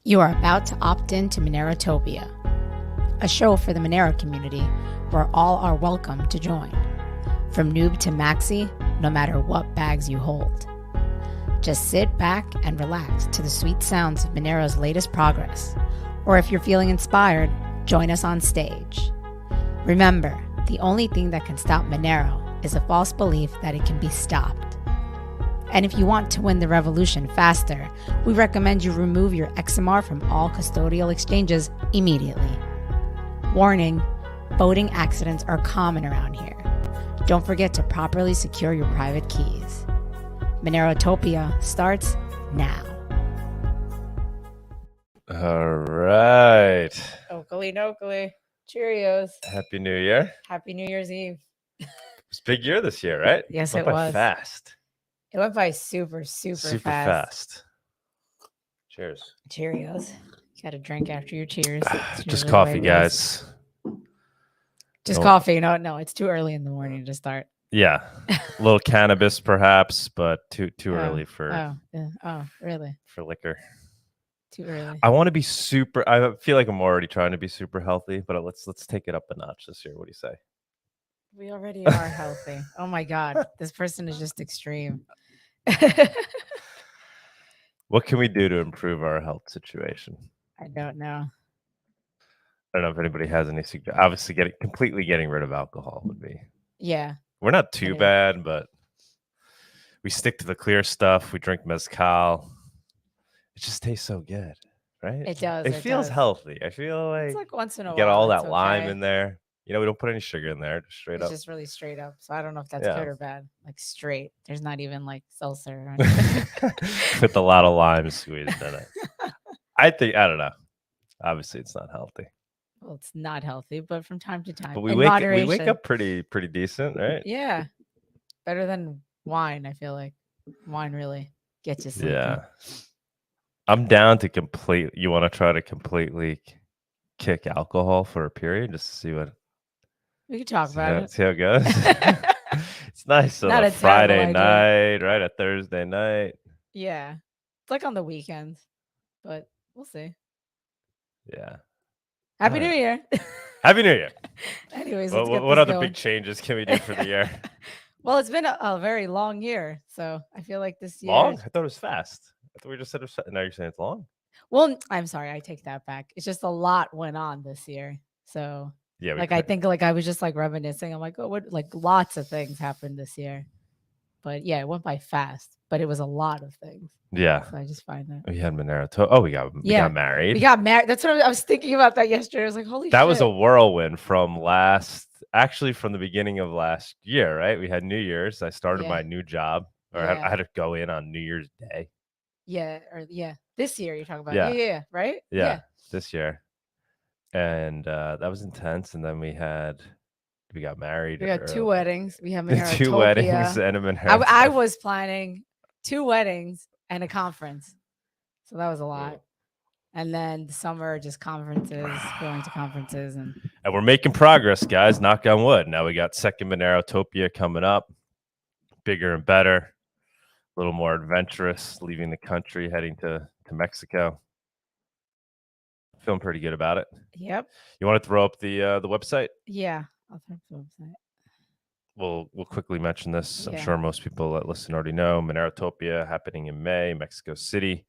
You are about to opt in to Monerotopia, a show for the Monero community where all are welcome to join. From noob to maxi, no matter what bags you hold. Just sit back and relax to the sweet sounds of Monero's latest progress. Or if you're feeling inspired, join us on stage. Remember, the only thing that can stop Monero is a false belief that it can be stopped. And if you want to win the revolution faster, we recommend you remove your XMR from all custodial exchanges immediately. Warning, voting accidents are common around here. Don't forget to properly secure your private keys. Monerotopia starts now. All right. Oakley dokley. Cheerios. Happy New Year. Happy New Year's Eve. It's a big year this year, right? Yes, Went it by was. Fast. It went by super fast. Cheers. Cheerios. You got to drink after your cheers. It's Just usually coffee, the way it is. guys. Just No- coffee. No, it's too early in the morning to start. Yeah. A little cannabis, perhaps, but too early for Really? for liquor. Too early. I want to be super. I feel like I'm already trying to be super healthy, but let's take it up a notch this year. What do you say? We already are healthy. Oh my God. This person is just extreme. What can we do to improve our health situation? I don't know. I don't know if anybody has any suggestions. Obviously, completely getting rid of alcohol would be. Yeah. We're not too Anyway. bad, but we stick to the clear stuff. We drink mezcal. It just tastes so good, right? It does. It feels does. healthy. I feel like, It's like once in a you while. get all it's that lime okay. in there. You know, we don't put any sugar in there. Just straight It's up. just really straight up. So I don't know if that's Yeah. good or bad. Like straight. There's not even like seltzer or anything. With a lot of lime squeezed in it. I don't know. Obviously, it's not healthy. Well, it's not healthy, but from time to time. But in we wake moderation. up pretty decent, right? Yeah. Better than wine, I feel like. Wine really gets you sleeping. Yeah. I'm down to you want to try to completely kick alcohol for a period just to see what We could talk about it. see how it goes. It's nice on Not a a terrible Friday idea. night, right? A Thursday night. Yeah. It's like on the weekends, but we'll see. Yeah. Happy All New Year. Happy New Year. Anyways, let's get What this other going. big changes can we do for the year? Well, it's been a very long year, so I feel like this year. Long? I thought it was fast. I thought we just said it was fast. Now you're saying it's long? Well, I'm sorry, I take that back. It's just a lot went on this year. So Yeah. I think I was just like reminiscing. I'm like, oh, what? Like lots of things happened this year. But yeah, it went by fast, but it was a lot of things. Yeah. So I just find that. We had Monerotopia. Oh, we got married. We got married. That's what I was thinking about that yesterday. I was like, holy shit. That was a whirlwind from the beginning of last year, right? We had New Year's. I started my new job, or I had to go in on New Year's Day. Yeah, this year you're talking about. Yeah. Yeah, right? Yeah, this year. And that was intense. And then we got married. We had 2 weddings. We have 2 weddings and a Menertia. I was planning 2 weddings and a conference. So that was a lot. And then the summer, just conferences, going to conferences. And we're making progress, guys. Knock on wood. Now we got second Monerotopia coming up. Bigger and better. A little more adventurous, leaving the country, heading to Mexico. Feeling pretty good about it. Yep. You want to throw up the website? Yeah. I'll throw up the website. We'll quickly mention this. Yeah. I'm sure most people that listen already know. Monerotopia happening in May, Mexico City.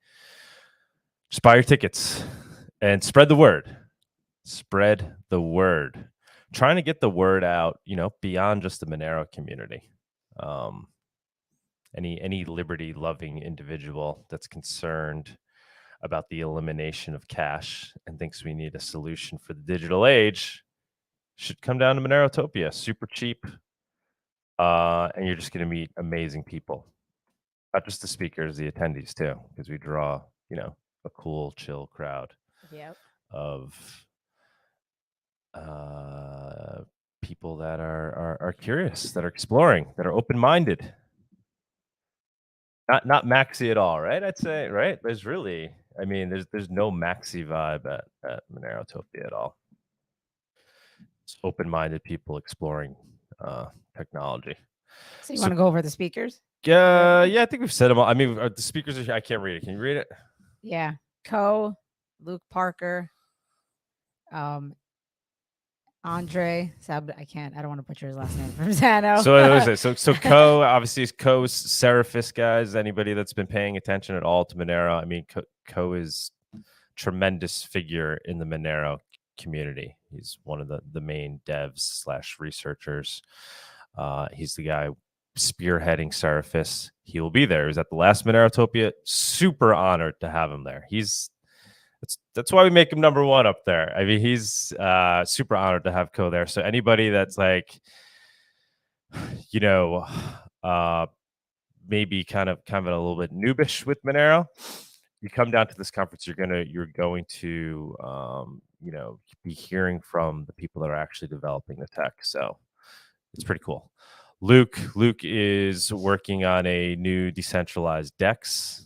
Just buy your tickets and spread the word. Spread the word. Trying to get the word out, beyond just the Monero community. Any liberty-loving individual that's concerned about the elimination of cash and thinks we need a solution for the digital age should come down to Monerotopia. Super cheap. And you're just going to meet amazing people. Not just the speakers, the attendees too, because we draw, a cool, chill crowd of people that are curious, that are exploring, that are open-minded. Not maxi at all, right? I'd say, right? There's really, there's no maxi vibe at Monerotopia at all. It's open-minded people exploring technology. So you want to go over the speakers? Yeah, I think we've said them all. The speakers I can't read it. Can you read it? Yeah. Co, Luke Parker, Andre. I don't want to butcher his last name from Zano. So what is it? So Co obviously is Co's Seraphis guys. Anybody that's been paying attention at all to Monero, I mean, Co is tremendous figure in the Monero community. He's one of the main devs / researchers. He's the guy spearheading Seraphis. He will be there. He was at the last Monerotopia. Super honored to have him there. That's why we make him number one up there. I mean, he's super honored to have Co there. So anybody that's like, you know, maybe kind of a little bit noobish with Monero, you come down to this conference, you're going to be hearing from the people that are actually developing the tech. So it's pretty cool. Luke is working on a new decentralized DEX.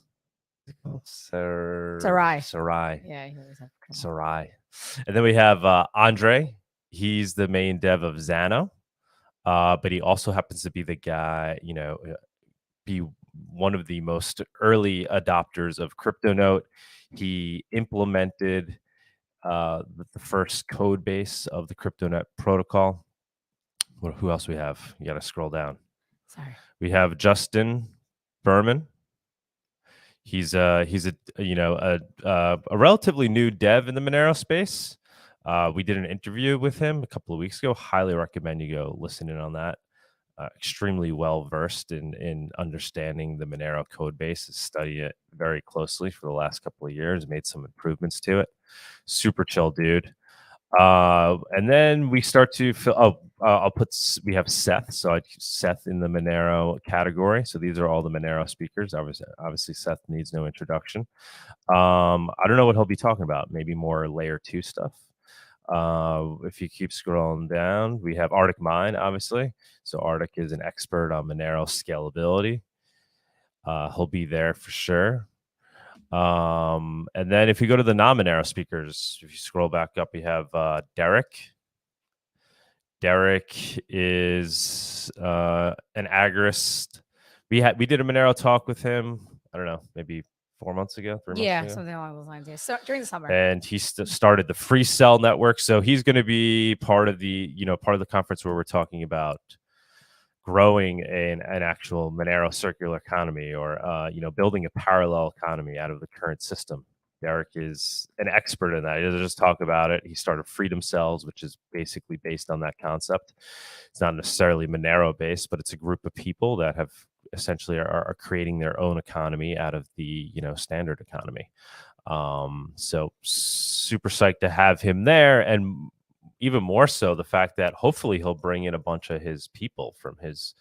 SERAI. Yeah, he always have SERAI. And then we have Andre. He's the main dev of Zano, but he also happens to be the guy, be one of the most early adopters of CryptoNote. He implemented the first code base of the CryptoNote protocol. Who else we have? You got to scroll down. Sorry. We have Justin Berman. He's a relatively new dev in the Monero space. We did an interview with him a couple of weeks ago. Highly recommend you go listen in on that. Extremely well versed in understanding the Monero code base. Studied it very closely for the last couple of years. Made some improvements to it. Super chill dude. And then we start to fill. We have Seth. So Seth in the Monero category. So these are all the Monero speakers. Obviously Seth needs no introduction. I don't know what he'll be talking about. Maybe more layer 2 stuff. If you keep scrolling down, we have ArticMine, obviously. So Artic is an expert on Monero scalability. He'll be there for sure. And then if you go to the non-Monero speakers, if you scroll back up, we have Derek. Derek is an agorist. We did a Monero talk with him. I don't know, maybe 4 months ago, 3 months ago. Yeah, something along those lines. Yeah, so during the summer. And he started the Free Cell Network. So he's going to be part of the conference where we're talking about growing an actual Monero circular economy, or building a parallel economy out of the current system. Derek is an expert in that. He doesn't just talk about it. He started Freedom Cells, which is basically based on that concept. It's not necessarily Monero based, but it's a group of people that have essentially are creating their own economy out of the standard economy. So super psyched to have him there, and even more so the fact that hopefully he'll bring in a bunch of his people from his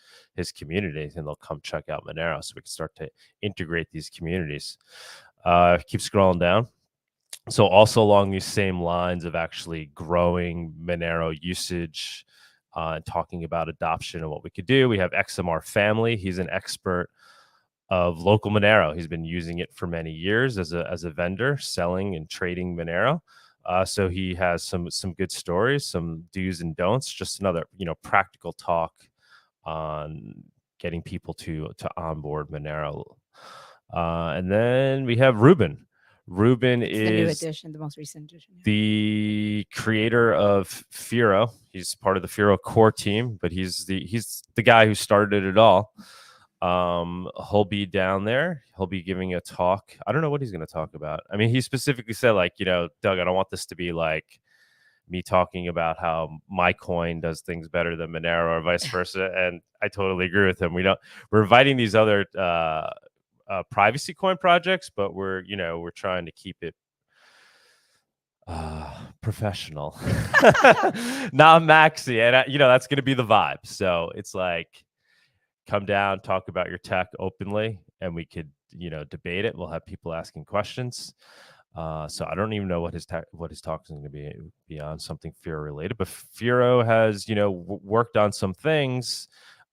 communities, and they'll come check out Monero, so we can start to integrate these communities. Keep scrolling down. So also along these same lines of actually growing Monero usage, and talking about adoption and what we could do, we have XMR Family. He's an expert of local Monero. He's been using it for many years as a vendor, selling and trading Monero. So he has some good stories, some do's and don'ts, just another practical talk on getting people to onboard Monero. And then we have Ruben. Ruben is the new edition, the most recent edition. Yeah. The creator of Firo. He's part of the Firo core team, but he's the guy who started it all. He'll be down there. He'll be giving a talk. I don't know what he's going to talk about. I mean, he specifically said, like, Doug, I don't want this to be like me talking about how my coin does things better than Monero or vice versa. And I totally agree with him. We're inviting these other privacy coin projects, but we're trying to keep it professional, not maxi. And that's going to be the vibe. So it's like, come down, talk about your tech openly, and we could, debate it. We'll have people asking questions. So I don't even know what his talk is going to be on, something Firo related. But Firo has, worked on some things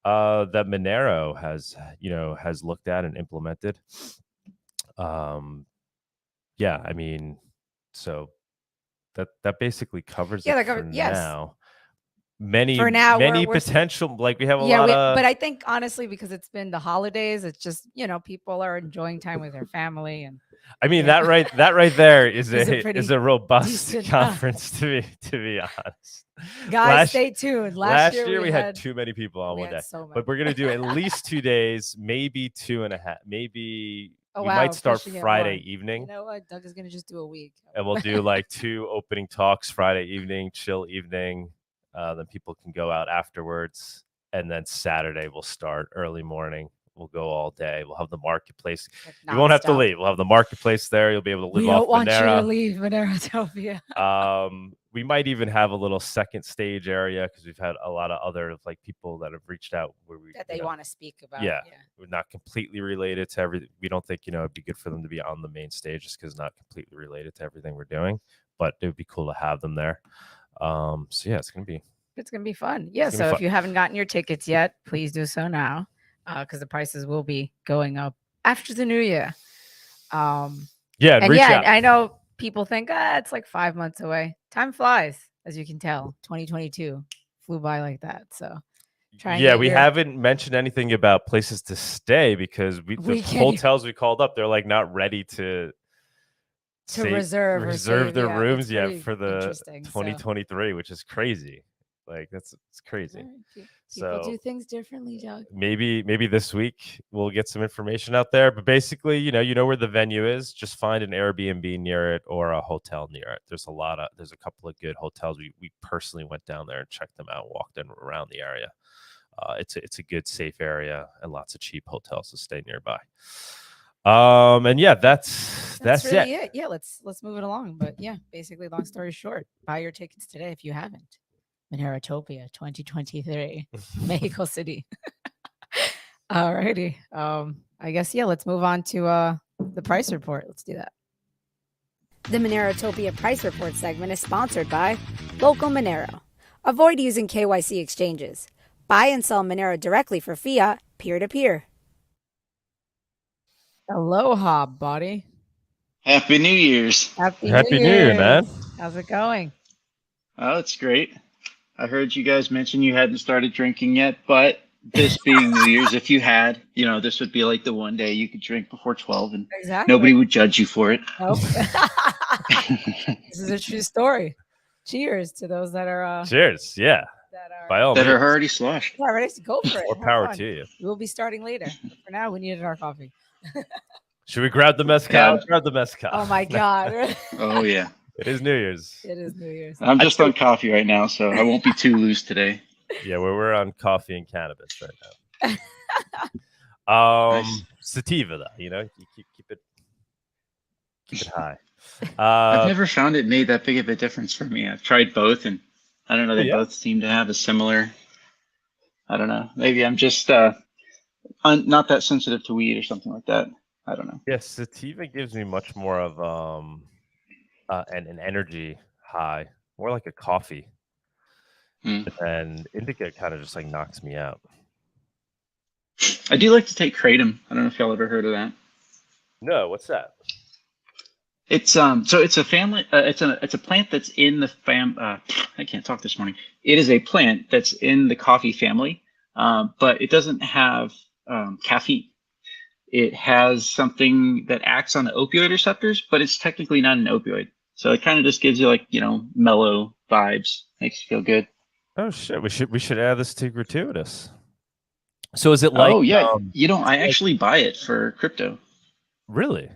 that Monero has looked at and implemented. Yeah, I mean, so that basically covers it for now. many For now, many we're potential, like we have a lot of, but I think honestly, because it's been the holidays, it's just, you know, people are enjoying time with their family. And I mean, yeah. that right there is Is a a pretty robust decent, conference to be honest. guys, stay tuned. Last year we had too many people on one day, so many. but we're gonna do at least 2 days, maybe 2.5, maybe Oh, we wow, might start pushing it Friday more. evening. You know what? Doug is gonna just do a week, And we'll do like 2 opening talks Friday evening, chill evening. Then people can go out afterwards. And then Saturday we'll start early morning. We'll go all day. We'll have the marketplace. like You won't have to nonstop. leave. We'll have the marketplace there. You'll be able to live We off don't want you to Monero. leave Monerotopia. We might even have a little second stage area because we've had a lot of other like people that have reached out where that they want to speak about. Yeah, we're not completely related to everything. We don't think, you know, it'd be good for them to be on the main stage just because not completely related to everything we're doing, but it would be cool to have them there. So yeah, it's gonna be fun. Yeah. So if you haven't gotten your tickets yet, please do so now, because the prices will be going up after the new year. Yeah, and reach out. I know people think it's like 5 months away. Time flies, as you can tell. 2022 flew by like that. So we haven't mentioned anything about places to stay because the hotels we called up, they're like not ready to reserve their rooms yet for the 2023, which is crazy. Like it's crazy. People do things differently, Doug. Maybe this week we'll get some information out there. But basically, you know where the venue is. Just find an Airbnb near it or a hotel near it. There's a couple of good hotels. We personally went down there and checked them out, walked in around the area. It's a good, safe area and lots of cheap hotels to stay nearby. And yeah, that's really it. Yeah, let's move it along. But yeah, basically, long story short, buy your tickets today if you haven't. Monerotopia 2023, Mexico City. Alrighty. I guess let's move on to the price report. Let's do that. The Monerotopia price report segment is sponsored by Local Monero. Avoid using KYC exchanges. Buy and sell Monero directly for fiat, peer-to-peer. Aloha, Bawdy. Happy New Year's. Happy New Year, man. How's it going? Oh, it's great. I heard you guys mention you hadn't started drinking yet, but this being New Year's, if you had, this would be like the one day you could drink before 12 and nobody would judge you for it. Nope. This is a true story. Cheers to those that are cheers, yeah. That are already sloshed. Yeah, ready to go for it. More power to you. We'll be starting later. For now, we needed our coffee. Should we grab the mezcal? Yeah. Grab the mezcal. Oh my God. Oh yeah. It is New Year's. It is New Year's. I'm just on coffee right now, so I won't be too loose today. Yeah, we're on coffee and cannabis right now. Nice. Sativa though, you keep it high. I've never found it made that big of a difference for me. I've tried both, and I don't know. They both seem to have a similar. I don't know. Maybe I'm just not that sensitive to weed or something like that. I don't know. Yeah, sativa gives me much more of an energy high, more like a coffee. And indica kind of just like knocks me out. I do like to take kratom. I don't know if y'all ever heard of that. No, what's that? It's so it's a family. It's a plant that's in the I can't talk this morning. It is a plant that's in the coffee family, but it doesn't have caffeine. It has something that acts on the opioid receptors, but it's technically not an opioid. So it kind of just gives you like mellow vibes, makes you feel good. Oh shit, we should add this to gratuitous. So is it like? Oh yeah, I actually buy it for crypto. Really?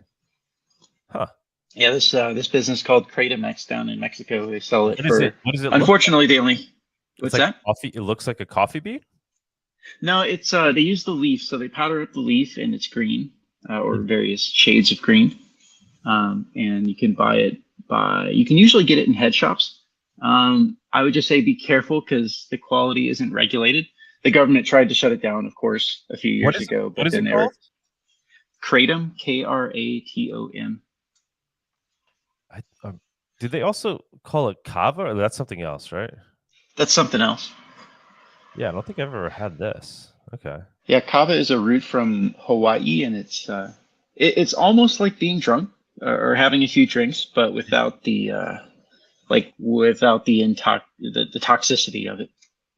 Huh. Yeah, this business called Kratom down in Mexico. They sell it What is it? Unfortunately, they only. What's that? Coffee. It looks like a coffee bean. No, it's they use the leaf, so they powder up the leaf, and it's green or various shades of green, and you can buy it you can usually get it in head shops. I would just say be careful because the quality isn't regulated. The government tried to shut it down, of course, a few years ago. But then they were Kratom, Kratom. Did they also call it kava, or that's something else, right? That's something else. Yeah, I don't think I've ever had this. Okay. Yeah, kava is a root from Hawaii, and it's almost like being drunk or having a few drinks, but without the the toxicity of it.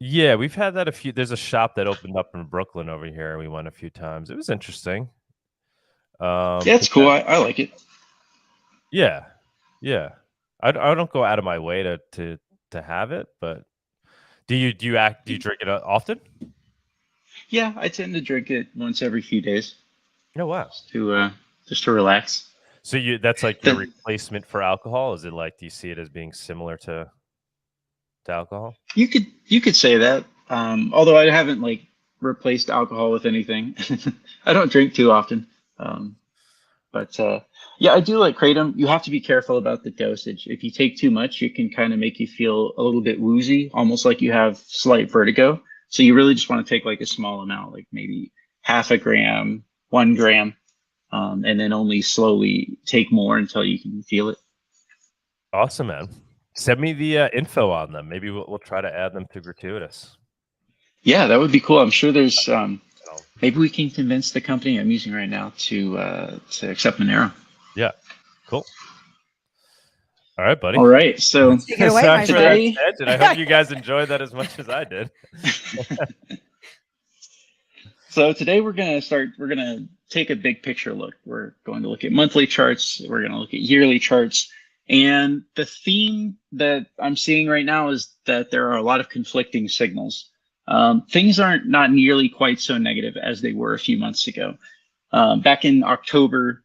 Yeah, we've had that a few. There's a shop that opened up in Brooklyn over here. We went a few times. It was interesting. Yeah, it's cool. I like it. Yeah, yeah. I don't go out of my way to have it, but do you drink it often? Yeah, I tend to drink it once every few days. Oh wow. Just to relax. So that's like your replacement for alcohol? Is it like, do you see it as being similar to alcohol? You could say that. Although I haven't like replaced alcohol with anything. I don't drink too often. But yeah, I do like kratom. You have to be careful about the dosage. If you take too much, it can kind of make you feel a little bit woozy, almost like you have slight vertigo. So you really just want to take like a small amount, like maybe half a gram, 1 gram, and then only slowly take more until you can feel it. Awesome, man. Send me the info on them. Maybe we'll try to add them to Gratuitous. Yeah, that would be cool. I'm sure there's maybe we can convince the company I'm using right now to accept Monero. Yeah, cool. All right, buddy. All right, so take it away, my today, and I hope you guys enjoyed that as much as I did. So today we're gonna take a big picture look. We're going to look at monthly charts. We're gonna look at yearly charts. And the theme that I'm seeing right now is that there are a lot of conflicting signals. Things aren't not nearly quite so negative as they were a few months ago. Back in October,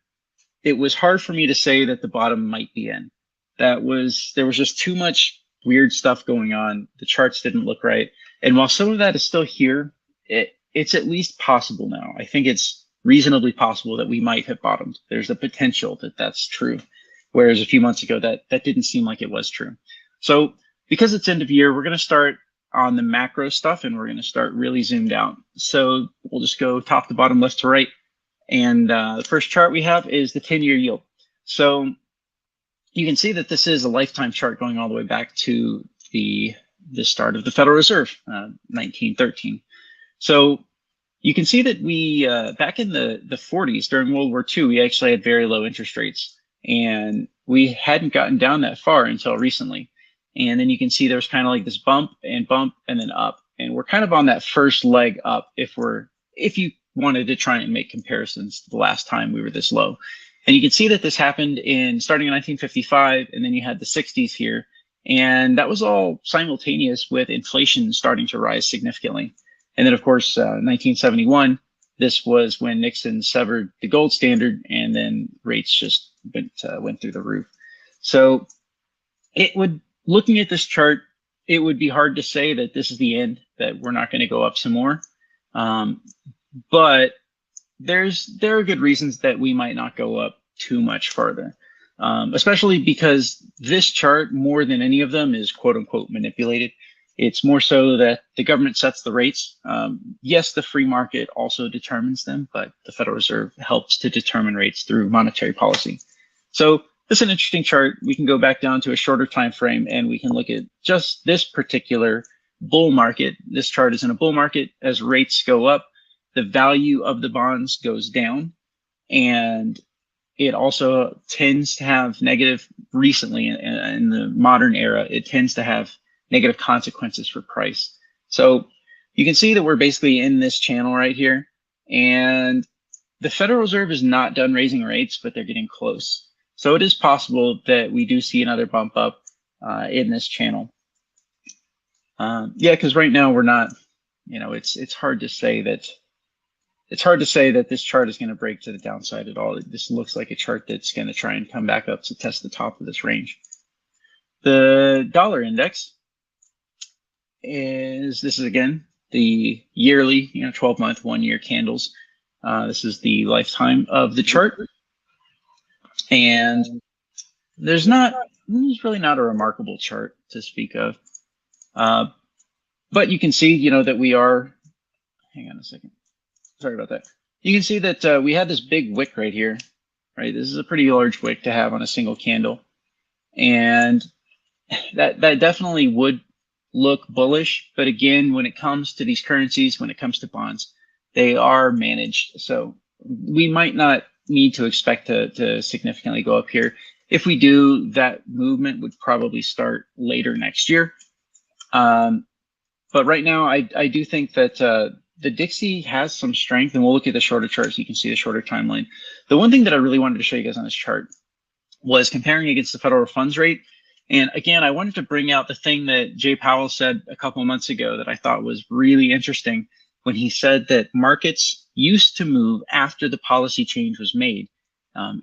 it was hard for me to say that the bottom might be in. There was just too much weird stuff going on. The charts didn't look right. And while some of that is still here, it's at least possible now. I think it's reasonably possible that we might have bottomed. There's a potential that that's true. Whereas a few months ago, that didn't seem like it was true. So because it's end of year, we're going to start on the macro stuff and we're going to start really zoomed out. So we'll just go top to bottom, left to right. And the first chart we have is the 10-year yield. So you can see that this is a lifetime chart going all the way back to the start of the Federal Reserve, 1913. So you can see that we, back in the 40s, during World War II, we actually had very low interest rates. And we hadn't gotten down that far until recently. And then you can see there's kind of like this bump and then up. And we're kind of on that first leg up if you wanted to try and make comparisons to the last time we were this low. And you can see that this happened starting in 1955, and then you had the 60s here. And that was all simultaneous with inflation starting to rise significantly. And then, of course, 1971, this was when Nixon severed the gold standard, and then rates just went through the roof. So looking at this chart, it would be hard to say that this is the end, that we're not going to go up some more. But there are good reasons that we might not go up too much farther, especially because this chart, more than any of them, is quote unquote manipulated. It's more so that the government sets the rates. Yes, the free market also determines them, but the Federal Reserve helps to determine rates through monetary policy. So this is an interesting chart. We can go back down to a shorter time frame and we can look at just this particular bull market. This chart is in a bull market. As rates go up, the value of the bonds goes down, and it also tends to have negative, recently in the modern era, it tends to have negative consequences for price. So you can see that we're basically in this channel right here, and the Federal Reserve is not done raising rates, but they're getting close. So it is possible that we do see another bump up in this channel. Yeah, because right now we're not, it's hard to say that. It's hard to say that this chart is going to break to the downside at all. This looks like a chart that's going to try and come back up to test the top of this range. The dollar index this is again the yearly, 12-month, 1-year candles. This is the lifetime of the chart. And there's really not a remarkable chart to speak of. But you can see, that we are, hang on a second. Sorry about that. You can see that we had this big wick right here, right? This is a pretty large wick to have on a single candle. And that definitely would look bullish. But again, when it comes to these currencies, when it comes to bonds, they are managed. So we might not need to expect to significantly go up here. If we do, that movement would probably start later next year. But right now, I do think that the Dixie has some strength, and we'll look at the shorter chart so you can see the shorter timeline. The one thing that I really wanted to show you guys on this chart was comparing against the federal funds rate. And again, I wanted to bring out the thing that Jay Powell said a couple of months ago that I thought was really interesting when he said that markets used to move after the policy change was made,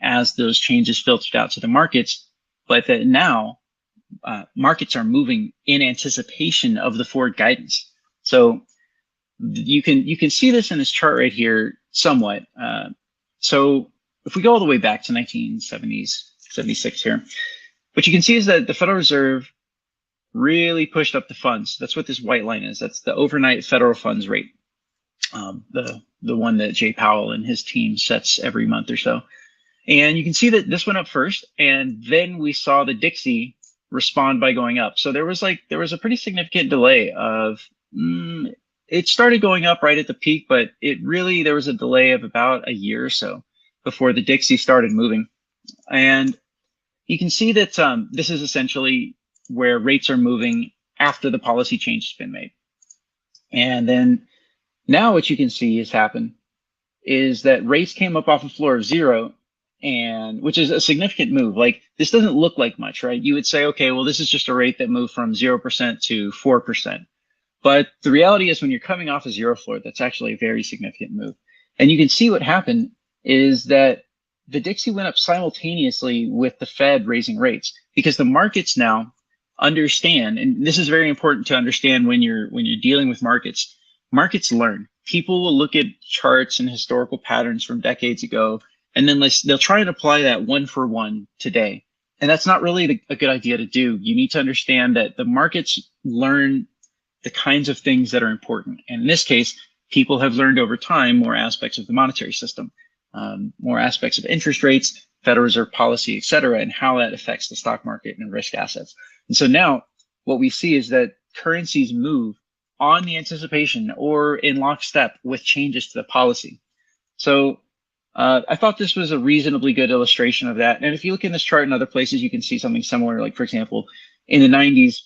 as those changes filtered out to the markets, but that now markets are moving in anticipation of the forward guidance. So you can see this in this chart right here somewhat. So if we go all the way back to 1970s, 76 here, what you can see is that the Federal Reserve really pushed up the funds. That's what this white line is. That's the overnight federal funds rate, the one that Jay Powell and his team sets every month or so. And you can see that this went up first, and then we saw the Dixie respond by going up. So there was a pretty significant delay of, it started going up right at the peak, but there was a delay of about a year or so before the Dixie started moving. And you can see that this is essentially where rates are moving after the policy change has been made. And then now what you can see has happened is that rates came up off a floor of 0, and which is a significant move. Like, this doesn't look like much, right? You would say, okay, well, this is just a rate that moved from 0% to 4%. But the reality is when you're coming off a 0 floor, that's actually a very significant move. And you can see what happened is that the Dixie went up simultaneously with the Fed raising rates, because the markets now understand, and this is very important to understand when you're dealing with markets. Markets learn. People will look at charts and historical patterns from decades ago, and then they'll try and apply that one for one today. And that's not really a good idea to do. You need to understand that the markets learn the kinds of things that are important. And in this case, people have learned over time more aspects of the monetary system, more aspects of interest rates, Federal Reserve policy, et cetera, and how that affects the stock market and risk assets. And so now what we see is that currencies move on the anticipation or in lockstep with changes to the policy. So I thought this was a reasonably good illustration of that. And if you look in this chart in other places, you can see something similar. Like, for example, in the 90s,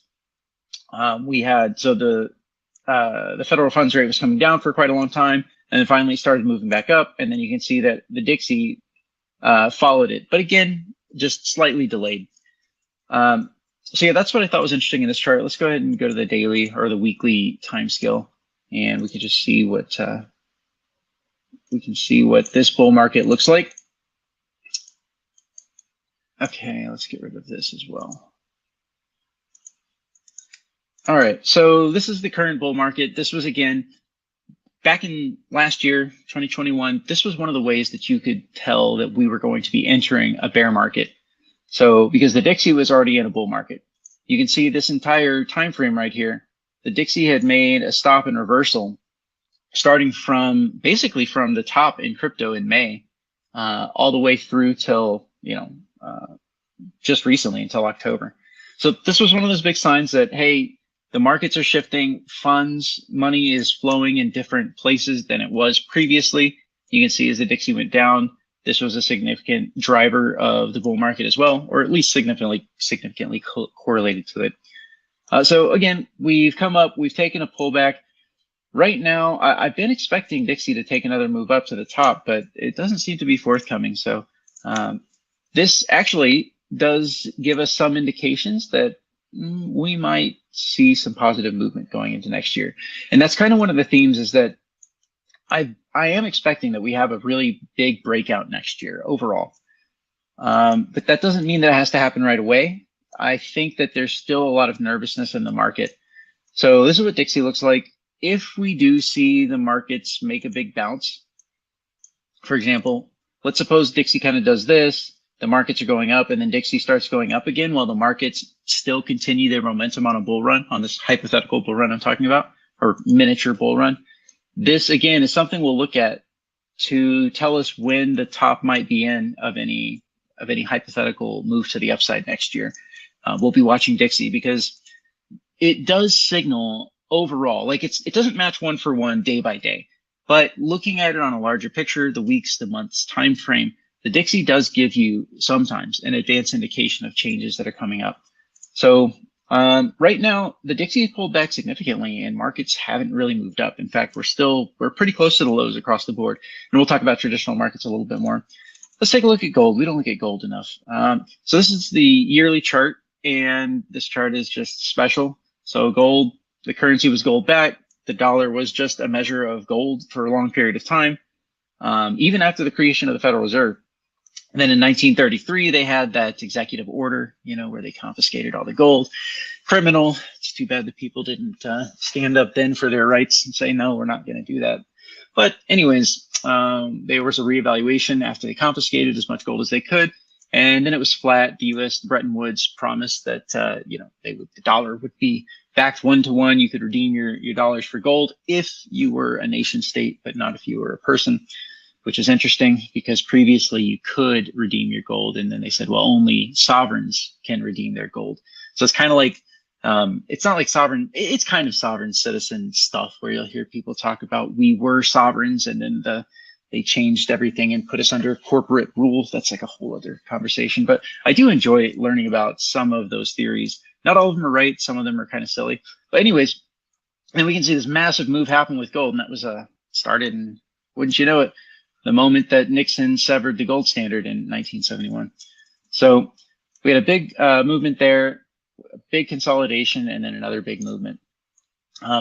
we had, so the federal funds rate was coming down for quite a long time, and then finally started moving back up. And then you can see that the Dixie followed it, but again, just slightly delayed. So yeah, that's what I thought was interesting in this chart. Let's go ahead and go to the daily or the weekly time scale, and we can just see what this bull market looks like. Okay, let's get rid of this as well. All right, so this is the current bull market. This was, again, back in last year, 2021, this was one of the ways that you could tell that we were going to be entering a bear market. So because the Dixie was already in a bull market, you can see this entire time frame right here. The Dixie had made a stop and reversal starting from basically from the top in crypto in May, all the way through till, just recently until October. So this was one of those big signs that, hey, the markets are shifting, funds, money is flowing in different places than it was previously. You can see as the Dixie went down, this was a significant driver of the bull market as well, or at least significantly correlated to it. So again, we've come up, we've taken a pullback. Right now, I've been expecting Dixie to take another move up to the top, but it doesn't seem to be forthcoming. So this actually does give us some indications that we might see some positive movement going into next year. And that's kind of one of the themes, is that I am expecting that we have a really big breakout next year overall. But that doesn't mean that it has to happen right away. I think that there's still a lot of nervousness in the market. So this is what Dixie looks like. If we do see the markets make a big bounce, for example, let's suppose Dixie kind of does this, the markets are going up, and then Dixie starts going up again while the markets still continue their momentum on a bull run, on this hypothetical bull run I'm talking about, or miniature bull run. This, again, is something we'll look at to tell us when the top might be in of any hypothetical move to the upside next year. We'll be watching Dixie because it does signal overall, like it doesn't match one for one day by day, but looking at it on a larger picture, the weeks, the months time frame, the Dixie does give you sometimes an advanced indication of changes that are coming up. So Right now, the Dixie has pulled back significantly and markets haven't really moved up. In fact, we're pretty close to the lows across the board. And we'll talk about traditional markets a little bit more. Let's take a look at gold. We don't look at gold enough. So this is the yearly chart, and this chart is just special. So gold, the currency was gold backed. The dollar was just a measure of gold for a long period of time, even after the creation of the Federal Reserve. And then in 1933, they had that executive order, where they confiscated all the gold. Criminal. It's too bad the people didn't stand up then for their rights and say, no, we're not going to do that. But anyways, there was a reevaluation after they confiscated as much gold as they could. And then it was flat. The US, Bretton Woods promised that, the dollar would be backed 1-to-1. You could redeem your dollars for gold if you were a nation state, but not if you were a person, which is interesting because previously you could redeem your gold. And then they said, well, only sovereigns can redeem their gold. So it's kind of like, it's not like sovereign, it's kind of sovereign citizen stuff where you'll hear people talk about we were sovereigns and then they changed everything and put us under corporate rules. That's like a whole other conversation. But I do enjoy learning about some of those theories. Not all of them are right. Some of them are kind of silly. But anyways, then we can see this massive move happen with gold. And that was started, and wouldn't you know it, the moment that Nixon severed the gold standard in 1971. So we had a big movement there, a big consolidation, and then another big movement.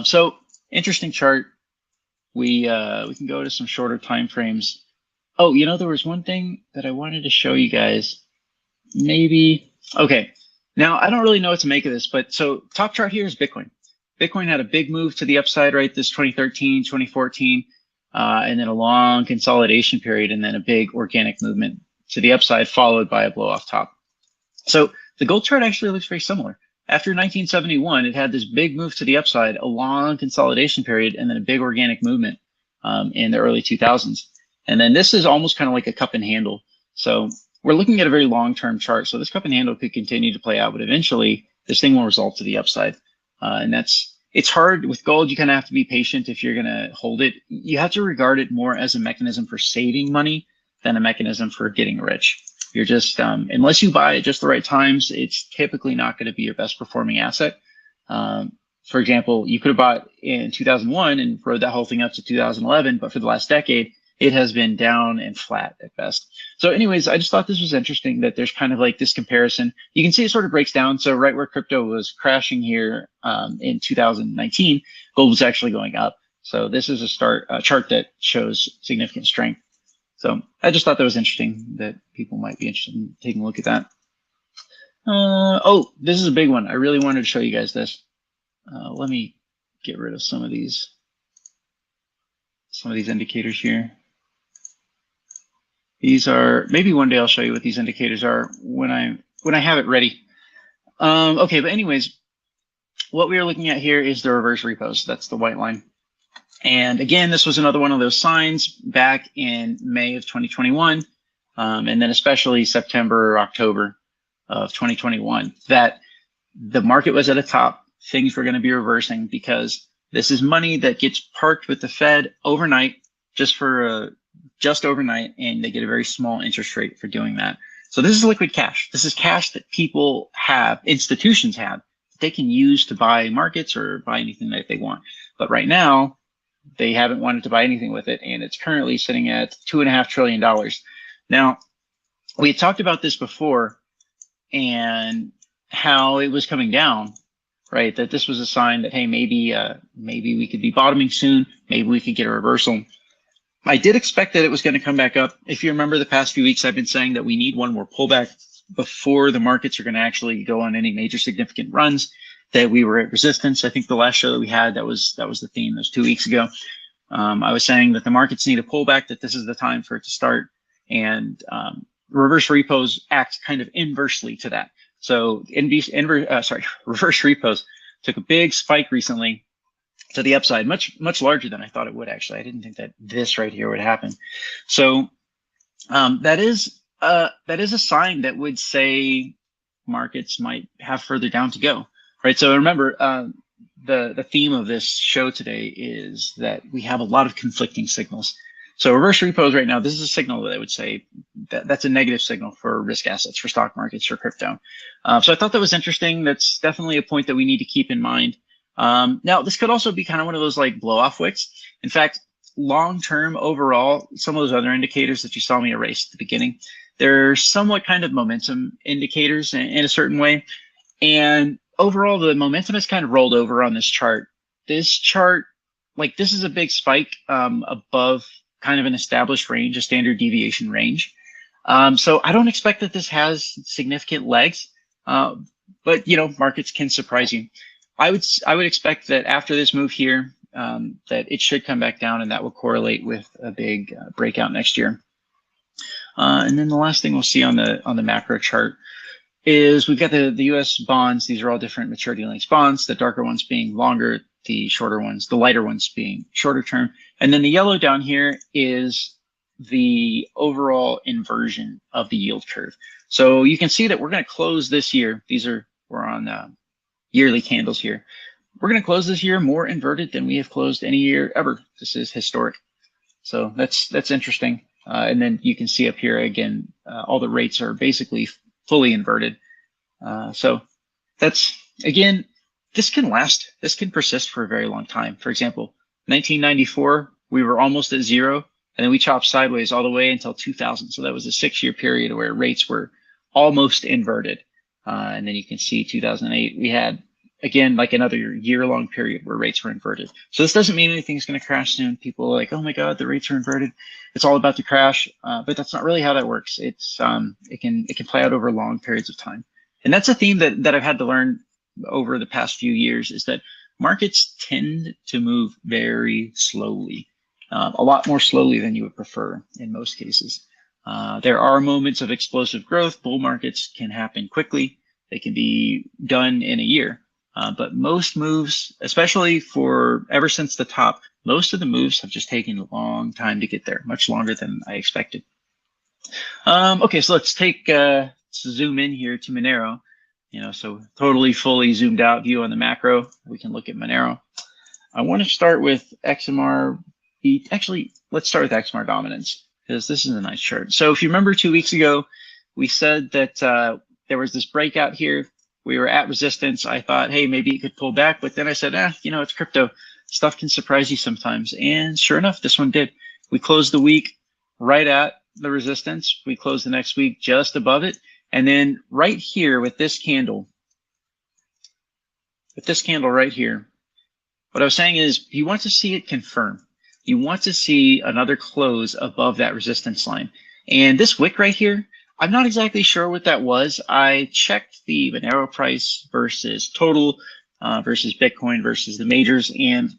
So interesting chart. We can go to some shorter time frames. Oh, there was one thing that I wanted to show you guys. Maybe, okay. Now, I don't really know what to make of this, but so top chart here is Bitcoin. Bitcoin had a big move to the upside, right? This 2013, 2014, and then a long consolidation period, and then a big organic movement to the upside, followed by a blow off top. So the gold chart actually looks very similar. After 1971, it had this big move to the upside, a long consolidation period, and then a big organic movement in the early 2000s. And then this is almost kind of like a cup and handle. So we're looking at a very long-term chart. So this cup and handle could continue to play out, but eventually this thing will resolve to the upside. And it's hard with gold. You kind of have to be patient if you're going to hold it. You have to regard it more as a mechanism for saving money than a mechanism for getting rich. You're just, unless you buy at just the right times, it's typically not going to be your best performing asset. For example, you could have bought in 2001 and rode that whole thing up to 2011, but for the last decade, it has been down and flat at best. So anyways, I just thought this was interesting that there's kind of like this comparison. You can see it sort of breaks down. So right where crypto was crashing here in 2019, gold was actually going up. So this is a chart that shows significant strength. So I just thought that was interesting that people might be interested in taking a look at that. Oh, this is a big one. I really wanted to show you guys this. Let me get rid of some of these indicators here. These are, maybe one day I'll show you what these indicators are when I have it ready. Okay, but anyways, what we are looking at here is the reverse repos. That's the white line. And again, this was another one of those signs back in May of 2021, and then especially September or October of 2021, that the market was at a top. Things were going to be reversing because this is money that gets parked with the Fed overnight, just overnight, and they get a very small interest rate for doing that. So this is liquid cash. This is cash that people have, institutions have, that they can use to buy markets or buy anything that they want. But right now, they haven't wanted to buy anything with it, and it's currently sitting at $2.5 trillion. Now, we had talked about this before and how it was coming down, right? That this was a sign that, hey, maybe we could be bottoming soon. Maybe we could get a reversal. I did expect that it was going to come back up. If you remember the past few weeks, I've been saying that we need one more pullback before the markets are going to actually go on any major significant runs, that we were at resistance. I think the last show that we had, that was the theme. That was 2 weeks ago. I was saying that the markets need a pullback, that this is the time for it to start. And reverse repos act kind of inversely to that. So reverse repos took a big spike recently to the upside, much larger than I thought it would. Actually, I didn't think that this right here would happen. So that is a sign that would say markets might have further down to go, right? So remember, the theme of this show today is that we have a lot of conflicting signals. So reverse repos right now, this is a signal that I would say that's a negative signal for risk assets, for stock markets, for crypto. So I thought that was interesting. That's definitely a point that we need to keep in mind. Now, this could also be kind of one of those like blow off wicks. In fact, long-term overall, some of those other indicators that you saw me erase at the beginning, they're somewhat kind of momentum indicators in a certain way. And overall, the momentum has kind of rolled over on this chart. This chart, like this is a big spike above kind of an established range, a standard deviation range. So I don't expect that this has significant legs, but you know, markets can surprise you. I would expect that after this move here, that it should come back down, and that will correlate with a big breakout next year. And then the last thing we'll see on the macro chart is we've got the US bonds. These are all different maturity lengths bonds, the darker ones being longer, the shorter ones, the lighter ones being shorter term. And then the yellow down here is the overall inversion of the yield curve. So you can see that we're going to close this year. We're on yearly candles here. We're going to close this year more inverted than we have closed any year ever. This is historic. So that's interesting. And then you can see up here again, all the rates are basically fully inverted. So that's, again, this can last. This can persist for a very long time. For example, 1994, we were almost at zero, and then we chopped sideways all the way until 2000. So that was a 6-year period where rates were almost inverted. And then you can see 2008, we had, again, like another year-long period where rates were inverted. So this doesn't mean anything's going to crash soon. People are like, oh my God, the rates are inverted. It's all about to crash. But that's not really how that works. It's it can play out over long periods of time. And that's a theme that I've had to learn over the past few years, is that markets tend to move very slowly, a lot more slowly than you would prefer in most cases. There are moments of explosive growth. Bull markets can happen quickly. They can be done in a year. But most moves, especially for ever since the top, most of the moves have just taken a long time to get there, much longer than I expected. Okay, so let's zoom in here to Monero. You know, so totally fully zoomed out view on the macro. We can look at Monero. I want to start with XMR. Actually, let's start with XMR dominance, because this is a nice chart. So if you remember 2 weeks ago, we said that there was this breakout here. We were at resistance. I thought, hey, maybe it could pull back. But then I said, you know, it's crypto. Stuff can surprise you sometimes. And sure enough, this one did. We closed the week right at the resistance. We closed the next week just above it. And then right here with this candle right here, what I was saying is you want to see it confirm. You want to see another close above that resistance line. And this wick right here, I'm not exactly sure what that was. I checked the Monero price versus total versus Bitcoin versus the majors, and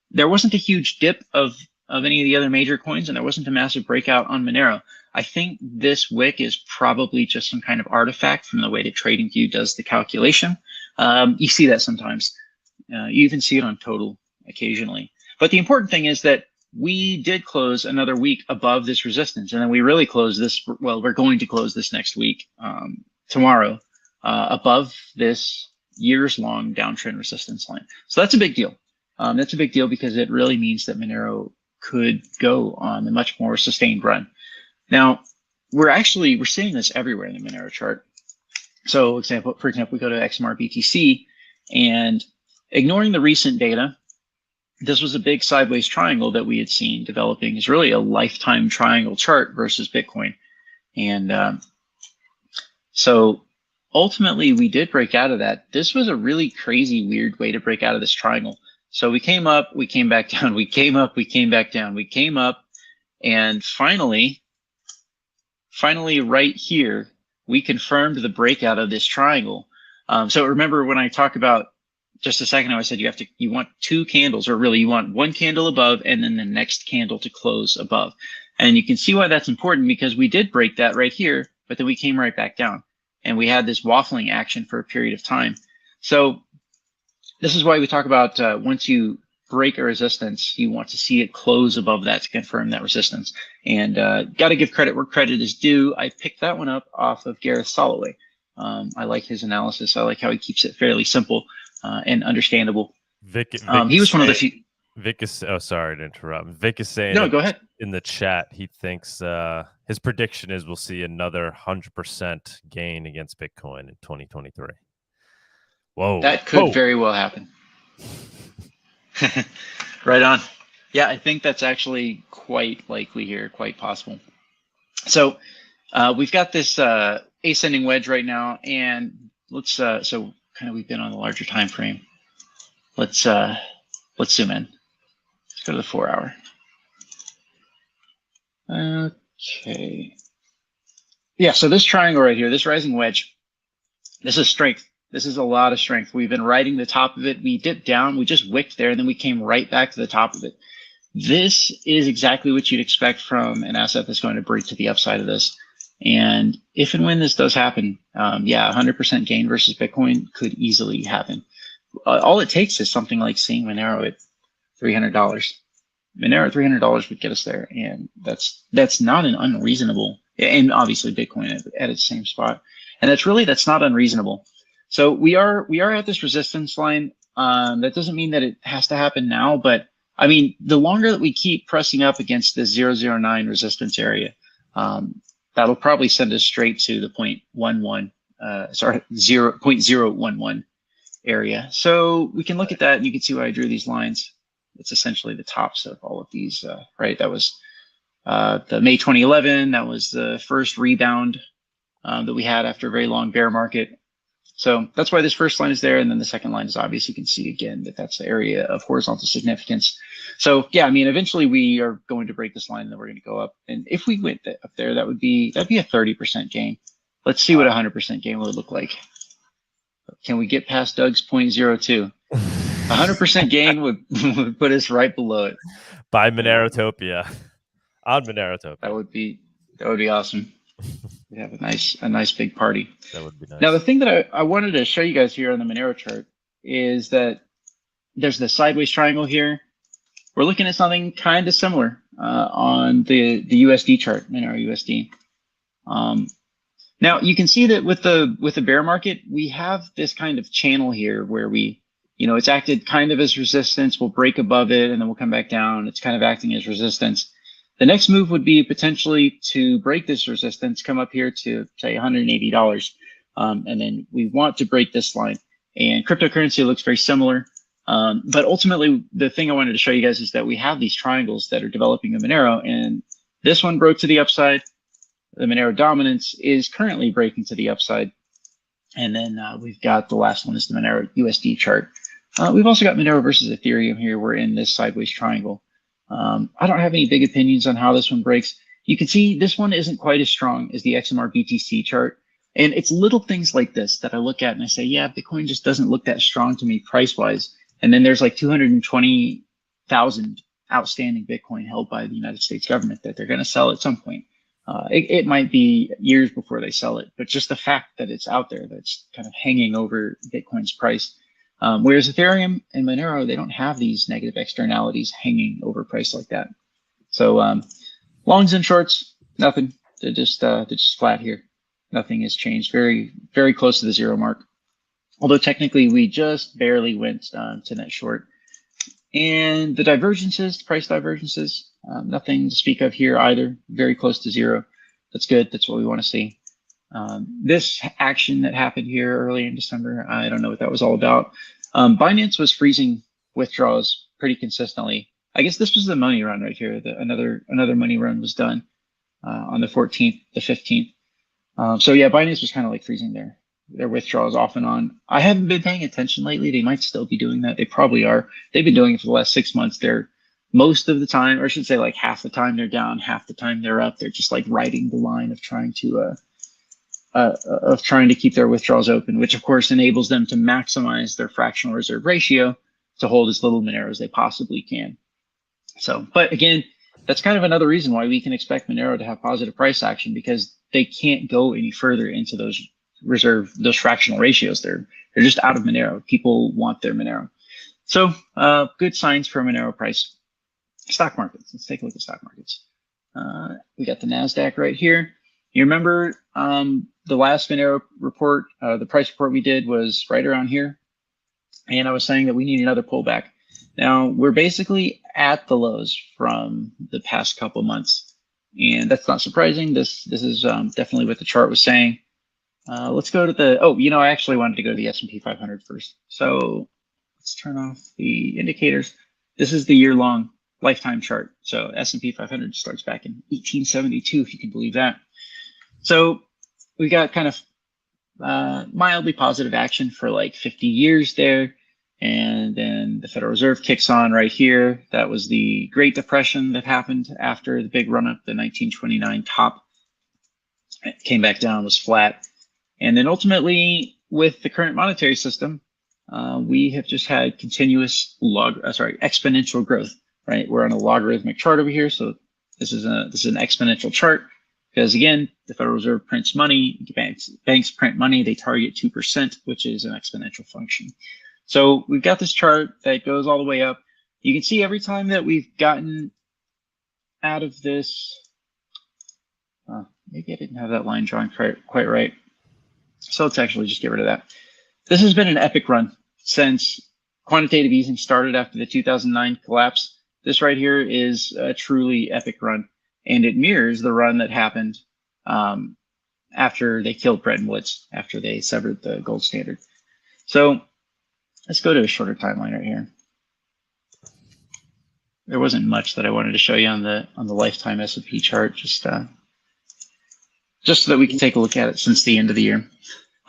there wasn't a huge dip of any of the other major coins, and there wasn't a massive breakout on Monero. I think this wick is probably just some kind of artifact from the way that TradingView does the calculation. You see that sometimes. You even see it on total occasionally. But the important thing is that we did close another week above this resistance, and then we really closed this. Well, we're going to close this next week, tomorrow, above this years-long downtrend resistance line. So that's a big deal. That's a big deal because it really means that Monero could go on a much more sustained run. Now, we're seeing this everywhere in the Monero chart. So, for example, we go to XMR BTC, and ignoring the recent data, this was a big sideways triangle that we had seen developing. Is really a lifetime triangle chart versus Bitcoin. And so ultimately, we did break out of that. This was a really crazy, weird way to break out of this triangle. So we came up, we came back down, we came up, we came back down, we came up, and finally right here, we confirmed the breakout of this triangle. So remember when I talked about just a second ago, I said you want 2 candles, or really you want 1 candle above and then the next candle to close above. And you can see why that's important, because we did break that right here, but then we came right back down and we had this waffling action for a period of time. So this is why we talk about once you break a resistance, you want to see it close above that to confirm that resistance. And got to give credit where credit is due. I picked that one up off of Gareth Soloway. I like his analysis. I like how he keeps it fairly simple and understandable. Vic he was one of the few. Vic is, oh, sorry to interrupt. Vic is saying No, go ahead. in the chat, he thinks his prediction is we'll see another 100% gain against Bitcoin in 2023. Whoa. That could very well happen. Right on. Yeah, I think that's actually quite likely here, quite possible. So we've got this ascending wedge right now, and let's so kind of we've been on the larger time frame. Let's zoom in. Let's go to the 4 hour. Okay. Yeah, so this triangle right here, this rising wedge, this is strength. This is a lot of strength. We've been riding the top of it. We dipped down, we just wicked there, and then we came right back to the top of it. This is exactly what you'd expect from an asset that's going to break to the upside of this. And if and when this does happen, yeah, 100% gain versus Bitcoin could easily happen. All it takes is something like seeing Monero at $300. Monero at $300 would get us there, and that's not an unreasonable. And obviously Bitcoin at its same spot, and that's not unreasonable. So we are at this resistance line. That doesn't mean that it has to happen now, but I mean, the longer that we keep pressing up against this 009 resistance area, that'll probably send us straight to the 0.011 area. So we can look at that, and you can see why I drew these lines. It's essentially the tops of all of these, right? That was the May 2011. That was the first rebound that we had after a very long bear market. So that's why this first line is there. And then the second line is obvious. You can see again that that's the area of horizontal significance. So yeah, I mean, eventually we are going to break this line and then we're going to go up. And if we went up there, that'd be a 30% gain. Let's see what 100% gain would look like. Can we get past Doug's 0.02? 100% gain would put us right below it. By Monerotopia. On Monerotopia. That would be awesome. We'd have a nice big party. That would be nice. Now, the thing that I wanted to show you guys here on the Monero chart is that there's the sideways triangle here. We're looking at something kind of similar on the USD chart, Monero USD. Now you can see that with the bear market, we have this kind of channel here where it's acted kind of as resistance. We'll break above it and then we'll come back down. It's kind of acting as resistance. The next move would be potentially to break this resistance, come up here to say $180. And then we want to break this line, and cryptocurrency looks very similar. But ultimately, the thing I wanted to show you guys is that we have these triangles that are developing in Monero, and this one broke to the upside. The Monero dominance is currently breaking to the upside. And then we've got the last one is the Monero USD chart. We've also got Monero versus Ethereum here. We're in this sideways triangle. I don't have any big opinions on how this one breaks. You can see this one isn't quite as strong as the XMR BTC chart. And it's little things like this that I look at and I say, yeah, Bitcoin just doesn't look that strong to me price-wise. And then there's like 220,000 outstanding Bitcoin held by the United States government that they're going to sell at some point. It might be years before they sell it, but just the fact that it's out there, that's kind of hanging over Bitcoin's price. Whereas Ethereum and Monero, they don't have these negative externalities hanging over price like that. So longs and shorts, nothing. They're just flat here. Nothing has changed. Very, very close to the zero mark. Although technically we just barely went to net short. And the divergences, price divergences, nothing to speak of here either. Very close to zero. That's good. That's what we want to see. This action that happened here early in December, I don't know what that was all about. Binance was freezing withdrawals pretty consistently. I guess this was the money run right here. Another money run was done on the 14th, the 15th. So yeah, Binance was kind of like freezing their withdrawals off and on. I haven't been paying attention lately. They might still be doing that. They probably are. They've been doing it for the last 6 months. They're most of the time, or I should say like half the time they're down, half the time they're up. They're just like riding the line of trying to keep their withdrawals open, which of course enables them to maximize their fractional reserve ratio to hold as little Monero as they possibly can. So, but again, that's kind of another reason why we can expect Monero to have positive price action, because they can't go any further into those fractional ratios. They're just out of Monero. People want their Monero. So good signs for Monero price. Stock markets. Let's take a look at stock markets. We got the NASDAQ right here. You remember the last Monero report, the price report we did was right around here. And I was saying that we need another pullback. Now we're basically at the lows from the past couple months, and that's not surprising. This is definitely what the chart was saying. Let's go to the, oh, I actually wanted to go to the S&P 500 first. So let's turn off the indicators. This is the year-long lifetime chart. So S&P 500 starts back in 1872, if you can believe that. So we got kind of mildly positive action for like 50 years there. And then the Federal Reserve kicks on right here. That was the Great Depression that happened after the big run-up, the 1929 top. It came back down, was flat. And then ultimately, with the current monetary system, we have just had continuous exponential growth, right? We're on a logarithmic chart over here. So this is an exponential chart because, again, the Federal Reserve prints money, banks print money, they target 2%, which is an exponential function. So we've got this chart that goes all the way up. You can see every time that we've gotten out of this, maybe I didn't have that line drawn quite right. So let's actually just get rid of that. This has been an epic run since quantitative easing started after the 2009 collapse. This right here is a truly epic run, and it mirrors the run that happened after they killed Bretton Woods, after they severed the gold standard. So let's go to a shorter timeline right here. There wasn't much that I wanted to show you on the lifetime S&P chart, just so that we can take a look at it since the end of the year.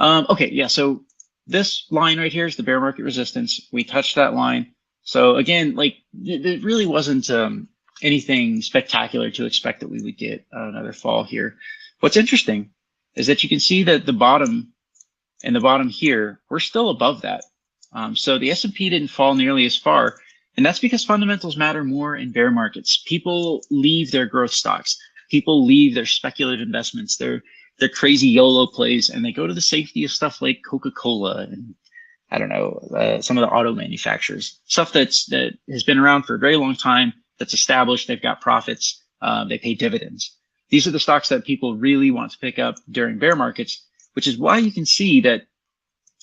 Okay, yeah, so this line right here is the bear market resistance. We touched that line. So again, like it really wasn't anything spectacular to expect that we would get another fall here. What's interesting is that you can see that the bottom and the bottom here, we're still above that. So the S&P didn't fall nearly as far, and that's because fundamentals matter more in bear markets. People leave their growth stocks. People leave their speculative investments, their crazy YOLO plays, and they go to the safety of stuff like Coca-Cola and I don't know, some of the auto manufacturers, stuff that has been around for a very long time, that's established, they've got profits, they pay dividends. These are the stocks that people really want to pick up during bear markets, which is why you can see that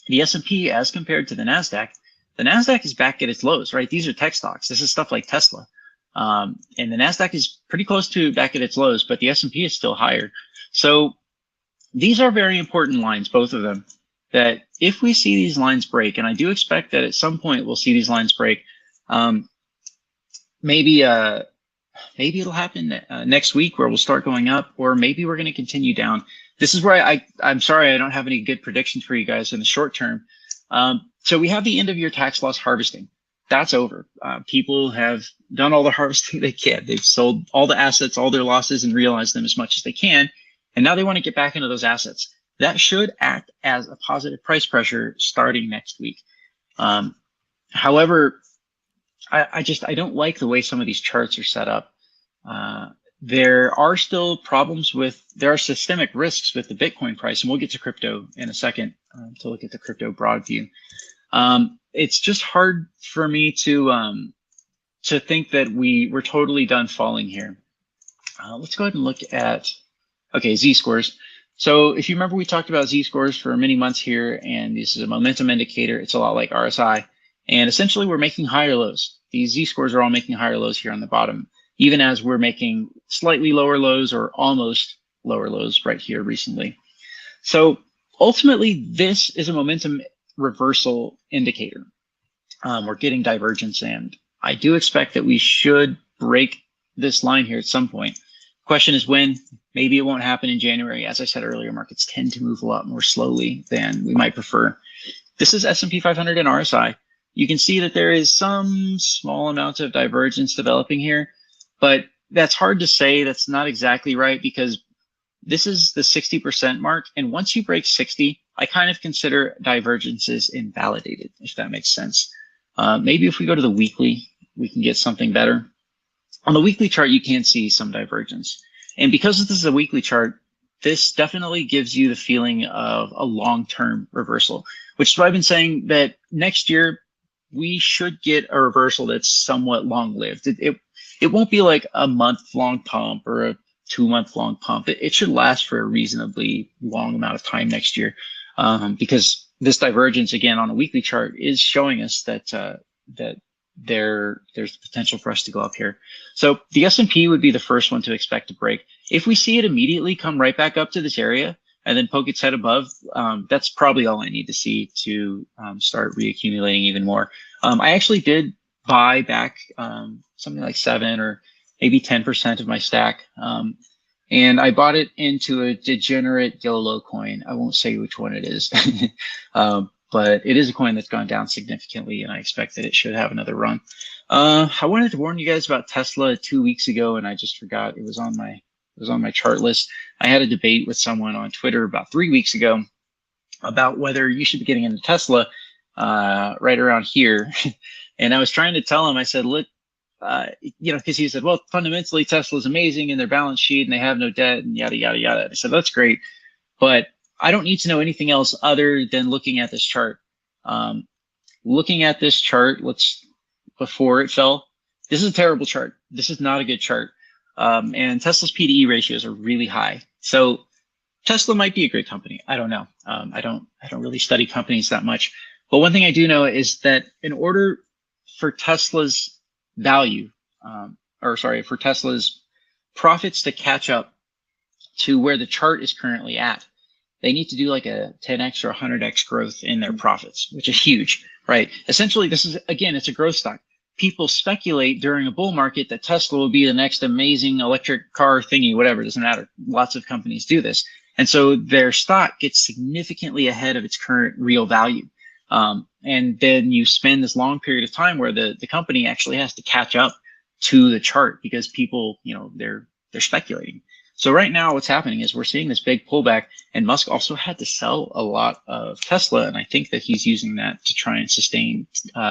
the S&P as compared to the NASDAQ is back at its lows, right? These are tech stocks. This is stuff like Tesla. And the NASDAQ is pretty close to back at its lows, but the S&P is still higher. So these are very important lines, both of them, that if we see these lines break, and I do expect that at some point we'll see these lines break, maybe it'll happen next week where we'll start going up, or maybe we're going to continue down. This is where I'm sorry I don't have any good predictions for you guys in the short term. So we have the end of year tax loss harvesting. That's over. People have done all the harvesting they can. They've sold all the assets, all their losses, and realized them as much as they can. And now they want to get back into those assets. That should act as a positive price pressure starting next week. However, I don't like the way some of these charts are set up. There are still problems there are systemic risks with the Bitcoin price, and we'll get to crypto in a second to look at the crypto broad view. It's just hard for me to think that we're totally done falling here. Let's go ahead and look at, okay, Z-scores. So if you remember, we talked about Z-scores for many months here, and this is a momentum indicator. It's a lot like RSI, and essentially we're making higher lows. These Z-scores are all making higher lows here on the bottom, even as we're making slightly lower lows or almost lower lows right here recently. So ultimately, this is a momentum reversal indicator. We're getting divergence, and I do expect that we should break this line here at some point. Question is when. Maybe it won't happen in January. As I said earlier, markets tend to move a lot more slowly than we might prefer. This is S&P 500 and RSI. You can see that there is some small amount of divergence developing here, but that's hard to say. That's not exactly right because this is the 60% mark. And once you break 60, I kind of consider divergences invalidated, if that makes sense. Maybe if we go to the weekly, we can get something better. On the weekly chart, you can see some divergence. And because this is a weekly chart, this definitely gives you the feeling of a long-term reversal, which is why I've been saying that next year, we should get a reversal that's somewhat long-lived. It won't be like a month-long pump or a 2-month-long pump. It should last for a reasonably long amount of time next year, because this divergence, again, on a weekly chart is showing us that there's potential for us to go up here. So the S&P would be the first one to expect to break. If we see it immediately come right back up to this area and then poke its head above, that's probably all I need to see to start reaccumulating even more. I actually did buy back something like 7 or maybe 10% of my stack. And I bought it into a degenerate YOLO coin. I won't say which one it is, but it is a coin that's gone down significantly, and I expect that it should have another run. I wanted to warn you guys about Tesla 2 weeks ago, and I just forgot. It was on my chart list. I had a debate with someone on Twitter about 3 weeks ago about whether you should be getting into Tesla right around here. And I was trying to tell him, I said, look, because he said, well, fundamentally, Tesla's amazing in their balance sheet and they have no debt and yada, yada, yada. I said, that's great. But I don't need to know anything else other than looking at this chart. Looking at this chart, before it fell, this is a terrible chart. This is not a good chart. And Tesla's P/E ratios are really high. So Tesla might be a great company. I don't know. I don't really study companies that much. But one thing I do know is that in order for Tesla's value, for Tesla's profits to catch up to where the chart is currently at, they need to do like a 10x or 100x growth in their profits, which is huge, right? Essentially, this is, again, it's a growth stock. People speculate during a bull market that Tesla will be the next amazing electric car thingy, whatever, it doesn't matter. Lots of companies do this. And so their stock gets significantly ahead of its current real value. And then you spend this long period of time where the company actually has to catch up to the chart because people, they're speculating. So right now what's happening is we're seeing this big pullback, and Musk also had to sell a lot of Tesla. And I think that he's using that to try and sustain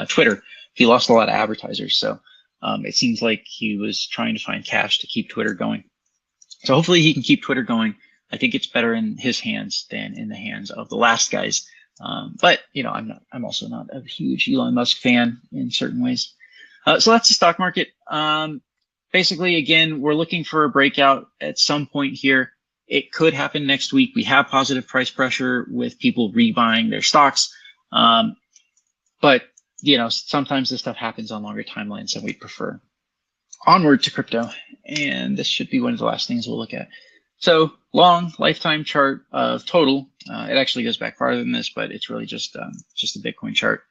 Twitter. He lost a lot of advertisers. So it seems like he was trying to find cash to keep Twitter going. So hopefully he can keep Twitter going. I think it's better in his hands than in the hands of the last guys. But I'm also not a huge Elon Musk fan in certain ways. So that's the stock market. Basically, again, we're looking for a breakout at some point here. It could happen next week. We have positive price pressure with people rebuying their stocks. But sometimes this stuff happens on longer timelines than we'd prefer. Onward to crypto. And this should be one of the last things we'll look at. So long lifetime chart of total. It actually goes back farther than this, but it's really just a Bitcoin chart.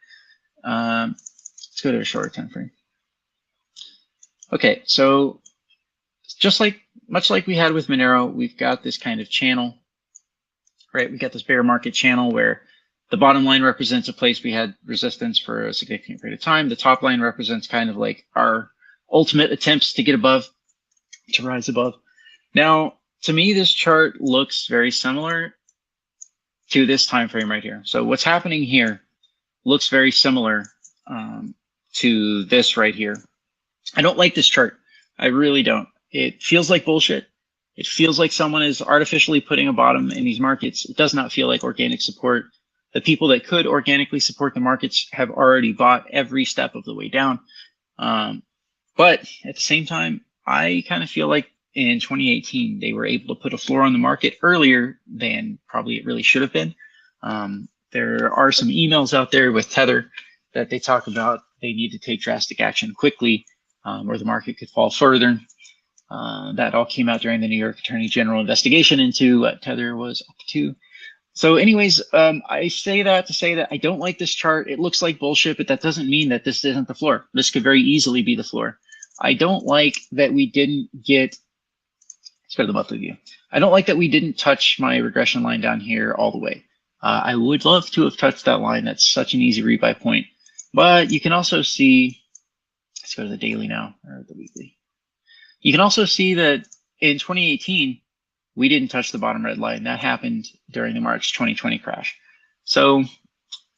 Let's go to a shorter time frame. Okay, so much like we had with Monero, we've got this kind of channel, right? We got this bear market channel where the bottom line represents a place we had resistance for a significant period of time. The top line represents kind of like our ultimate attempts to get above, to rise above. Now, to me, this chart looks very similar to this time frame right here. So what's happening here looks very similar to this right here. I don't like this chart. I really don't. It feels like bullshit. It feels like someone is artificially putting a bottom in these markets. It does not feel like organic support. The people that could organically support the markets have already bought every step of the way down. But at the same time, I kind of feel like in 2018, they were able to put a floor on the market earlier than probably it really should have been. There are some emails out there with Tether that they talk about they need to take drastic action quickly, or the market could fall further. That all came out during the New York Attorney General investigation into what Tether was up to. So anyways, I say that to say that I don't like this chart. It looks like bullshit, but that doesn't mean that this isn't the floor. This could very easily be the floor. I don't like that we didn't get, let's go to the monthly view. I don't like that we didn't touch my regression line down here all the way. I would love to have touched that line. That's such an easy rebuy point. But you can also see, let's go to the daily now, or the weekly. You can also see that in 2018, we didn't touch the bottom red line. That happened during the March 2020 crash. So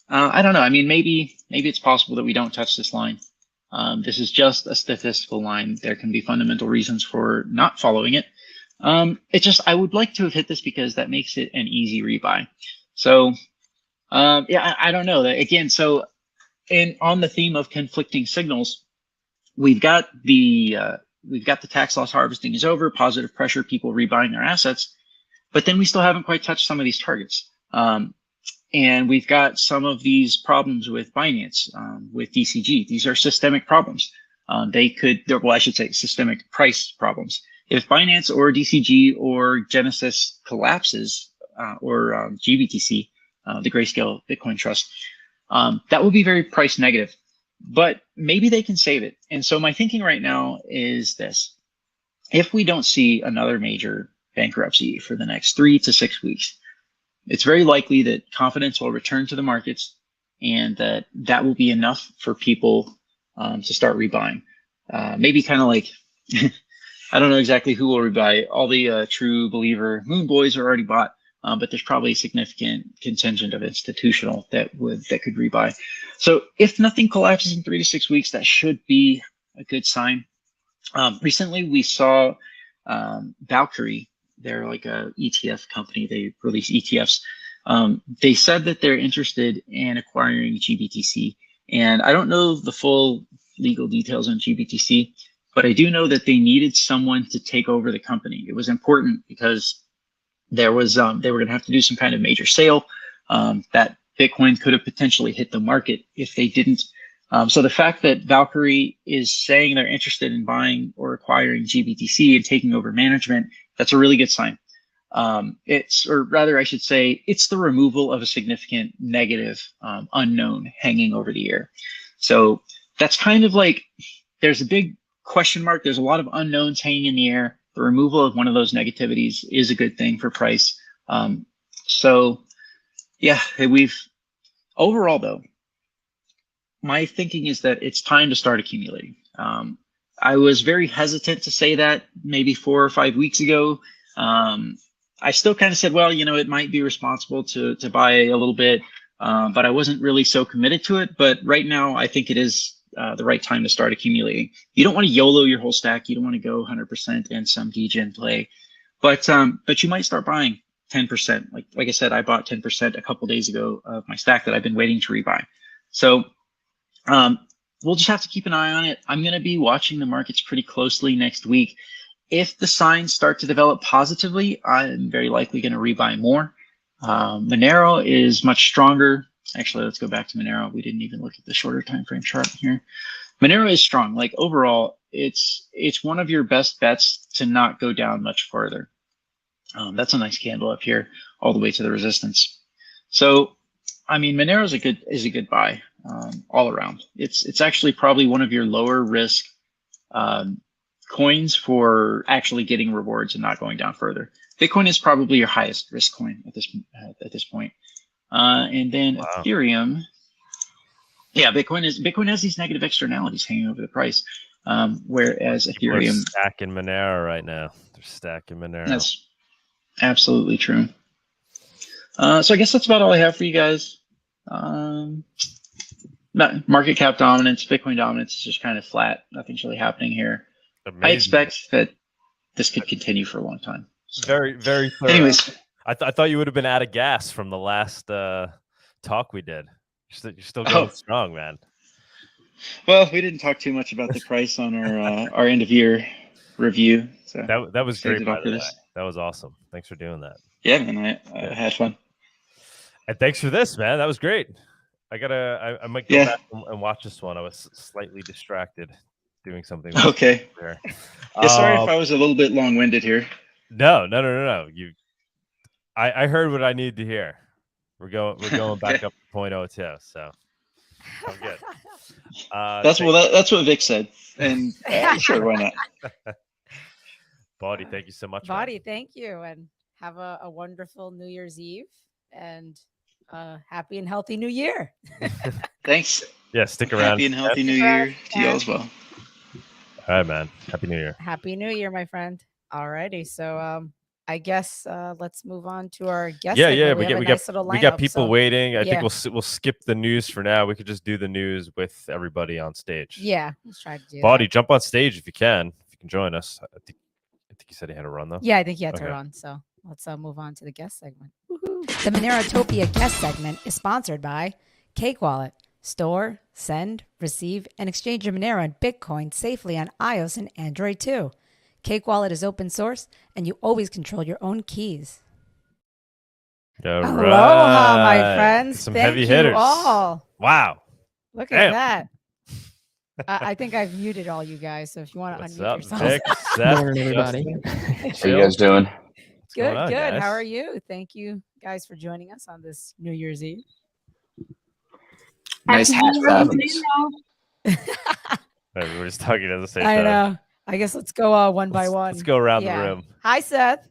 I don't know. I mean, maybe it's possible that we don't touch this line. This is just a statistical line. There can be fundamental reasons for not following it. I would like to have hit this because that makes it an easy rebuy. So yeah, I don't know. Again, so on the theme of conflicting signals, we've got the tax loss harvesting is over, positive pressure, people rebuying their assets, but then we still haven't quite touched some of these targets. And we've got some of these problems with Binance, with DCG. These are systemic problems. Well, I should say systemic price problems. If Binance or DCG or Genesis collapses, or GBTC, the Grayscale Bitcoin Trust, that will be very price negative. But maybe they can save it. And so my thinking right now is this. If we don't see another major bankruptcy for the next 3 to 6 weeks, it's very likely that confidence will return to the markets, and that will be enough for people to start rebuying. Maybe kind of like, I don't know exactly who will rebuy. All the true believer moon boys are already bought, but there's probably a significant contingent of institutional that could rebuy. So if nothing collapses in 3 to 6 weeks, that should be a good sign. Recently, we saw Valkyrie. They're like a ETF company. They release ETFs. They said that they're interested in acquiring GBTC. And I don't know the full legal details on GBTC, but I do know that they needed someone to take over the company. It was important because there was they were going to have to do some kind of major sale. That Bitcoin could have potentially hit the market if they didn't. So the fact that Valkyrie is saying they're interested in buying or acquiring GBTC and taking over management, that's a really good sign. Or rather, I should say, it's the removal of a significant negative unknown hanging over the air. So that's kind of like, there's a big question mark. There's a lot of unknowns hanging in the air. The removal of one of those negativities is a good thing for price. So yeah, overall though, my thinking is that it's time to start accumulating. I was very hesitant to say that maybe 4 or 5 weeks ago. I still kind of said, well, it might be responsible to buy a little bit, but I wasn't really so committed to it. But right now, I think it is the right time to start accumulating. You don't want to YOLO your whole stack. You don't want to go 100% in some degen play, but you might start buying 10%. Like I said, I bought 10% a couple days ago of my stack that I've been waiting to rebuy. So we'll just have to keep an eye on it. I'm going to be watching the markets pretty closely next week. If the signs start to develop positively, I'm very likely going to rebuy more. Monero is much stronger. Actually, let's go back to Monero. We didn't even look at the shorter time frame chart here. Monero is strong. Like overall, it's one of your best bets to not go down much further. That's a nice candle up here, all the way to the resistance. So, I mean, Monero is a good buy all around. It's actually probably one of your lower risk coins for actually getting rewards and not going down further. Bitcoin is probably your highest risk coin at this point. And then wow. Ethereum, yeah, Bitcoin has these negative externalities hanging over the price, whereas Ethereum stacking Monero right now. They're stacking Monero. That's absolutely true. So I guess that's about all I have for you guys. Market cap dominance, Bitcoin dominance is just kind of flat. Nothing's really happening here. Amazing. I expect that this could continue for a long time. So. Very, very thorough. Anyways, I thought you would have been out of gas from the last talk we did. You're still going strong, man. Well, we didn't talk too much about the price on our end of year review. So that was great. By the way. That was awesome. Thanks for doing that. Yeah, man, I had fun. And thanks for this, man. That was great. I might go back and watch this one. I was slightly distracted doing something. Okay. There. Yeah, sorry if I was a little bit long-winded here. No. I heard what I needed to hear. We're going back up to 0.02, so I'm good. That's what Vic said, and sure, why not? Bawdy, thank you so much. Bawdy, thank you, and have a wonderful New Year's Eve, and happy and healthy New Year. Thanks. Yeah, stick around. Happy and healthy New Year to you as well. All right, man. Happy New Year. Happy New Year, my friend. Alrighty, so I guess let's move on to our guest. Yeah. We got people waiting. I think we'll skip the news for now. We could just do the news with everybody on stage. Yeah, let's try to do Bawdy, jump on stage if you can join us. I think he said he had to run though. Yeah, I think he had to run. So let's move on to the guest segment. Woohoo. The Monerotopia guest segment is sponsored by Cake Wallet. Store, send, receive, and exchange your Monero and Bitcoin safely on iOS and Android too. Cake Wallet is open source, and you always control your own keys. All Aloha, my right. friends. Some Thank heavy you hitters. all. Wow. Look Damn. at that. I think I've muted all you guys, so if you want to What's unmute up, yourselves. Vic, Seth, Morning, everybody. Justin, How you guys doing? What's going on, Good. guys? How are you? Thank you guys for joining us on this New Year's Eve. Nice hat, Seth. Right, we're just talking at the same I time. know. I guess let's go one by one. Let's go around Yeah. the room. Hi, Seth.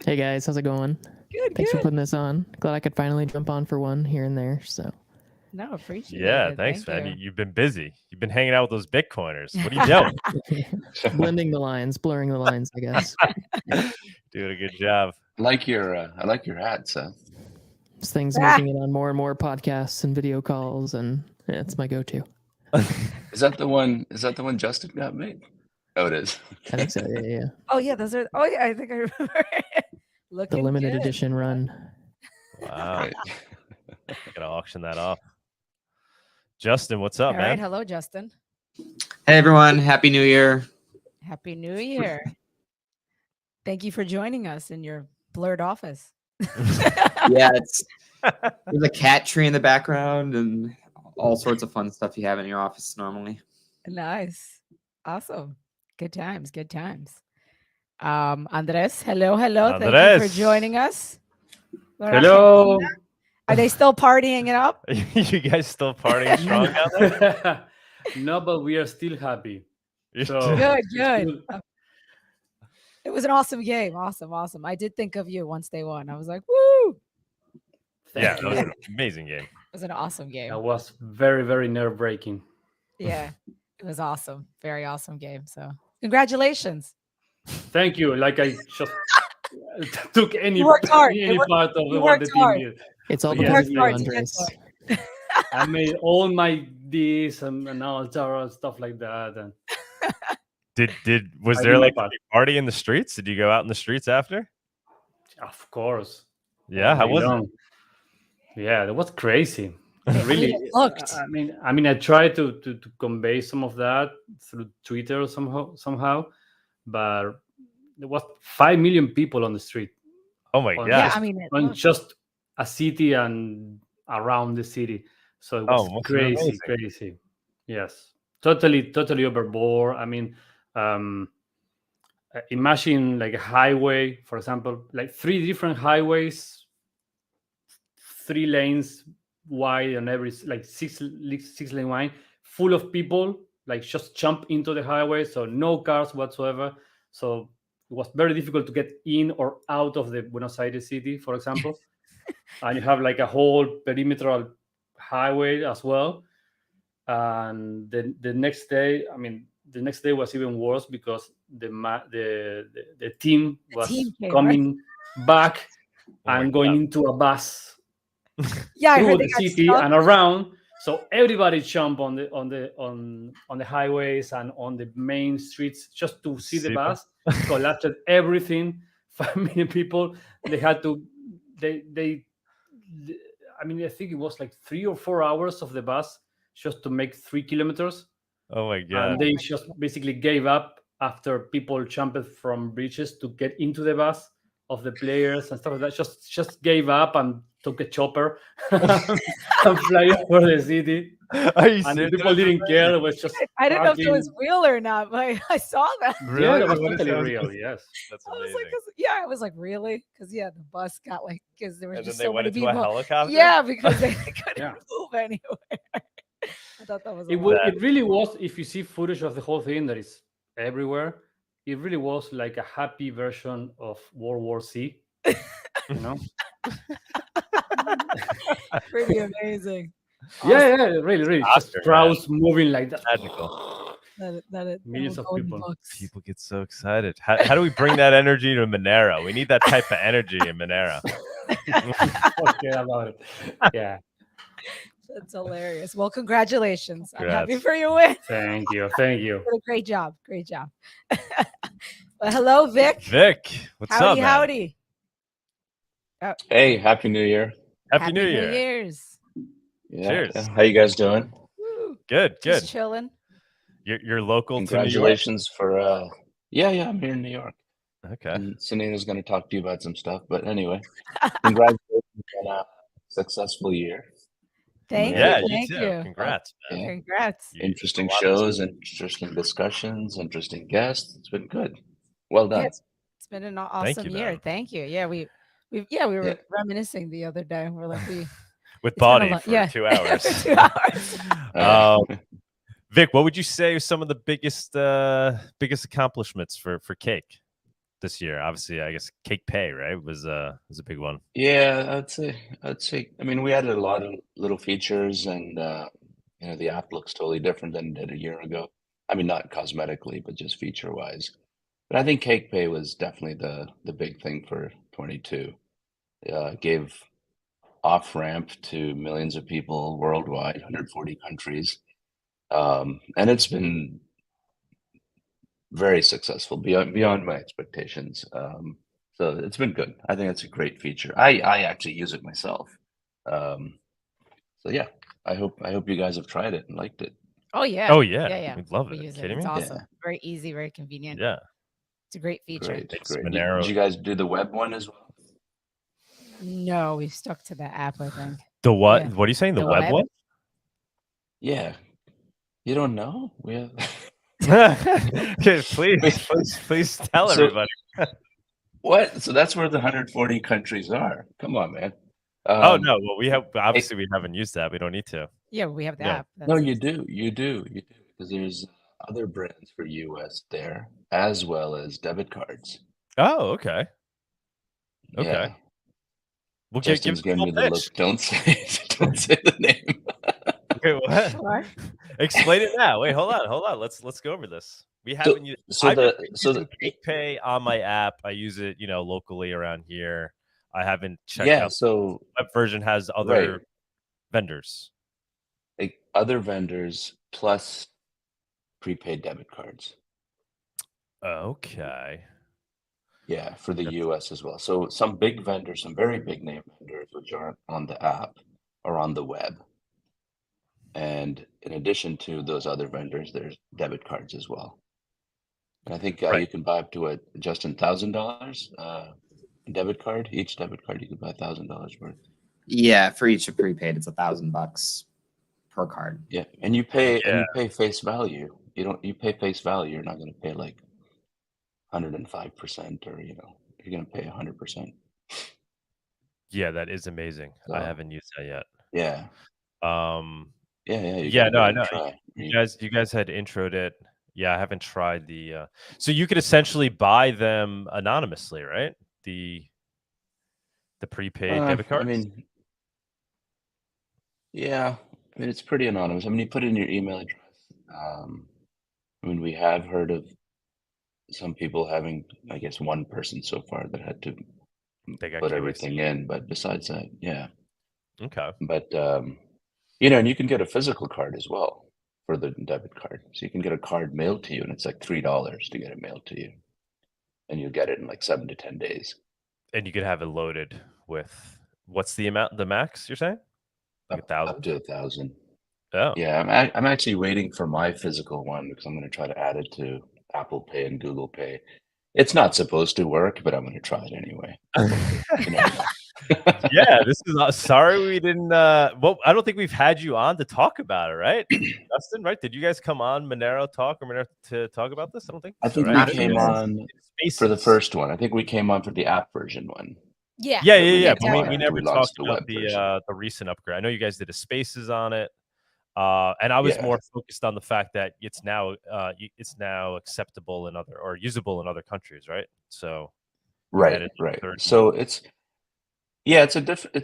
Hey guys, how's it going? Good. Thanks for putting this on. Glad I could finally jump on for one here and there. So No, appreciate Yeah, it. thanks, Thank man. you. You've been busy. You've been hanging out with those Bitcoiners. What are you doing? blending the lines, blurring the lines, I guess. Doing a good job. I like your hat, Seth. This thing's Ah. making it on more and more podcasts and video calls, and yeah, it's my go-to. Is that the one? Is that the one Justin got made? Oh, it is. I think so. Yeah. Oh yeah, those are. Oh yeah, I think I remember. The Looking limited good. edition run. Wow. Right. Gotta auction that off. Justin, what's up, All right, man? hello, Justin. Hey everyone, Happy New Year. Happy New Year. Thank you for joining us in your blurred office. Yeah, there's a cat tree in the background and all sorts of fun stuff you have in your office normally. Nice. Awesome. Good times. Good times. Anhdres, hello. Thank you for Anhdres. joining us. Hello. Are they still partying it up? You guys still partying strong out there? No, but we are still happy. So Good. It was an awesome game. Awesome. I did think of you once they won. I was like, woo! Yeah, thank that was you. an amazing game. It was an awesome game. That was very, very nerve-wracking. Yeah, it was awesome. Very awesome game. So congratulations. Thank you. Like I just took any You worked hard. any part of you what the worked team hard. did. It's all Yeah, because it's of you, hard to get Andres. there. I made all my this and all that stuff like that. And Was I there did my like part. a party in the streets? Did you go out in the streets after? of course. Yeah, how all was day it? long. Yeah, that was crazy. Really, it looked. I mean, I tried to convey some of that through Twitter somehow, but there was 5 million people on the street Oh my on gosh. Yeah, I mean, it on looked. just a city and around the city. So it was must have been amazing. crazy. Yes, totally overboard. I mean, imagine like a highway, for example, like 3 different highways, 3 lanes wide and every like 6 lane wide, full of people like just jump into the highway, so no cars whatsoever. So it was very difficult to get in or out of the Buenos Aires city, for example. And you have like a whole perimeter highway as well. And the next day, the next day was even worse because the team was team came, coming back Oh my and going God. into a bus Yeah, I through heard the they got city stuck. and around. So everybody jumped on the highways and on the main streets just to see the Super. bus. Collapsed everything. 5 million people. They had to. I think it was like 3 or 4 hours of the bus just to make 3 kilometers. Oh my god. And they just basically gave up after people jumped from bridges to get into the bus of the players and stuff like that. Just gave up and took a chopper and fly over the city. Are you And the serious? people didn't care. It was just I didn't know if it was fucking- real or not, but I saw that. Yeah, Really? that was What is totally that? real. Yes. That's I was amazing. like, yeah, I was like, really? Because yeah, the bus got like, because there was And then just they so went many into a people. helicopter? Yeah, because they couldn't Yeah. move anywhere. I thought that was. It really was. If you see footage of the whole thing that is everywhere, it really was like a happy version of World War C. You know? pretty amazing. Yeah, really. Just Oscar, man. crowds moving like that. Magical. That Millions will of go in the people. books. People get so excited. How do we bring that energy to Monero? We need that type of energy in Monero. Forget about it. Yeah. That's hilarious. Well, congratulations. I'm happy Congrats. for your win. Thank you. You did a great job. Well, hello, Vic. Vic, what's up, man? Howdy. Hey, Happy New Year. Happy New Year. Year's. Yeah, Cheers. yeah. How you guys doing? Woo. Good. Just chilling. You're local to New York. Congratulations for yeah, I'm here in New York. Okay. And Sunita's going to talk to you about some stuff. But anyway, congratulations on a successful year. Thank Yeah, you. you Thank too. you. Congrats, man. Yeah. Congrats. Interesting a lot of shows, interesting discussions, interesting guests. It's been good. Well done. Yeah, it's been an awesome year. man. Thank you. Yeah, we were reminiscing the other day. We're like, With it's been a Bawdy long- for yeah. 2 hours. 2 hours. Vic, what would you say are some of the biggest accomplishments for Cake this year? Obviously, I guess Cake Pay, right, was a big one. Yeah, I'd say. I mean, we added a lot of little features, and the app looks totally different than it did a year ago. I mean, not cosmetically, but just feature-wise. But I think Cake Pay was definitely the big thing for 22. Gave off-ramp to millions of people worldwide, 140 countries, and it's been very successful beyond my expectations. So it's been good. I think it's a great feature. I actually use it myself. So yeah, I hope you guys have tried it and liked it. Oh yeah. Oh yeah. Yeah. We love We it. use it. Kidding It's me? awesome. Yeah. Very easy, very convenient. Yeah. It's a great feature. Great. It's Great. Monero. Did you guys do the web one as well? No, we stuck to the app, I think. The what? Yeah. What are you saying? The The web web? one? Yeah. You don't know? We have. Okay, please tell So- everybody. What? So that's where the 140 countries are. Come on, man. Oh no, well we haven't used that. We don't need to. Yeah, we have the Yeah. app. No, you do, because there's other brands for US there, as well as debit cards. Oh, okay. Okay. Yeah. Well, Justin's give giving me the the pitch. look. Don't say the name. Okay, what? What? Explain it now. Wait, hold on. Let's go over this. We haven't used. I've been using Cake Pay on my app. I use it, locally around here. I haven't checked out. So The web version has other vendors. like other vendors plus prepaid debit cards. Okay. Yeah, for the US as well. So some big vendors, some very big name vendors, which aren't on the app, are on the web. And in addition to those other vendors, there's debit cards as well. And I think you can buy up to Justin, $1,000 debit card. Each debit card you can buy $1,000 worth. Yeah, for each prepaid, it's $1,000 per card. Yeah, and you pay face value. You pay face value. You're not going to pay like 105%, or you're going to pay 100%. Yeah, that is amazing. I So- haven't used that yet. Yeah. Yeah. Yeah. No, I know. You guys had introed it. Yeah, I haven't tried the. So you could essentially buy them anonymously, right? The prepaid debit cards. I mean, it's pretty anonymous. I mean, you put in your email address. We have heard of some people having, I guess, one person so far that had to They got put KYC. everything in. But besides that, yeah. Okay. But and you can get a physical card as well for the debit card. So you can get a card mailed to you, and it's like $3 to get it mailed to you, and you'll get it in like 7 to 10 days. And you could have it loaded with what's the amount? The max you're saying? Like 1,000? Up to 1,000. Oh. Yeah, I'm actually waiting for my physical one because I'm going to try to add it to Apple Pay and Google Pay. It's not supposed to work, but I'm going to try it anyway. Yeah, this is sorry we didn't. Well, I don't think we've had you on to talk about it, right, Justin? Right? Did you guys come on Monero Talk or Monero to talk about this? I don't think. I think right? we came on for the first one. I think we came on for the app version one. Yeah. Yeah. But exactly. we never We launched talked the about web version. the recent upgrade. I know you guys did a Spaces on it, and I was more focused on the fact that it's now acceptable in other or usable in other countries, right? So right. So it's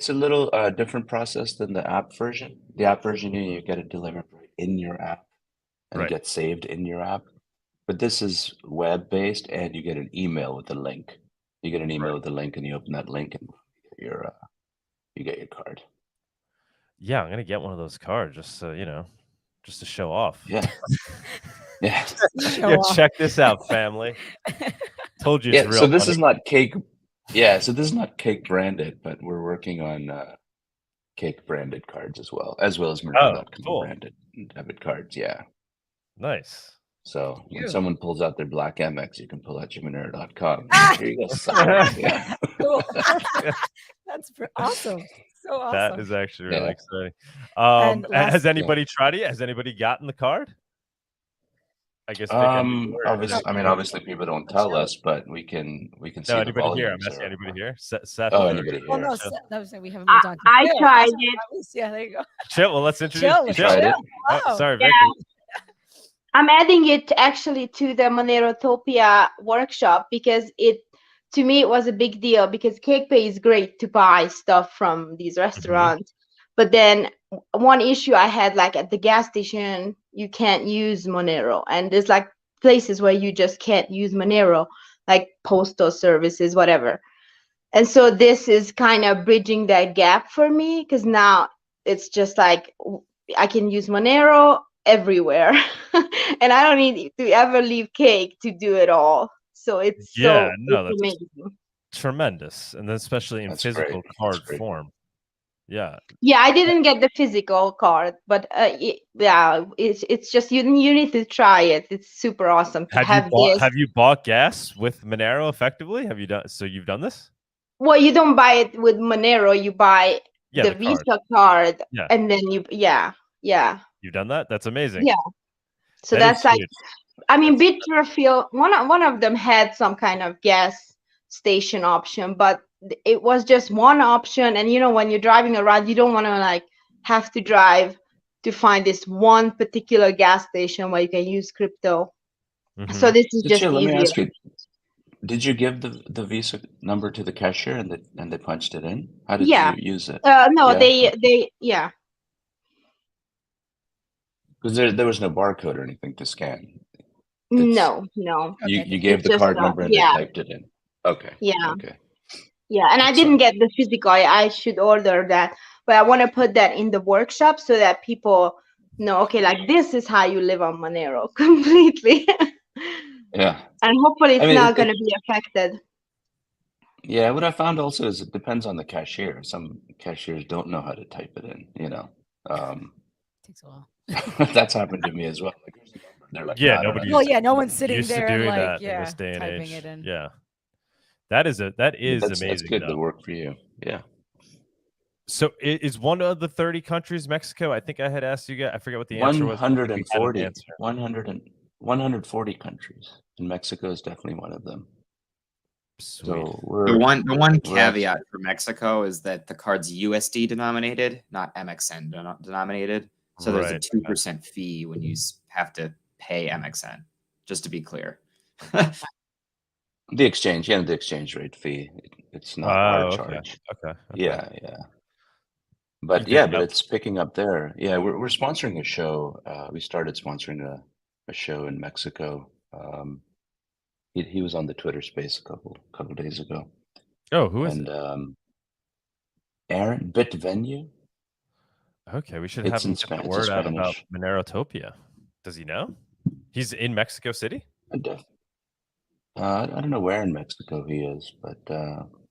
a little different process than the app version. The app version, you get it delivered right in your app, and it gets saved in your app. But this is web based, and you get an email with a link. You get an email with a link, and you open that link, and you get your card. Yeah, I'm gonna get one of those cards just just to show off. Yeah. Yeah. Check this out, family. Told you it's real. So this is not Cake. Yeah, so this is not Cake branded, but we're working on Cake branded cards as well as Monerotopia cool. branded debit cards. Yeah. Nice. So when You. someone pulls out their black Amex, you can pull out your Monero.com. Here you go, son. Yeah. Cool. That's awesome. So awesome. That is actually really Yeah. exciting. And Has last- anybody tried it? Has anybody gotten the card? I guess. Obviously people don't tell us, but we can see No, the anybody here? I'm volumes asking are- anybody here. Seth. Oh, or- anybody Oh here? no, Chill. that was we haven't moved on. To I Chill. tried That's it. what I was- Yeah, there you go. Chill. Well, let's introduce Chill. You tried Chill. it? Wow. Oh, sorry, Yeah. Vicky. I'm adding it actually to the Monerotopia workshop because to me it was a big deal because CakePay is great to buy stuff from these restaurants. But then one issue I had, like at the gas station, you can't use Monero, and there's like places where you just can't use Monero, like postal services, whatever. And so this is kind of bridging that gap for me because now it's just like I can use Monero everywhere and I don't need to ever leave Cake to do it all. So it's Yeah, it's that's amazing. tremendous, and then especially in That's physical great. card That's great. form. Yeah. Yeah, I didn't get the physical card, but it's just you need to try it. It's super awesome to have this. Have you bought gas with Monero effectively? Have you done? So you've done this? Well, you don't buy it with Monero. You buy Yeah, the the card. Visa card, Yeah. and then yeah. You've done that? That's amazing. Yeah. So That is that's like, huge. I mean, Bitterfield, one of them had some kind of gas station option, but it was just one option. And when you're driving around, you don't want to like have to drive to find this one particular gas station where you can use crypto. Mhm. So this is just Chilla, let me easier. ask you, did you give the Visa number to the cashier and they punched it in? How did Yeah. you use it? No, Yeah. they Because there was no barcode or anything to scan. no. You gave It's the just, card number and yeah. they typed it in. Okay. Yeah. Okay. Yeah, and I That's didn't all. get the physical. I should order that, but I want to put that in the workshop so that people know, okay, like this is how you live on Monero completely. Yeah. And hopefully it's I mean, not going to be affected. Yeah, what I found also is it depends on the cashier. Some cashiers don't know how to type it in, Takes a while. That's happened to me as well. Like, here's the number. They're like, Yeah, "No, I don't know." nobody's Well, yeah, no one's sitting used there to doing like, that yeah, in this day and typing age. it in. Yeah. That is That's amazing. good though. to work for you. Yeah. So is one of the 30 countries Mexico? I think I had asked you guys. I forget what the answer was. 140. Answer. 140 countries. And Mexico is definitely one of them. Sweet. So The one we're caveat for Mexico is that the card's USD denominated, not MXN denominated. So there's a Right. 2% fee when you have to pay MXN, just to be clear. the exchange rate fee. It's not our okay. charge. Okay. Yeah. But You did but that. it's picking up there. Yeah, we're sponsoring a show. We started sponsoring a show in Mexico. He was on the Twitter space a couple days ago. Oh, who is And it? Aaron Bitvenue. Okay, we should It's have him in get the it's a word out about Spanish. Monerotopia. Does he know? He's in Mexico City? I don't know where in Mexico he is, but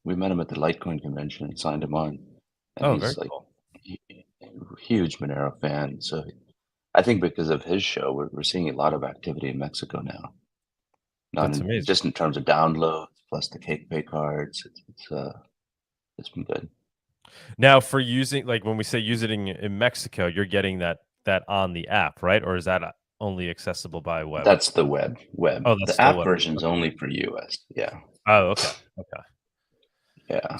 we met him at the Litecoin convention and signed him on. And Oh, he's very like cool. a huge Monero fan. So I think because of his show, we're seeing a lot of activity in Mexico now. That's amazing. Just in terms of downloads plus the CakePay cards. It's been good. Now, for using, like when we say using it in Mexico, you're getting that on the app, right? Or is that only accessible by web? That's the web. Oh, that's the still app web. version's only for US. Yeah. Oh, okay. Yeah.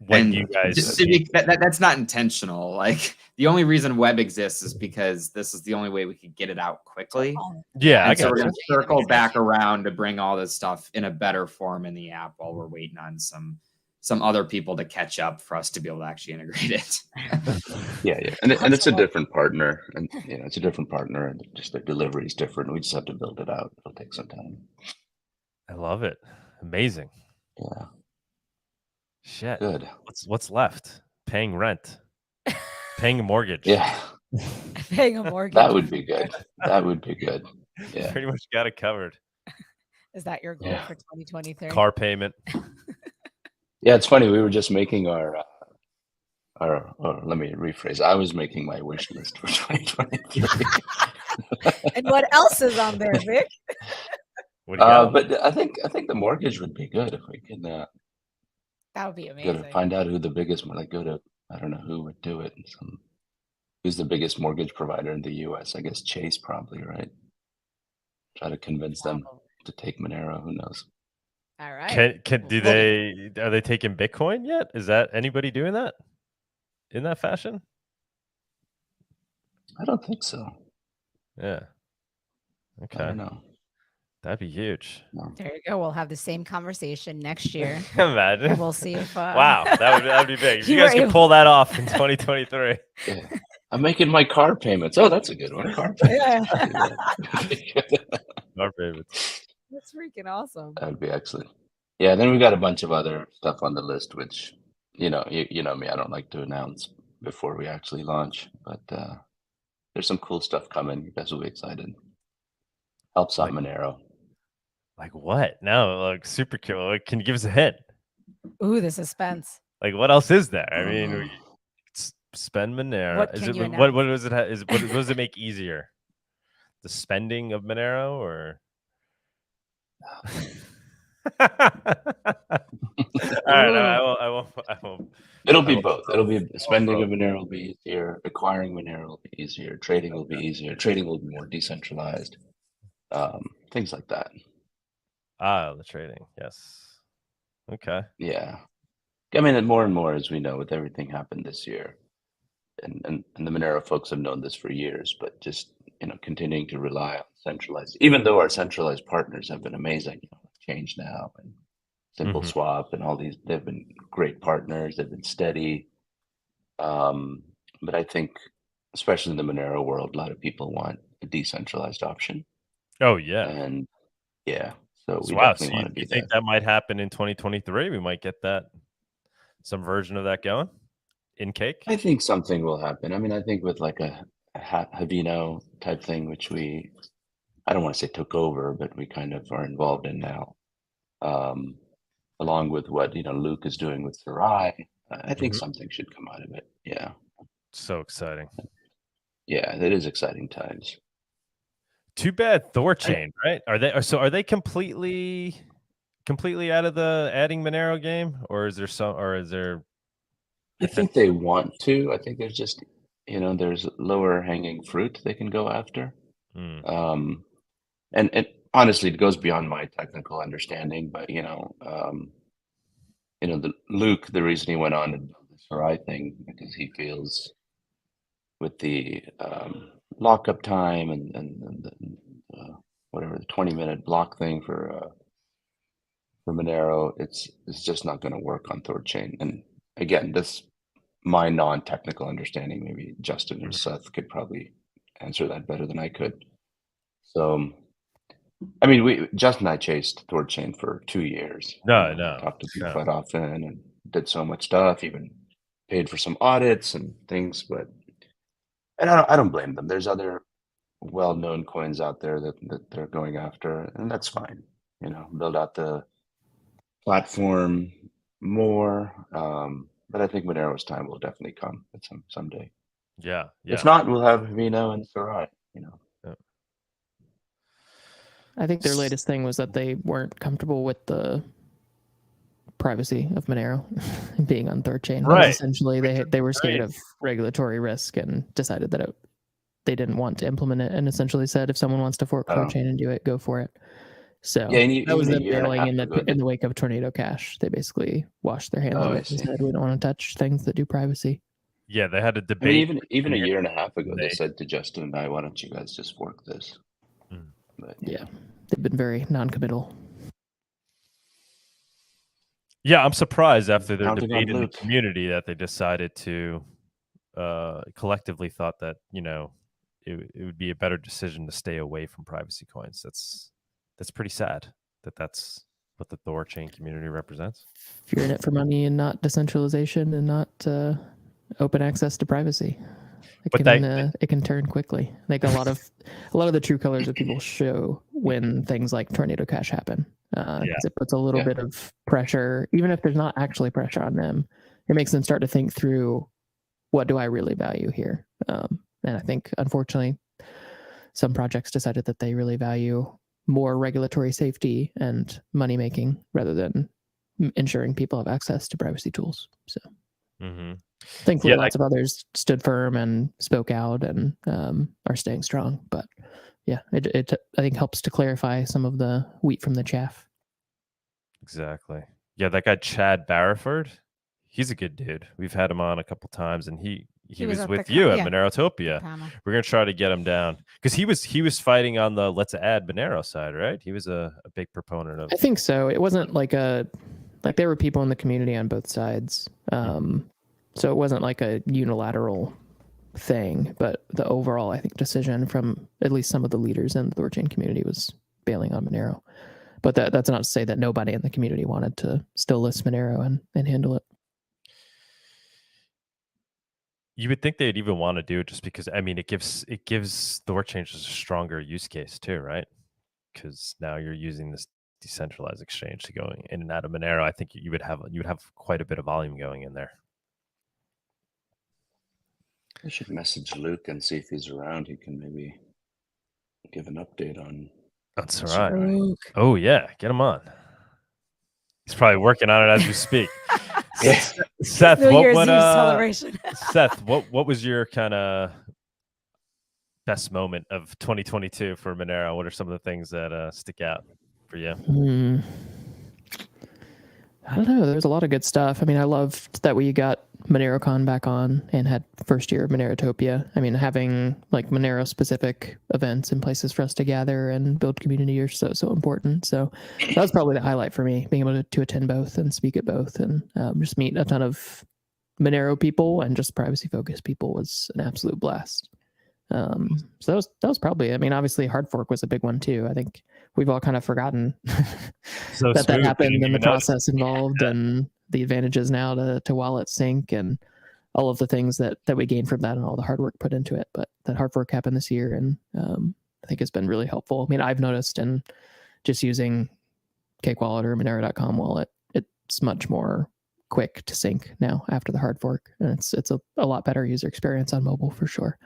When And you guys just to be, that's not intentional. Like the only reason web exists is because this is the only way we could get it out quickly. Yeah, I And so got we're you. gonna circle back around to bring all this stuff in a better form in the app while we're waiting on some other people to catch up for us to be able to actually integrate it. Yeah. And it's a different partner, and it's a different partner, and just their delivery is different. We just have to build it out. It'll take some time. I love it. Amazing. Yeah. Shit. Good. What's left? Paying rent. Paying a mortgage. Yeah. Paying a mortgage. That would be good. That would be good. Yeah. Pretty much got it covered. Is that your goal Yeah. for 2023? Car payment. Yeah, it's funny. We were just making our let me rephrase. I was making my wish list for 2023. And what else is on there, Vic? What do you got? But I think the mortgage would be good if we can That would be go amazing. to find out who the biggest one. Like go to I don't know who would do it. Who's the biggest mortgage provider in the U.S.? I guess Chase probably, right? Try to convince them to take Monero. Who knows? All right. Are they taking Bitcoin yet? Is that anybody doing that in that fashion? I don't think so. Yeah. I Okay. don't know. That'd be huge. No. There you go. We'll have the same conversation next year. Imagine. And we'll see if. Wow, that'd be big. If you You guys were can able- pull that off in 2023. Yeah. I'm making my car payments. Oh, that's a good one. Car payments. Our favorites. That's freaking awesome. That'd be excellent. Yeah, then we got a bunch of other stuff on the list, which you know me, I don't like to announce before we actually launch, but there's some cool stuff coming. You guys will be excited. Helps out Monero. Like what? No, like super cool. Like, can you give us a hint? Ooh, the suspense. Like what else is there? I mean, spend Monero. What Is can it you what does it have? What does it make easier? The spending of Monero or all right, I won't. It'll be both. It'll be spending of Monero will be easier, acquiring Monero will be easier, trading will be easier, trading will be more decentralized. Things like that. The trading, yes. Okay. Yeah. I mean, more and more, as we know, with everything happened this year, and the Monero folks have known this for years, but just continuing to rely on centralized, even though our centralized partners have been amazing, Change Now and Simple Swap and all these, they've been great partners. They've been steady. But I think, especially in the Monero world, a lot of people want a decentralized option. Oh yeah. And yeah, so we wow. definitely So want to do you think that might happen in 2023? We might get some version of that going in cake. I think something will happen. I mean, I think with like a Havino type thing, which I don't want to say took over, but we kind of are involved in now. Along with what Luke is doing with Serai, I think something should come out of it. Yeah. So exciting. Yeah, it is exciting times. Too bad Thorchain, right? Are they completely out of the adding Monero game, or is there I think they want to. I think there's just there's lower hanging fruit they can go after. And honestly, it goes beyond my technical understanding, but Luke, the reason he went on to build the Serai thing, because he feels with the lockup time and whatever the 20-minute block thing for Monero, it's just not going to work on Thorchain. And again, this my non-technical understanding. Maybe Justin or Seth could probably answer that better than I could. So, I mean, Justin and I chased Thorchain for 2 years. No. Talked to people quite often and did so much stuff, even paid for some audits and things. But I don't blame them. There's other well-known coins out there that they're going after, and that's fine. Build out the platform more. But I think Monero's time will definitely come at someday. Yeah. If not, we'll have Vino and Serai. Yeah. I think their latest thing was that they weren't comfortable with the privacy of Monero being on Thorchain. Right. Essentially, they were scared of regulatory risk and decided that they didn't want to implement it, and essentially said, if someone wants to fork Thorchain and do it, go for it. So yeah, that was them bailing in the wake of Tornado Cash. They basically washed their hands of it and said, we don't want to touch things that do privacy. Yeah, they had a debate. I mean, even a year and a half ago, they said to Justin and I, why don't you guys just fork this? But, yeah, they've been very non-committal. Yeah, I'm surprised after their debate in the community that they decided to collectively thought that, it would be a better decision to stay away from privacy coins. That's pretty sad that's what the Thorchain community represents. If you're in it for money and not decentralization and not open access to privacy, it can turn quickly. Like a lot of the true colors that people show when things like Tornado Cash happen. It puts a little bit of pressure, even if there's not actually pressure on them. It makes them start to think through, what do I really value here? And I think, unfortunately, some projects decided that they really value more regulatory safety and money making rather than ensuring people have access to privacy tools. So thankfully, lots of others stood firm and spoke out and are staying strong. But yeah, it I think helps to clarify some of the wheat from the chaff. Exactly. Yeah, that guy Chad Barriford, he's a good dude. We've had him on a couple times, and he was with you at Monerotopia. We're gonna try to get him down because he was fighting on the let's add Monero side, right? He was a big proponent of. I think so. It wasn't like there were people in the community on both sides, so it wasn't like a unilateral thing. But the overall, I think, decision from at least some of the leaders in the Thorchain community was bailing on Monero. But that's not to say that nobody in the community wanted to still list Monero and handle it. You would think they'd even want to do it just because, I mean, it gives Thorchain a stronger use case too, right? Because now you're using this decentralized exchange to go in and out of Monero. I think you would have quite a bit of volume going in there. I should message Luke and see if he's around. He can maybe give an update on. That's all right. Oh yeah, get him on. He's probably working on it as we speak. Seth, Seth, what was your kind of best moment of 2022 for Monero? What are some of the things that stick out for you? I don't know. There's a lot of good stuff. I mean, I loved that we got MoneroCon back on and had first year of Monerotopia. I mean, having like Monero specific events and places for us to gather and build community are so important. So that was probably the highlight for me, being able to attend both and speak at both and just meet a ton of Monero people and just privacy focused people was an absolute blast. So that was probably, I mean, obviously hard fork was a big one too. I think we've all kind of forgotten that happened and the process involved and the advantages now to wallet sync and all of the things that we gained from that and all the hard work put into it. But that hard fork happened this year and I think it's been really helpful. I mean, I've noticed in just using Cake Wallet or Monero.com wallet, it's much more quick to sync now after the hard fork, and it's a lot better user experience on mobile for sure.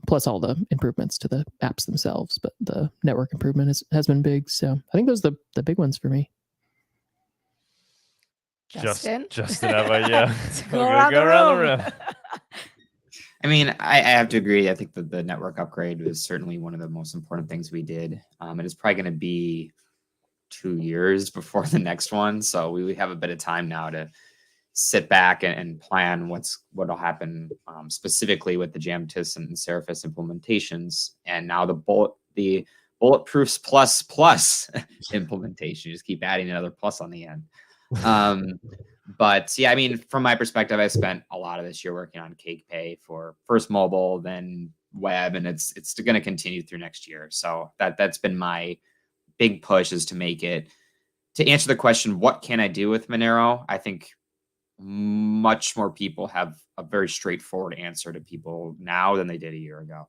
Plus all the improvements to the apps themselves, but the network improvement has been big. So I think those are the big ones for me. Justin, how about you? Go around the room. I mean, I have to agree. I think that the network upgrade was certainly one of the most important things we did. It is probably going to be 2 years before the next one. So we have a bit of time now to sit back and plan what'll happen specifically with the Jamtis and Seraphis implementations. And now the Bulletproofs plus implementation. You just keep adding another plus on the end. But yeah, I mean, from my perspective, I spent a lot of this year working on Cake Pay for first mobile, then web, and it's going to continue through next year. So that's been my big push, is to make it, to answer the question, what can I do with Monero? I think much more people have a very straightforward answer to people now than they did a year ago.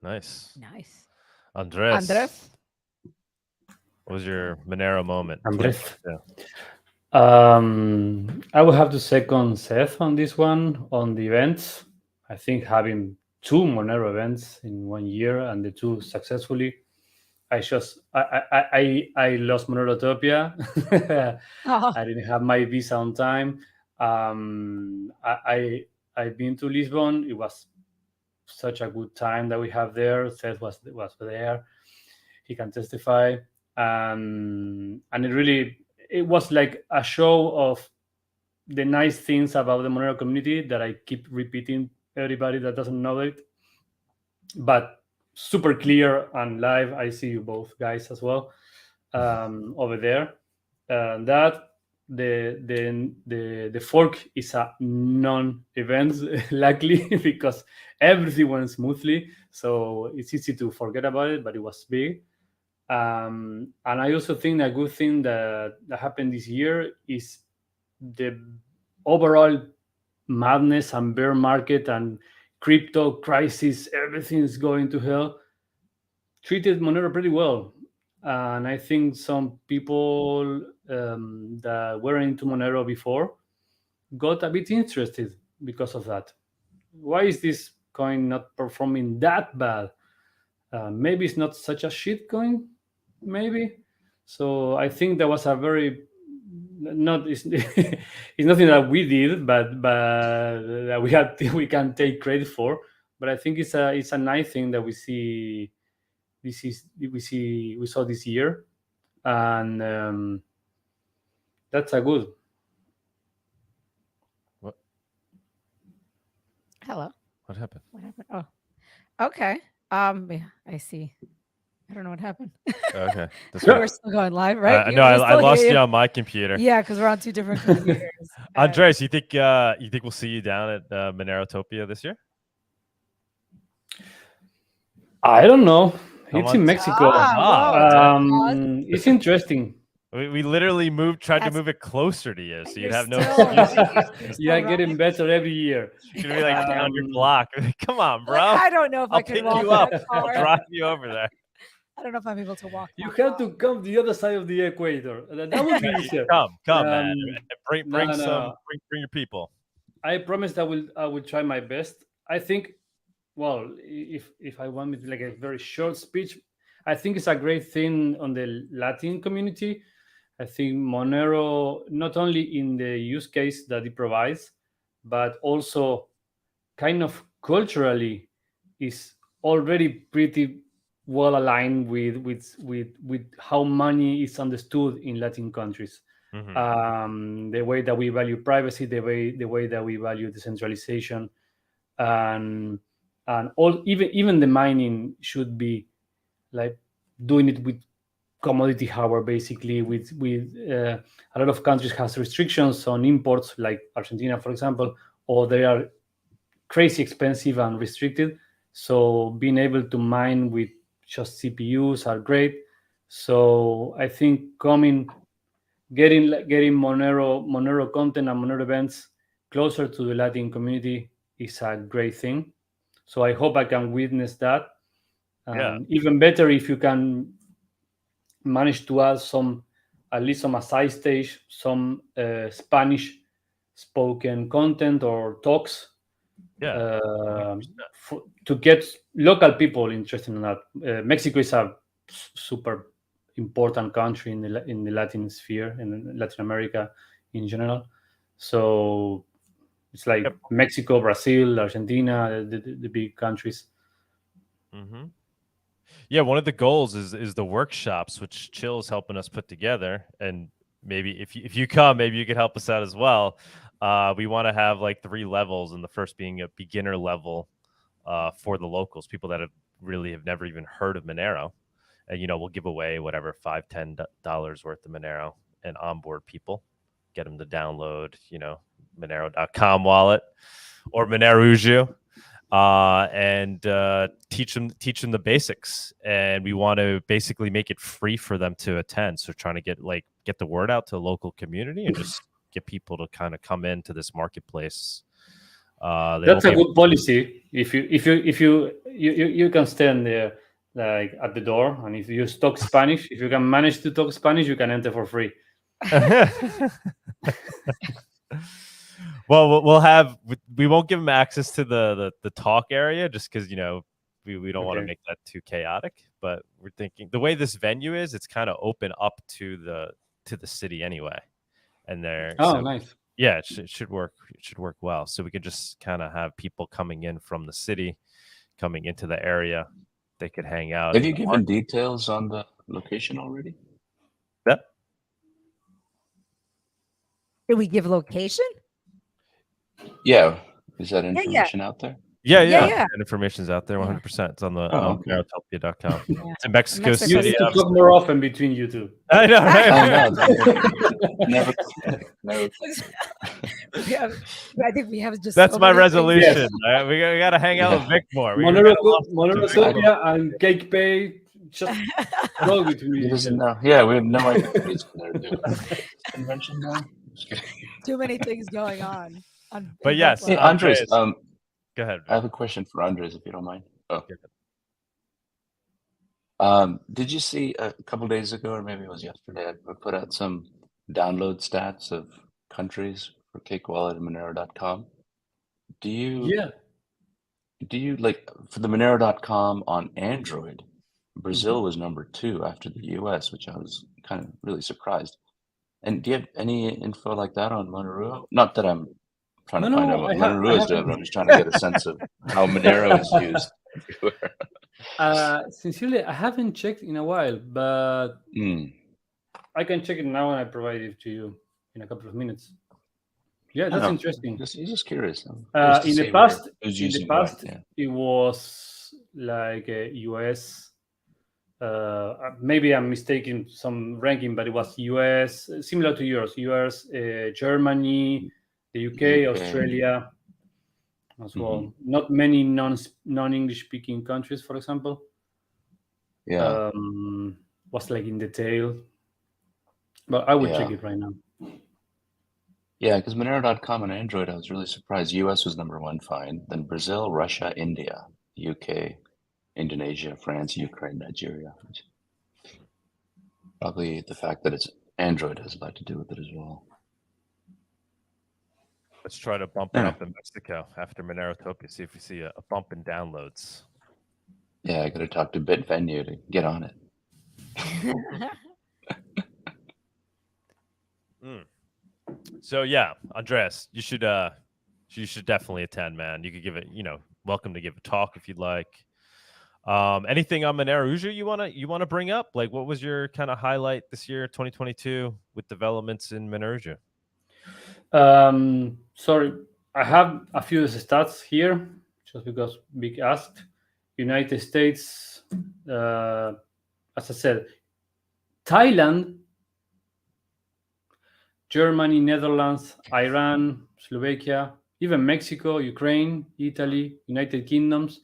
Nice. Anhdres, what was your Monero moment? Anhdres. Yeah. I will have to second Seth on this one, on the events. I think having 2 Monero events in 1 year and the 2 successfully. I lost Monerotopia. I didn't have my visa on time. I've been to Lisbon. It was such a good time that we have there. Seth was there. He can testify. And it was like a show of the nice things about the Monero community that I keep repeating everybody that doesn't know it. But super clear and live. I see you both guys as well over there. That the fork is a non-event, luckily, because everything went smoothly. So it's easy to forget about it, but it was big. And I also think a good thing that happened this year is the overall madness and bear market and crypto crisis, everything's going to hell, treated Monero pretty well. And I think some people that were into Monero before got a bit interested because of that. Why is this coin not performing that bad. Maybe it's not such a shit coin, maybe. So I think that was a very it's nothing that we did, but that we can take credit for. But I think it's a nice thing that we saw this year, and that's a good. What? Hello. What happened? What happened? Oh, okay. I see. I don't know what happened. Okay. We're still going live, right? No, I lost you on my computer. Yeah, because we're on two different computers. Anhdres, you think we'll see you down at Monerotopia this year? I don't know. It's in Mexico. It's interesting. We literally tried to move it closer to you, so you'd have no excuse. Yeah, getting better every year. You're gonna be like down your block. Come on, bro. Look, I don't know if I'll I can pick walk you up. that I'll far. drive you over there. I don't know if I'm able to walk. You have to come the other side of the equator. That would be easier. Come, man. Bring your people. I promise I will try my best. I think, well, if I want like a very short speech, I think it's a great thing on the Latin community. I think Monero, not only in the use case that it provides, but also kind of culturally is already pretty well aligned with how money is understood in Latin countries. Mm-hmm. The way that we value privacy, the way that we value decentralization, and even the mining should be like doing it with commodity hardware, basically. With a lot of countries has restrictions on imports, like Argentina, for example, or they are crazy expensive and restricted. So being able to mine with just CPUs are great. So I think getting Monero content and Monero events closer to the Latin community is a great thing. So I hope I can witness that. Even better if you can manage to add at least some side stage, some Spanish spoken content or talks. To get local people interested in that. Mexico is a super important country in the Latin sphere, in Latin America in general. So it's like Mexico, Brazil, Argentina, the big countries. Mm-hmm. Yeah, one of the goals is the workshops, which Csilla is helping us put together. And maybe if you come, maybe you could help us out as well. We want to have like 3 levels, and the first being a beginner level for the locals, people that have never even heard of Monero. And, we'll give away whatever, $5-10 worth of Monero and onboard people, get them to download, Monero.com wallet or Moneruju, and teach them the basics. And we want to basically make it free for them to attend. So trying to get the word out to the local community and just get people to kind of come into this marketplace. That's a good policy. If you can stand there like at the door, and if you talk Spanish, if you can manage to talk Spanish, you can enter for free. Well, we won't give them access to the talk area just because we don't want to make that too chaotic. But we're thinking the way this venue is, it's kind of open up to the city anyway, and nice. Yeah, it should work. It should work well. So we could just kind of have people coming in from the city, coming into the area. They could hang out. Have you given details on the location already? Yeah. Did we give location? Yeah. Is that information out there? Yeah. That information's out there 100%. It's on the Monerotopia.com. It's in Mexico City. You need to talk more often between you two. I know. Never. I think we have just. That's my resolution. Yes. We got to hang out with Vic more. Monerotopia and Cake Pay. Just go between you. He doesn't know. Yeah, we have no idea what he's going to do. Convention now? Too many things going on. But yes, hey, Anhdres. Go ahead. I have a question for Anhdres, if you don't mind. Did you see a couple days ago, or maybe it was yesterday, I put out some download stats of countries for Cake Wallet and Monero.com? Do you? Yeah. do you like for the Monero.com on Android? Brazil was number 2 after the US, which I was kind of really surprised. And do you have any info like that on Monero? Not that I'm trying to find out what Monero is doing, but I'm just trying to get a sense of how Monero is used everywhere. Sincerely, I haven't checked in a while, but I can check it now and I provide it to you in a couple of minutes. Yeah, that's interesting. Just curious. In the past, it was like a US. Maybe I'm mistaking some ranking, but it was US, similar to yours. US, Germany, the UK, Australia, as well. Not many non-English speaking countries, for example. Yeah, was like in the tail, but I would check it right now. Yeah, because Monero.com on Android, I was really surprised. US was number 1, fine. Then Brazil, Russia, India, UK, Indonesia, France, Ukraine, Nigeria. Probably the fact that it's Android has a lot to do with it as well. Let's try to bump it up in Mexico after Monerotopia, see if we see a bump in downloads. Yeah, I got to talk to Bitvenue to get on it. So yeah, Anhdres, you should definitely attend, man. You could give it, welcome to give a talk if you'd like. Anything on Monerotopia you wanna bring up? Like, what was your kind of highlight this year, 2022, with developments in Monerotopia? Sorry, I have a few stats here just because Big asked. United States, as I said, Thailand, Germany, Netherlands, Iran, Slovakia, even Mexico, Ukraine, Italy, United Kingdoms.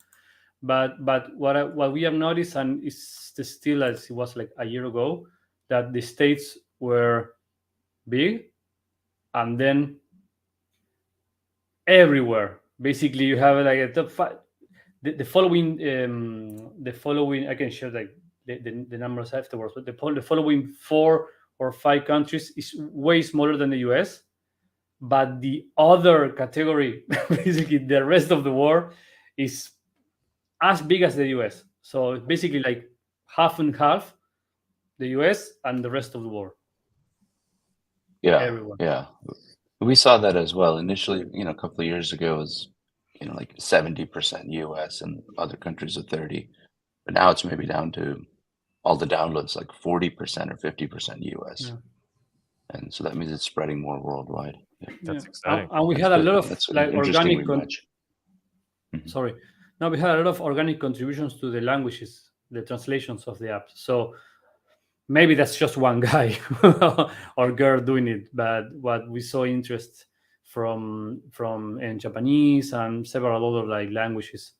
But what we have noticed, and it's still as it was like a year ago, that the states were big, and then everywhere. Basically, you have like a top 5. The following I can share like the numbers afterwards, but the following 4 or 5 countries is way smaller than the US, but the other category, basically the rest of the world, is as big as the US. So it's basically like half and half, the US and the rest of the world. Yeah, everyone. Yeah. We saw that as well. Initially, a couple of years ago, it was, like 70% US and other countries are 30. But now it's maybe down to all the downloads, like 40% or 50% US. Yeah. And so that means it's spreading more worldwide. That's exciting. And we had a lot of like organic. Sorry. Now we had a lot of organic contributions to the languages, the translations of the app. So maybe that's just one guy or girl doing it, but what we saw interest from in Japanese and several other like languages,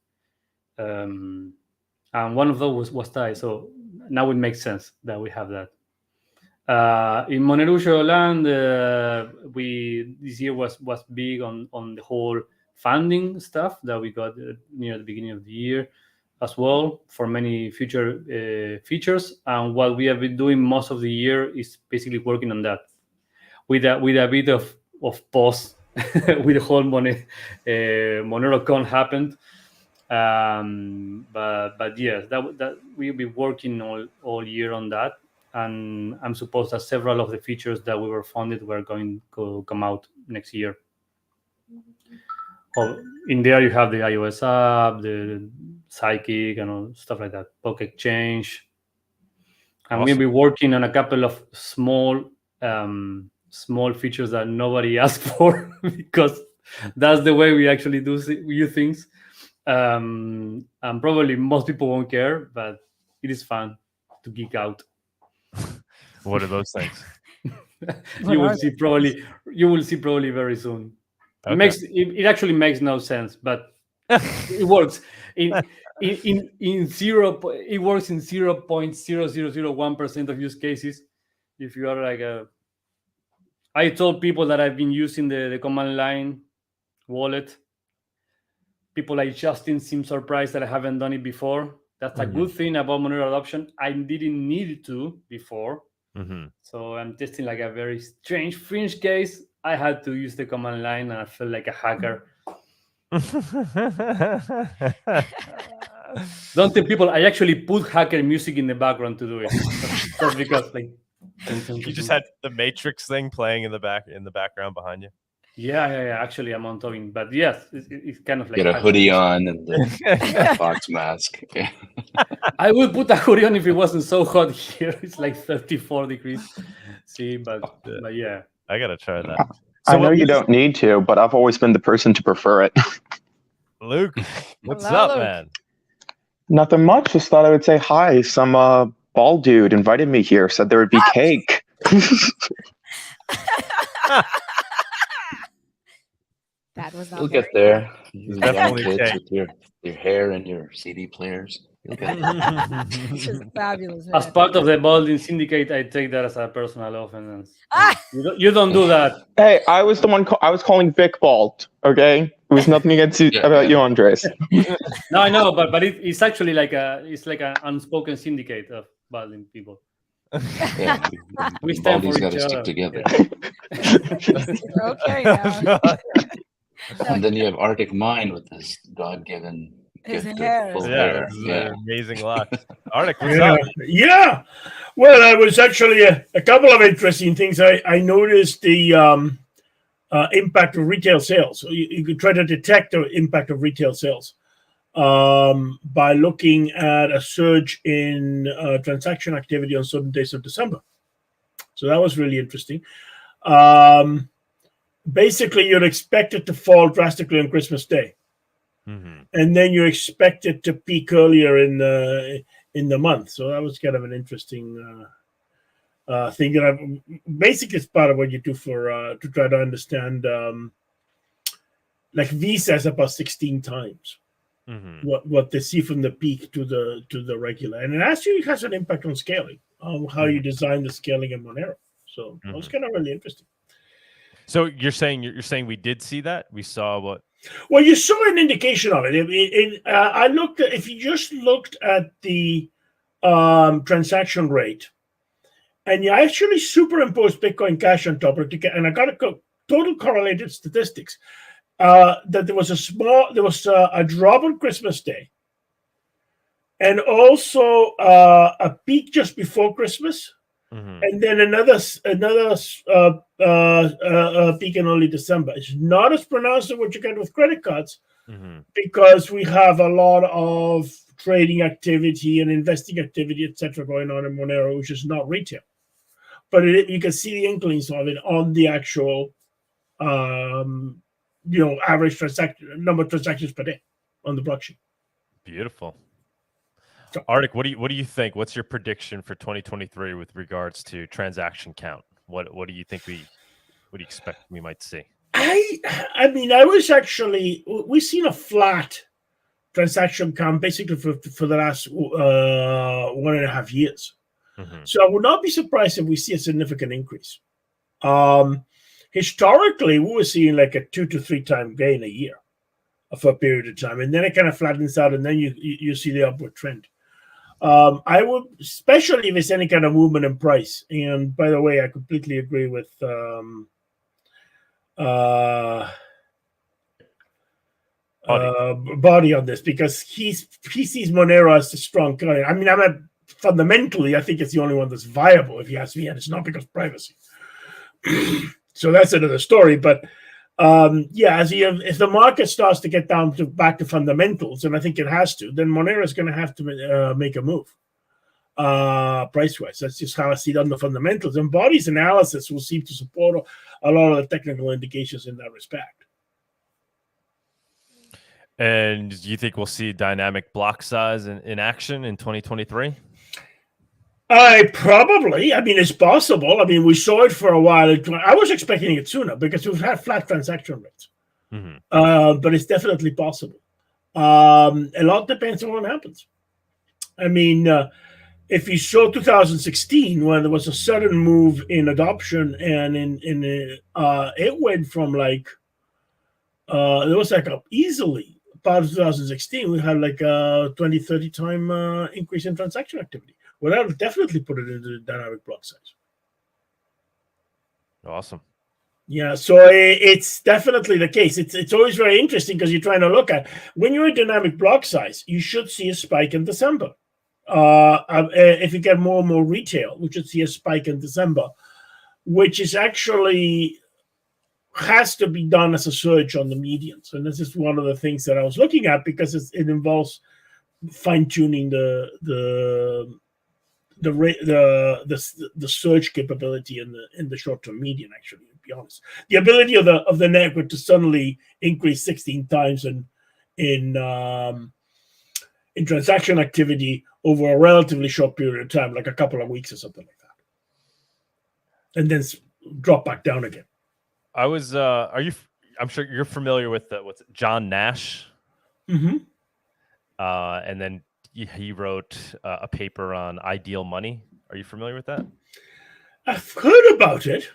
and one of those was Thai. So now it makes sense that we have that. In Monerotopia land, this year was big on the whole funding stuff that we got near the beginning of the year as well for many future features. And what we have been doing most of the year is basically working on that with a bit of pause with the whole MoneroCon happened. But yes, that we'll be working all year on that. And I'm supposed that several of the features that we were funded were going to come out next year. In there you have the iOS app, the Psychic, and all stuff like that, Pocket Change. And awesome. We'll be working on a couple of small features that nobody asked for because that's the way we actually do things. And probably most people won't care, but it is fun to geek out. What are those things? You will see probably very soon. Okay. It actually makes no sense, but it works. It works in 0.0001% of use cases. If you are like I told people that I've been using the command line wallet. People like Justin seem surprised that I haven't done it before. That's a good thing about Monero adoption. I didn't need to before. So I'm testing like a very strange fringe case. I had to use the command line and I felt like a hacker. Don't tell people I actually put hacker music in the background to do it. Just because, like, you just had the Matrix thing playing in the background behind you. Yeah. Actually, I'm on talking, but yes, it's kind of like Get a hoodie on and the fox mask. I would put a hoodie on if it wasn't so hot here. It's like 34 degrees. See, but yeah. I gotta try that. So I know you don't need to, but I've always been the person to prefer it. Luke, what's Hello, up, Luke. man? Nothing much. Just thought I would say hi. Some bald dude invited me here, said there would be cake. That was not. You'll get there. It's You definitely young kids cake. with your hair and your CD players. You'll get there. This is fabulous. As man. part of the Bawdy syndicate, I take that as a personal offense. You don't do that. Hey, I was the one. I was calling Vic bald. Okay, it was nothing against you about you, Anhdres. No, I know, but it's actually like an unspoken syndicate of Bawdy people. Yeah, We stand Baldy's for got each to stick other. together. Okay, now. And then you have ArticMine with his God-given His gift hair. of full Yeah, hair. this is Yeah. amazing locks. Arctic, what's Yeah. up? Yeah. Well, there was actually a couple of interesting things. I noticed the impact of retail sales. So you could try to detect the impact of retail sales by looking at a surge in transaction activity on certain days of December. So that was really interesting. Basically, you'd expect it to fall drastically on Christmas Day. Mm-hmm. And then you expect it to peak earlier in the month. So that was kind of an interesting thing that basically it's part of what you do for to try to understand. Like Visa is about 16 times what they see from the peak to the regular, and it actually has an impact on scaling, on how you design the scaling in Monero. So that was kind of really interesting. So you're saying we did see that? We saw what? Well, you saw an indication of it. I looked at, if you just looked at the transaction rate, and you actually superimposed Bitcoin Cash on top of it, and I got total correlated statistics, that there was a drop on Christmas Day, and also a peak just before Christmas. And then another peak in early December. It's not as pronounced as what you get with credit cards because we have a lot of trading activity and investing activity, etc., going on in Monero, which is not retail. But you can see the inklings of it on the actual, average number of transactions per day on the blockchain. Beautiful. Arctic, what do you think? What's your prediction for 2023 with regards to transaction count? What do you think what do you expect we might see? I mean, I was actually, we've seen a flat transaction count basically for the last 1.5 years. So I would not be surprised if we see a significant increase. Historically, we were seeing like a 2 to 3 time gain a year for a period of time, and then it kind of flattens out, and then you see the upward trend. I would, especially if there's any kind of movement in price. And by the way, I completely agree with Bawdy on this, because he sees Monero as a strong coin. I mean, fundamentally, I think it's the only one that's viable, if you ask me, and it's not because of privacy. So that's another story. But if the market starts to get back to fundamentals, and I think it has to, then Monero is going to have to make a move price-wise. That's just how I see it on the fundamentals. And Bawdy's analysis will seem to support a lot of the technical indications in that respect. And do you think we'll see dynamic block size in action in 2023? Probably. I mean, it's possible. I mean, we saw it for a while. I was expecting it sooner because we've had flat transaction rates. But it's definitely possible. A lot depends on what happens. I mean, if you saw 2016, when there was a sudden move in adoption, and it went from like, it was like easily, part of 2016, we had like a 20, 30 time increase in transaction activity. Well, that would definitely put it into the dynamic block size. Awesome. Yeah, so it's definitely the case. It's always very interesting because you're trying to look at when you're a dynamic block size, you should see a spike in December. If you get more and more retail, we should see a spike in December, which is actually has to be done as a surge on the medians. And this is one of the things that I was looking at because it involves fine tuning the surge capability in the short term median. Actually, to be honest, the ability of the network to suddenly increase 16 times in transaction activity over a relatively short period of time, like a couple of weeks or something like that, and then drop back down again. I was. I'm sure you're familiar with what's John Nash. Mm-hmm. And then he wrote a paper on ideal money. Are you familiar with that? I've heard about it.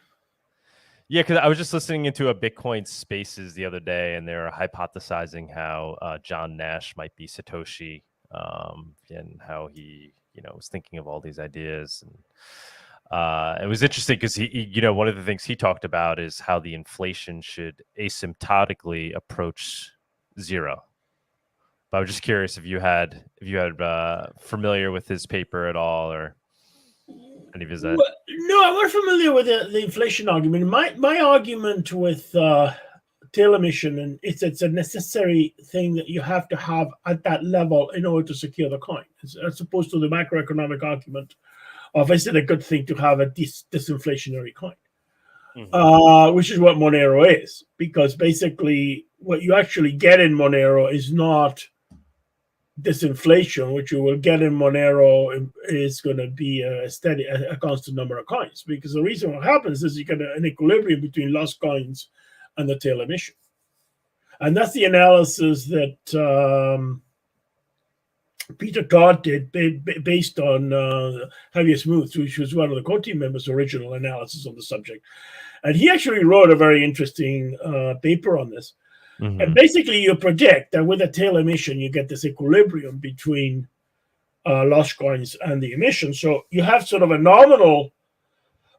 Yeah, because I was just listening into a Bitcoin Spaces the other day, and they were hypothesizing how John Nash might be Satoshi, and how he, was thinking of all these ideas. And it was interesting because he, one of the things he talked about is how the inflation should asymptotically approach zero. But I was just curious if you had familiar with his paper at all, or any of his. No, I'm not familiar with the inflation argument. My argument with tail emission, and it's a necessary thing that you have to have at that level in order to secure the coin, as opposed to the macroeconomic argument of is it a good thing to have a disinflationary coin, which is what Monero is, because basically what you actually get in Monero is not disinflation. What you will get in Monero is going to be a constant number of coins, because the reason what happens is you get an equilibrium between lost coins and the tail emission, and that's the analysis that Peter Todd did based on Javier Smooth, which was one of the core team members' original analysis on the subject, and he actually wrote a very interesting paper on this. Mm-hmm. And basically, you predict that with a tail emission, you get this equilibrium between lost coins and the emission. So you have sort of a nominal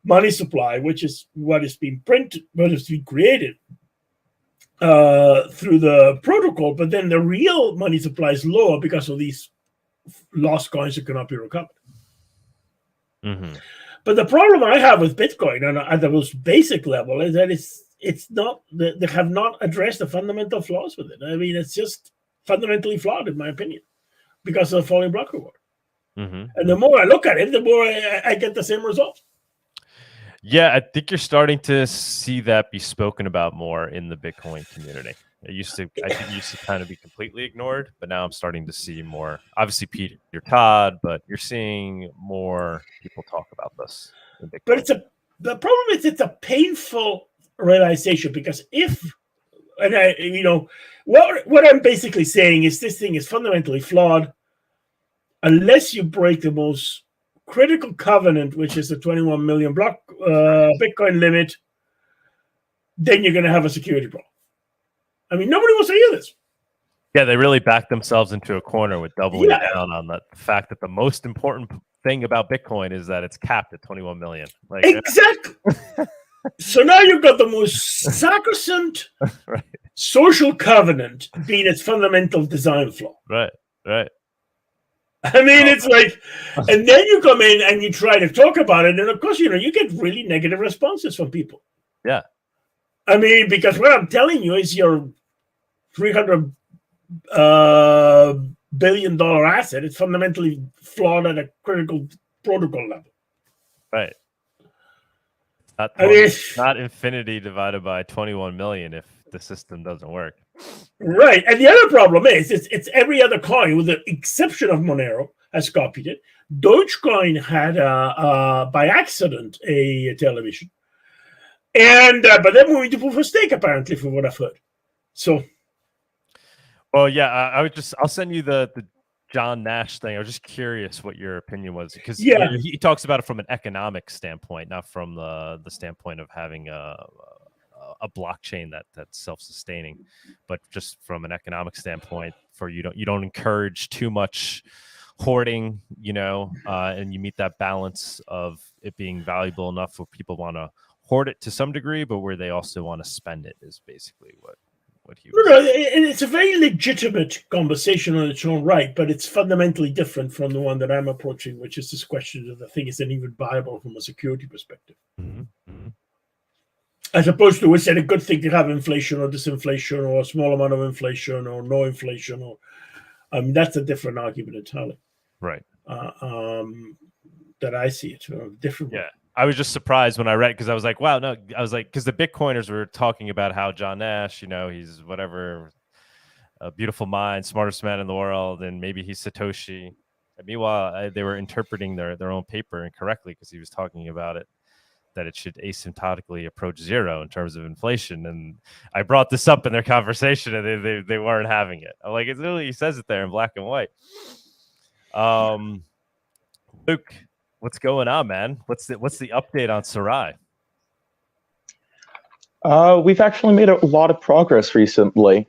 money supply, which is what is being printed, what is being created through the protocol. But then the real money supply is lower because of these lost coins that cannot be recovered. Mm-hmm. But the problem I have with Bitcoin, and at the most basic level, is that it's not, they have not addressed the fundamental flaws with it. I mean, it's just fundamentally flawed, in my opinion, because of the falling block reward. Mm-hmm. And the more I look at it, the more I get the same result. Yeah, I think you're starting to see that be spoken about more in the Bitcoin community. I think it used to kind of be completely ignored, but now I'm starting to see more. Obviously, Peter Todd, but you're seeing more people talk about this in Bitcoin. But the problem is it's a painful realization, because what I'm basically saying is this thing is fundamentally flawed unless you break the most critical covenant, which is the 21 million block Bitcoin limit. Then you're going to have a security problem. I mean, nobody wants to hear this. Yeah, they really backed themselves into a corner with doubling down on the fact that the most important thing about Bitcoin is that it's capped at 21 million. Like, exactly. So now you've got the most sacrosanct right. social covenant being its fundamental design flaw. Right. I mean, it's like, and then you come in and you try to talk about it, and of course, you get really negative responses from people. Yeah. I mean, because what I'm telling you is your $300 billion asset. It's fundamentally flawed at a critical protocol level. Right. Not infinity divided by 21 million if the system doesn't work. Right. And the other problem is it's every other coin, with the exception of Monero, has copied it. Dogecoin had by accident a tail emission. And but they're moving to proof of stake, apparently, from what I've heard. So, well, yeah, I'll send you the John Nash thing. I was just curious what your opinion was, because he talks about it from an economic standpoint, not from the standpoint of having a blockchain that's self-sustaining, but just from an economic standpoint, for you don't encourage too much hoarding, and you meet that balance of it being valuable enough where people want to hoard it to some degree, but where they also want to spend it is basically what he No, was. no, and it's a very legitimate conversation on its own right, but it's fundamentally different from the one that I'm approaching, which is this question of the thing is it even viable from a security perspective. As opposed to, is it a good thing to have inflation or disinflation or a small amount of inflation or no inflation? Or that's a different argument entirely. Right. That I see it different. Yeah. I was just surprised when I read, because I was like, wow, no, I was like, because the Bitcoiners were talking about how John Nash, he's whatever, a beautiful mind, smartest man in the world, and maybe he's Satoshi. And meanwhile, they were interpreting their own paper incorrectly, because he was talking about it, that it should asymptotically approach zero in terms of inflation. And I brought this up in their conversation, and they weren't having it. I'm like, it literally, he says it there in black and white. Luke, what's going on, man? What's the update on Serai? We've actually made a lot of progress recently.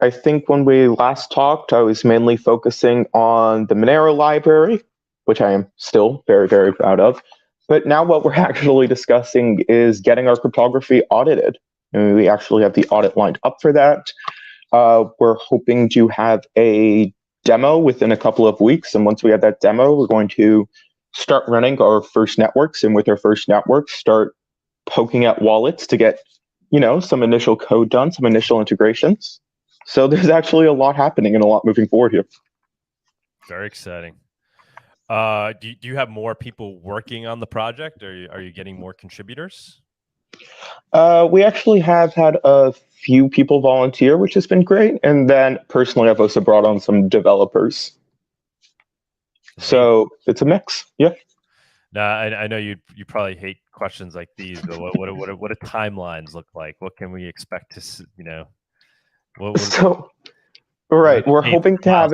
I think when we last talked, I was mainly focusing on the Monero library, which I am still very, very proud of. But now what we're actually discussing is getting our cryptography audited. And we actually have the audit lined up for that. We're hoping to have a demo within a couple of weeks. And once we have that demo, we're going to start running our first networks, and with our first networks, start poking at wallets to get, some initial code done, some initial integrations. So there's actually a lot happening and a lot moving forward here. Very exciting. Do you have more people working on the project? Are you getting more contributors? We actually have had a few people volunteer, which has been great. And then personally, I've also brought on some developers. So it's a mix. Yeah. Now, I know you probably hate questions like these, but what do timelines look like? What can we expect to, So, right, we're hoping to have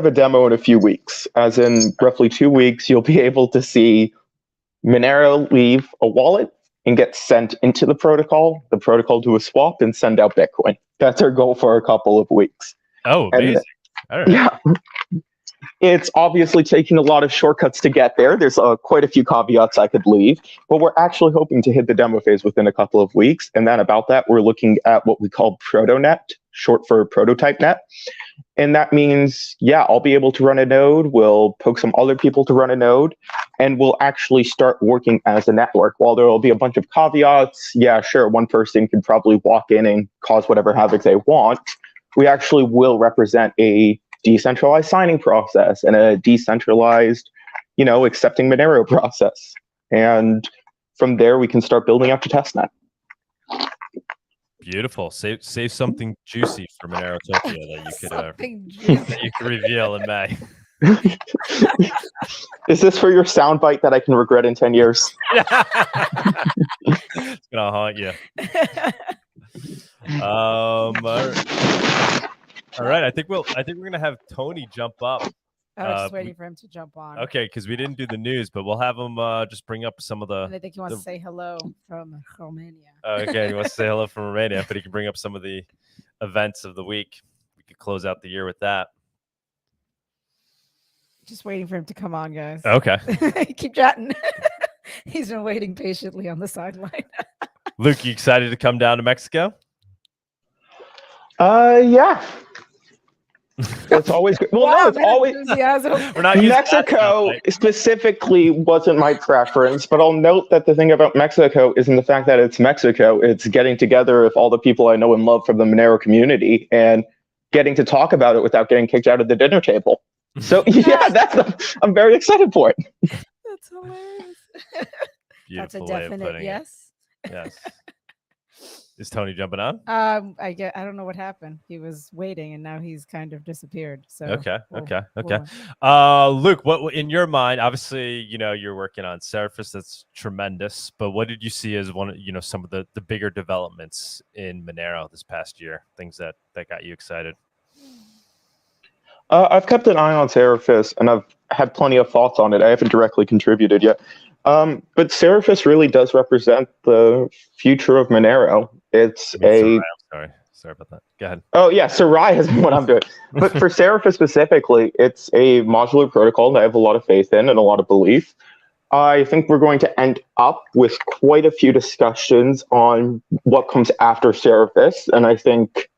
a demo in a few weeks. As in roughly 2 weeks, you'll be able to see Monero leave a wallet and get sent into the protocol do a swap and send out Bitcoin. That's our goal for a couple of weeks. Oh, amazing. All right. Yeah. It's obviously taking a lot of shortcuts to get there. There's quite a few caveats I could leave, but we're actually hoping to hit the demo phase within a couple of weeks. And then about that, we're looking at what we call ProtoNet, short for prototype net. And that means, I'll be able to run a node. We'll poke some other people to run a node, and we'll actually start working as a network. While there will be a bunch of caveats, sure, one person can probably walk in and cause whatever havoc they want. We actually will represent a decentralized signing process and a decentralized, accepting Monero process. And from there, we can start building out to testnet. Beautiful. Save something juicy for Monerotopia that you could reveal in May. Is this for your soundbite that I can regret in 10 years? It's gonna haunt you. All right. I think we're gonna have Tony jump up. I was just waiting for him to jump on. Okay, because we didn't do the news, but we'll have him just bring up some of the. And I think he wants to say hello from Romania. Okay, he wants to say hello from Romania, but he can bring up some of the events of the week. We could close out the year with that. Just waiting for him to come on, guys. Okay. Keep chatting. He's been waiting patiently on the sideline. Luke, you excited to come down to Mexico? Yeah. It's always good. Well, no, it's always We're not Mexico specifically wasn't my preference, but I'll note that the thing about Mexico isn't the fact that it's Mexico. It's getting together with all the people I know and love from the Monero community and getting to talk about it without getting kicked out of the dinner table. So I'm very excited for it. That's hilarious. That's a definite yes. Yes. Is Tony jumping on? I don't know what happened. He was waiting, and now he's kind of disappeared. So okay. Luke, what in your mind? Obviously, you're working on Seraphis. That's tremendous. But what did you see as some of the bigger developments in Monero this past year? Things that got you excited. I've kept an eye on Seraphis, and I've had plenty of thoughts on it. I haven't directly contributed yet. But Seraphis really does represent the future of Monero. It's Sorry about that. Go ahead. Oh yeah, Serai is what I'm doing. But for Seraphis specifically, it's a modular protocol that I have a lot of faith in and a lot of belief. I think we're going to end up with quite a few discussions on what comes after Seraphis, and I think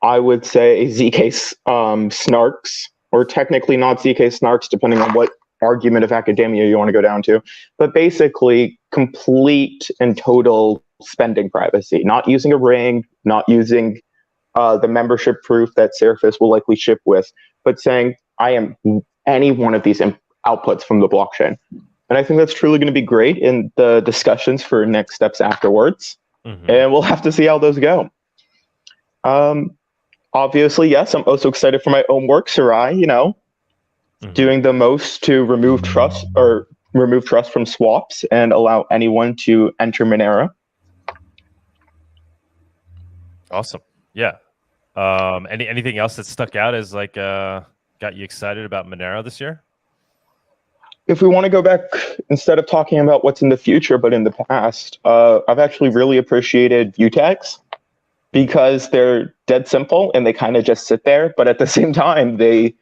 I would say ZK snarks, or technically not ZK snarks, depending on what argument of academia you want to go down to, but basically complete and total spending privacy, not using a ring, not using the membership proof that Seraphis will likely ship with, but saying, I am any one of these outputs from the blockchain. And I think that's truly going to be great in the discussions for next steps afterwards. And we'll have to see how those go. Obviously, yes, I'm also excited for my own work, Serai, doing the most to remove trust from swaps and allow anyone to enter Monero. Awesome. Yeah. Anything else that stuck out as like got you excited about Monero this year? If we want to go back, instead of talking about what's in the future, but in the past, I've actually really appreciated view tags because they're dead simple and they kind of just sit there. But at the same time, they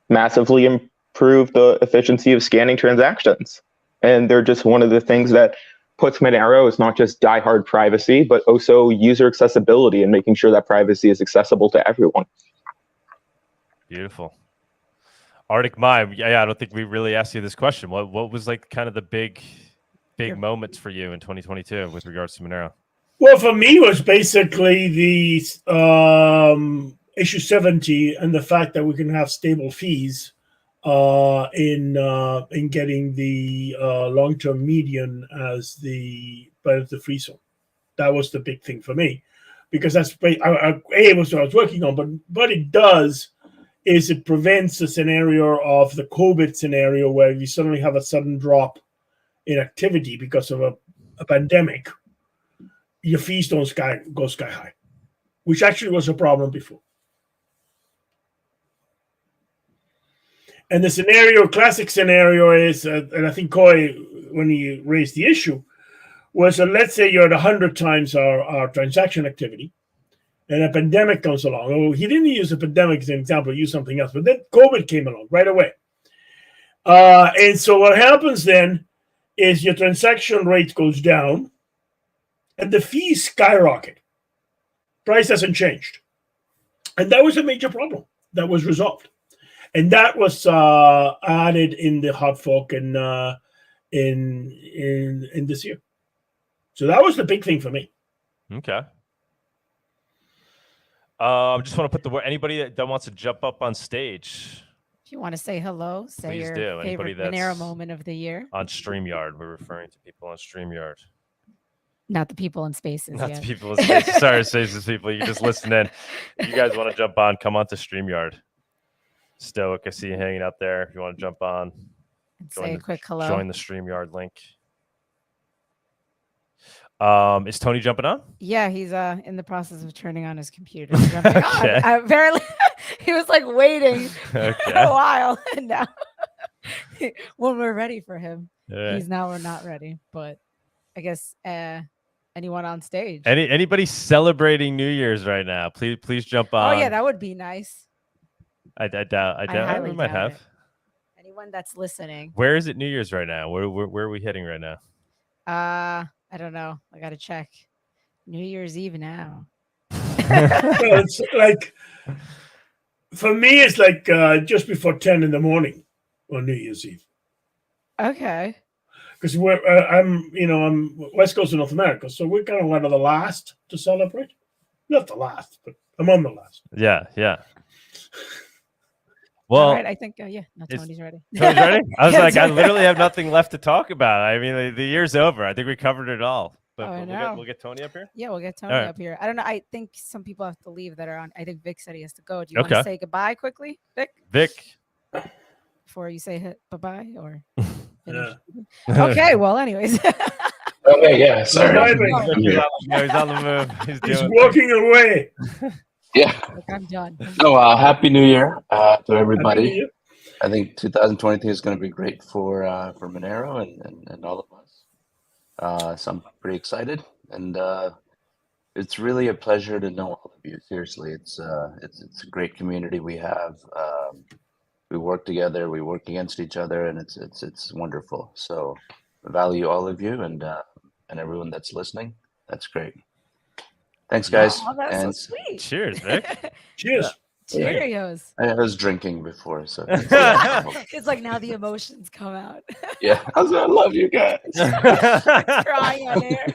massively improve the efficiency of scanning transactions. And they're just one of the things that puts Monero as not just diehard privacy, but also user accessibility and making sure that privacy is accessible to everyone. Beautiful. ArticMine, yeah, I don't think we really asked you this question. What was like kind of the big moments for you in 2022 with regards to Monero? Well, for me, it was basically the issue 70 and the fact that we can have stable fees in getting the long-term median as the free zone. That was the big thing for me, because that's it was what I was working on. But what it does is it prevents the scenario of the COVID scenario where you suddenly have a sudden drop in activity because of a pandemic. Your fees don't go sky high, which actually was a problem before. And the classic scenario is, and I think Coy, when he raised the issue, was let's say you're at 100 times our transaction activity, and a pandemic comes along. Oh, he didn't use a pandemic as an example, he used something else, but then COVID came along right away. And so what happens then is your transaction rate goes down, and the fees skyrocket. Price hasn't changed. And that was a major problem that was resolved. And that was added in the hot fork in this year. So that was the big thing for me. Okay. Just want to put the word, anybody that wants to jump up on stage. If you want to say hello, say Please your do. favorite Monero moment of the year. On StreamYard. We're referring to people on StreamYard. Not the people in spaces. Not yet. the people in spaces. Sorry, spaces people. You just listen in. If you guys want to jump on, come on to StreamYard. Stoic, I see you hanging out there. If you want to jump on, say a quick hello. Join the StreamYard link. Is Tony jumping on? Yeah, he's in the process of turning on his computer. Okay. Apparently, he was like waiting for a while, and now when we're ready for him, we're not ready. But I guess anyone on stage, anybody celebrating New Year's right now, please jump on. Oh yeah, that would be nice. I doubt we might have. Anyone that's listening. Where is it New Year's right now? Where are we heading right now? I don't know. I gotta check. New Year's Eve now. It's like, for me, it's like just before 10 in the morning on New Year's Eve. Okay. Because I'm West Coast of North America, so we're kind of one of the last to celebrate. Not the last, but among the last. Yeah. Well, all right, I think Tony's ready. Tony's ready? I was like, I literally have nothing left to talk about. I mean, the year's over. I think we covered it all. But we'll get Tony up here? Yeah, we'll get Tony up here. I don't know. I think some people have to leave that are on. I think Vic said he has to go. Do you want to say goodbye quickly, Vic? Before you say bye-bye or finish? Okay, well, anyways. Okay, yeah, sorry. He's on the move. He's walking away. Yeah. Look, I'm done. So, Happy New Year to everybody. I think 2023 is going to be great for Monero and all of us. So I'm pretty excited, and it's really a pleasure to know all of you. Seriously, it's a great community we have. we work together, we work against each other, and it's wonderful. So I value all of you and everyone that's listening. That's great. Thanks, guys. Oh, that's and so sweet. Cheers, Vic. Cheers. Cheerios. I was drinking before, so It's like now the emotions come out. yeah. I love you guys. Crying on air.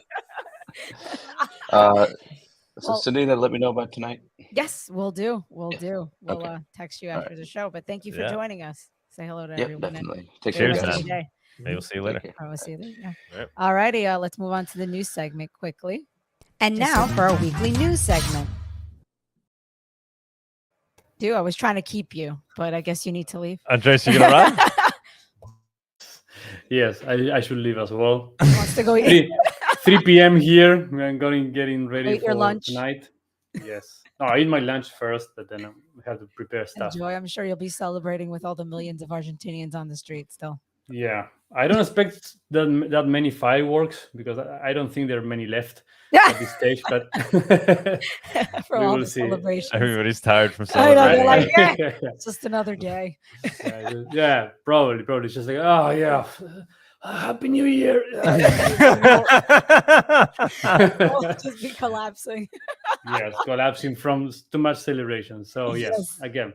So Selena, let me know about tonight. Yes, we'll do. We'll Okay. Text you after the show. But thank you for joining us. Say hello to Yep, everyone. definitely. Take Cheers, care, man. guys. Day. Maybe we'll see you later. We'll see you later. Yeah. Yep. All righty. Let's move on to the news segment quickly. And now for our weekly news segment. Dude, I was trying to keep you, but I guess you need to leave. Andres, you gonna run? Yes, I should leave as well. Wants to go eat. 3 p.m. here. I'm getting ready Eat your for lunch. tonight. Yes. No, I eat my lunch first, but then we have to prepare stuff. Enjoy. I'm sure you'll be celebrating with all the millions of Argentinians on the street still. Yeah, I don't expect that many fireworks because I don't think there are many left Yeah. at this stage. But For we all will the see. celebrations. Everybody's tired from I know, celebrating. they're like, it's just another day. Yeah, probably. It's just like, oh yeah, Happy New Year. We'll just be collapsing. Yes, collapsing from too much celebration. So yes. Again,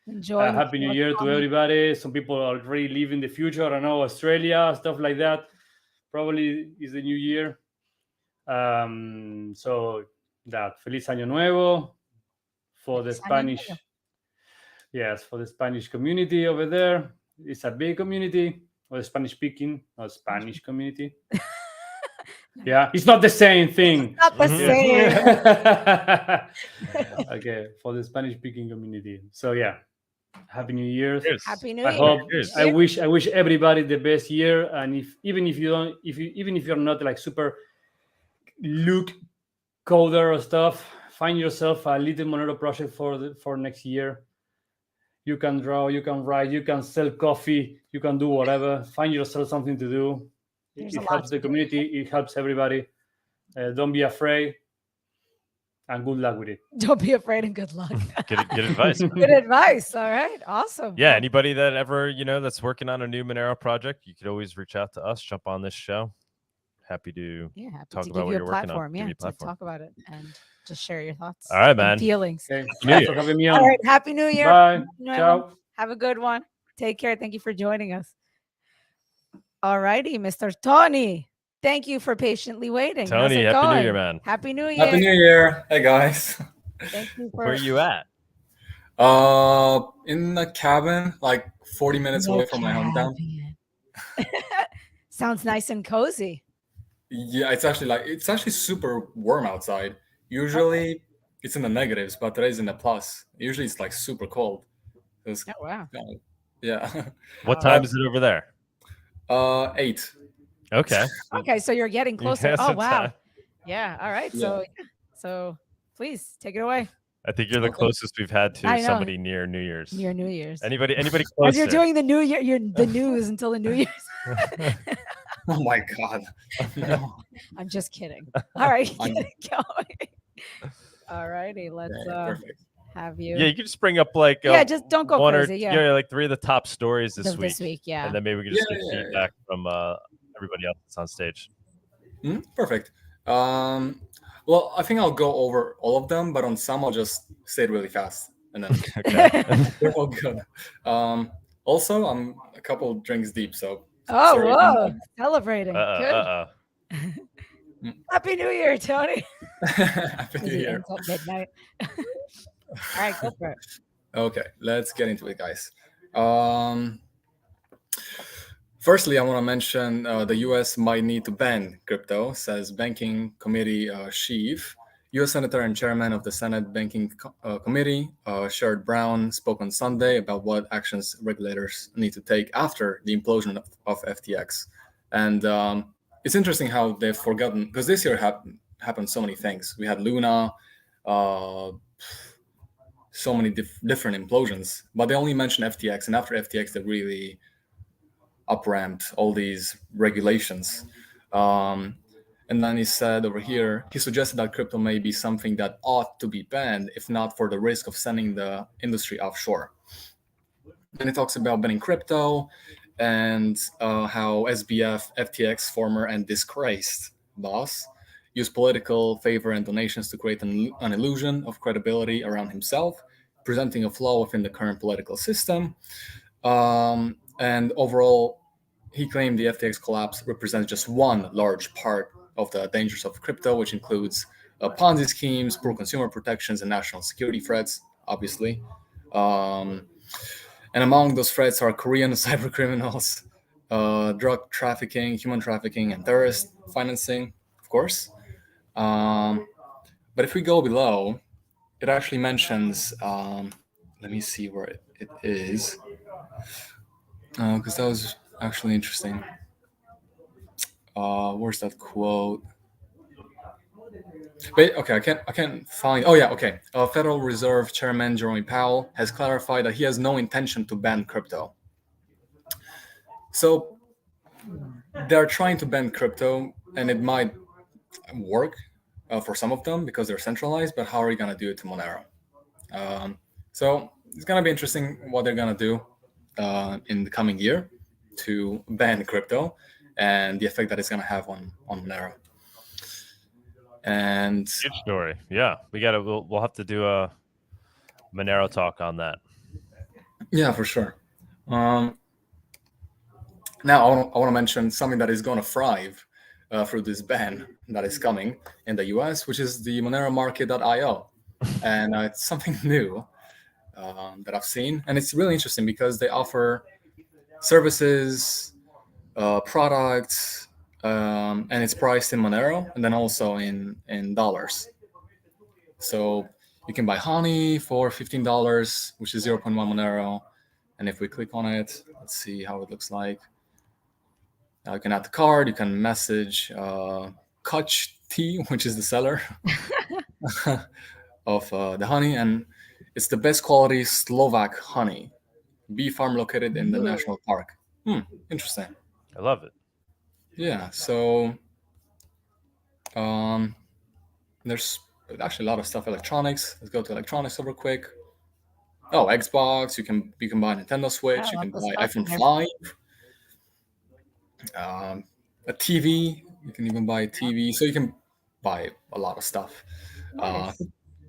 Enjoy. Happy New Year to everybody. Some people are already living the future. I don't know, Australia, stuff like that. Probably is the new year. So that Feliz Año Nuevo for the Spanish. Yes, for the Spanish community over there. It's a big community, or the Spanish speaking, or Spanish community. Yeah, it's not the same thing. It's not the same. Okay, for the Spanish speaking community. So yeah, Happy New Year. Happy New I Year. hope. I wish everybody the best year. And even if you're not like super Luke coder or stuff, find yourself a little Monero project for next year. You can draw, you can write, you can sell coffee, you can do whatever. Find yourself something to do. It helps the community. It helps everybody. Don't be afraid. And good luck with it. Don't be afraid and good luck. Good advice. Good advice. All right. Awesome. Yeah. Anybody that ever, that's working on a new Monero project, you could always reach out to us, jump on this show. Happy to talk about what you're working on. Yeah, to talk about it and just share your thoughts. All right, man. Feelings. Okay. Thanks for having me on. All right. Happy New Year. Bye. Ciao. Have a good one. Take care. Thank you for joining us. All righty, Mr. Tony. Thank you for patiently waiting. Tony, Happy New Year, man. Happy New Year. Happy New Year. Hey, guys. Thank you for... Where are you at? In the cabin, like 40 minutes away from my hometown. Sounds nice and cozy. Yeah, it's actually super warm outside. Usually it's in the negatives, but today's in the plus. Usually it's like super cold. Oh, wow. Yeah. What time is it over there? 8. Okay. Okay, so you're getting closer. Yes, oh, wow. time. Yeah. All right. Yeah. So please take it away. I think you're the closest we've had to somebody near New Year's. Near New Year's. Anybody closer? As you're doing the New Year, the news until the New Year's. Oh my God. No. I'm just kidding. All right. Get it going. All righty. Let's have you. Yeah, you can just bring up like just don't go one crazy. Or like 3 of the top stories this week. Yeah. And then maybe we can just get feedback from everybody else that's on stage. Perfect. Well, I think I'll go over all of them, but on some I'll just say it really fast, and then they're all good. Also, I'm a couple drinks deep, so. Whoa! Celebrating. Good. Happy New Year, Tony. Happy New Year. Until midnight. All right, go for it. Okay, let's get into it, guys. Firstly, I want to mention the US might need to ban crypto, says Banking Committee chief. US Senator and Chairman of the Senate Banking Committee, Sherrod Brown, spoke on Sunday about what actions regulators need to take after the implosion of FTX. And it's interesting how they've forgotten, because this year happened so many things. We had Luna, so many different implosions, but they only mentioned FTX. And after FTX, they really up-ramped all these regulations. And then he said over here, he suggested that crypto may be something that ought to be banned, if not for the risk of sending the industry offshore. Then it talks about banning crypto and how SBF, FTX former and disgraced boss used political favor and donations to create an illusion of credibility around himself, presenting a flaw within the current political system. And overall, he claimed the FTX collapse represents just one large part of the dangers of crypto, which includes Ponzi schemes, poor consumer protections, and national security threats, obviously. And among those threats are Korean cyber criminals, drug trafficking, human trafficking, and terrorist financing, of course. But if we go below, it actually mentions, let me see where it is, because that was actually interesting. Where's that quote? But, okay, I can't find. Oh yeah, okay. Federal Reserve Chairman Jerome Powell has clarified that he has no intention to ban crypto. So they're trying to ban crypto, and it might work for some of them because they're centralized. But how are you gonna do it to Monero? So it's gonna be interesting what they're gonna do in the coming year to ban crypto and the effect that it's gonna have on Monero. And good story. Yeah, we'll have to do a Monero talk on that. Yeah, for sure. Now I want to mention something that is going to thrive through this ban that is coming in the US, which is the Moneromarket.io, and it's something new that I've seen, and it's really interesting because they offer services, products, and it's priced in Monero and then also in dollars. So you can buy honey for $15, which is 0.1 Monero. And if we click on it, let's see how it looks like. You can add the card. You can message Kutch Tea, which is the seller of the honey. And it's the best quality Slovak honey. Bee farm located in the national park. Interesting. I love it. Yeah, so there's actually a lot of stuff. Electronics. Let's go to electronics over quick. Oh, Xbox. You can buy a Nintendo Switch. You can buy iPhone 5. A TV. You can even buy a TV. So you can buy a lot of stuff. Nice.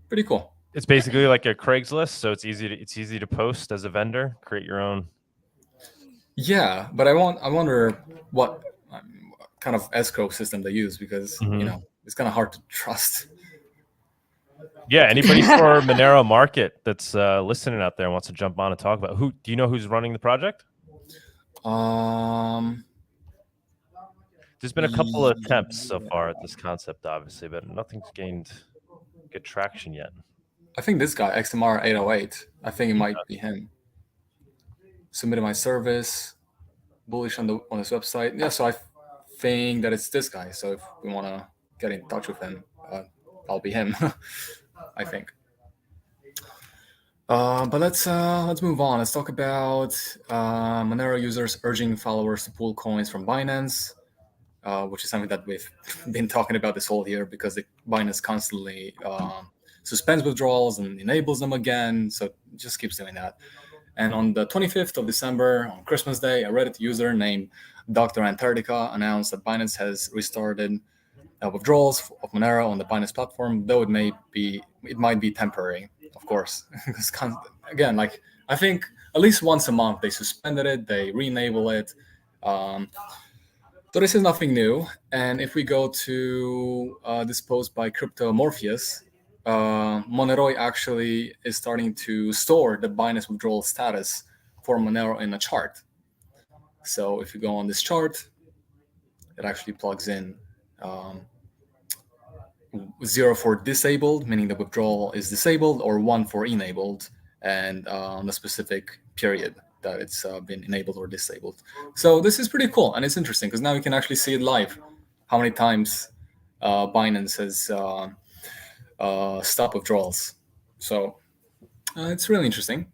Pretty cool. It's basically like a Craigslist, so it's easy to post as a vendor, create your own. Yeah, but I wonder what kind of escrow system they use because it's kind of hard to trust. Yeah, anybody for Monero Market that's listening out there and wants to jump on and talk about do you know who's running the project? There's been a couple of attempts so far at this concept, obviously, but nothing's gained good traction yet. I think this guy, XMR 808, I think it might be him. Submitted my service, bullish on his website. Yeah, so I think that it's this guy. So if we want to get in touch with him, I'll be him. I think. But let's move on. Let's talk about Monero users urging followers to pull coins from Binance, which is something that we've been talking about this whole year because Binance constantly suspends withdrawals and enables them again. So it just keeps doing that. And on the 25th of December, on Christmas Day, a Reddit user named Dr. Antarctica announced that Binance has restarted withdrawals of Monero on the Binance platform, though it might be temporary, of course. Again, like I think at least once a month they suspended it, they re-enable it. So this is nothing new. And if we go to this post by Crypto Morpheus, Monero actually is starting to store the Binance withdrawal status for Monero in a chart. So if you go on this chart, it actually plugs in 0 for disabled, meaning the withdrawal is disabled, or 1 for enabled, and on the specific period that it's been enabled or disabled. So this is pretty cool, and it's interesting because now you can actually see it live, how many times Binance has stopped withdrawals. So it's really interesting.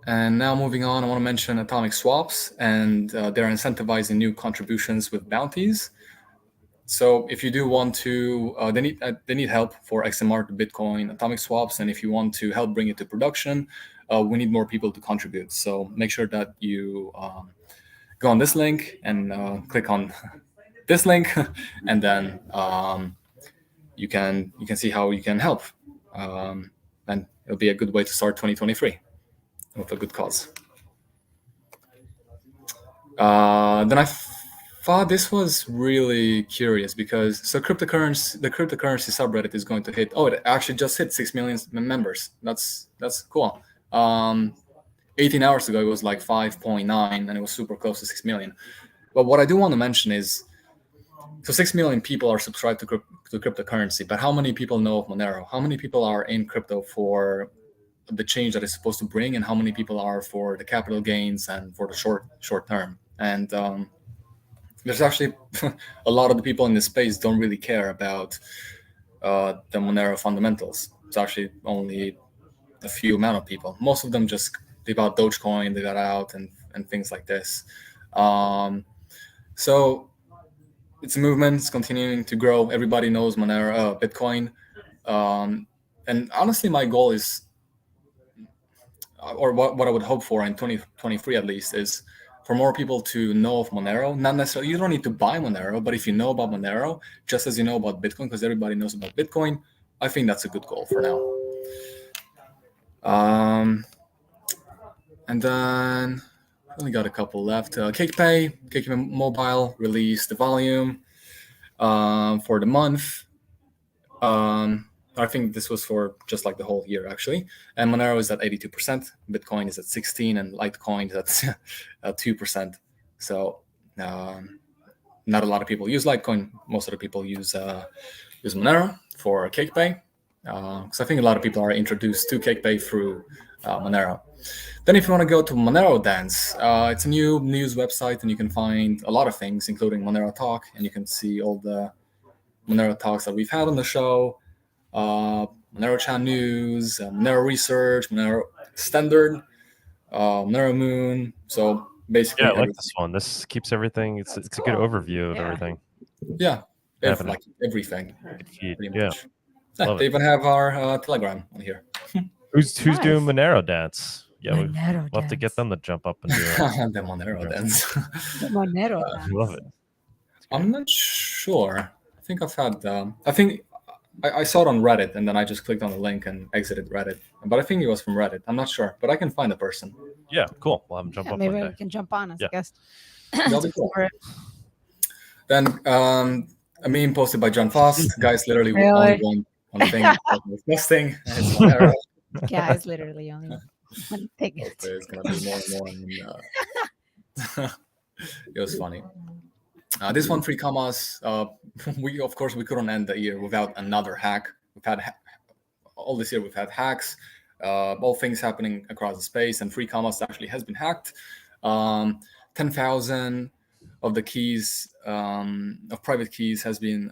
And now moving on, I want to mention atomic swaps, and they're incentivizing new contributions with bounties. So if you do want to, they need help for XMR to Bitcoin atomic swaps, and if you want to help bring it to production, we need more people to contribute. So make sure that you go on this link and click on this link, and then you can see how you can help. And it'll be a good way to start 2023 with a good cause. Then I thought this was really curious because the cryptocurrency subreddit is going to hit. Oh, it actually just hit 6 million members. That's cool. 18 hours ago, it was like 5.9, and it was super close to 6 million. But what I do want to mention is, so 6 million people are subscribed to cryptocurrency, but how many people know of Monero? How many people are in crypto for the change that it's supposed to bring, and how many people are for the capital gains and for the short term? And there's actually a lot of the people in this space don't really care about the Monero fundamentals. It's actually only a few amount of people. Most of them just, they bought Dogecoin, they got out, and things like this. So it's a movement, it's continuing to grow. Everybody knows Monero, Bitcoin. And honestly, my goal is, or what I would hope for in 2023 at least, is for more people to know of Monero. Not necessarily, you don't need to buy Monero, but if you know about Monero, just as you know about Bitcoin, because everybody knows about Bitcoin, I think that's a good goal for now. And then only got a couple left. CakePay Mobile released the volume for the month. I think this was for just like the whole year, actually. And Monero is at 82%, Bitcoin is at 16%, and Litecoin is at 2%. So not a lot of people use Litecoin. Most of the people use Monero for CakePay. Because I think a lot of people are introduced to CakePay through Monero. Then if you want to go to Monero Dance, it's a new news website, and you can find a lot of things, including Monero Talk, and you can see all the Monero talks that we've had on the show, Monero Chan News, Monero Research, Monero Standard, Monero Moon. So basically, yeah, I like this one. This keeps everything. It's a good overview of everything. Yeah, like everything. Pretty much. Yeah, they even have our Telegram on here. Who's doing Monero Dance? Yeah, we'd Monero love to get them to jump up and do it. The Monero Dance. The Monero I love it. I'm not sure. I think I've had. I saw it on Reddit, and then I just clicked on the link and exited Reddit. But I think it was from Reddit. I'm not sure, but I can find the person. Yeah, cool. We'll have them jump up maybe one day. we can jump on as a guest. That'll be cool. Then a meme posted by John Foss. Guys, literally only one thing. This thing. Guys, literally only one thing. It's gonna be more and more. It was funny. This one, 3 commas. We couldn't end the year without another hack. We've had all this year. We've had hacks, all things happening across the space, and 3 commas actually has been hacked. 10,000 of the keys of private keys has been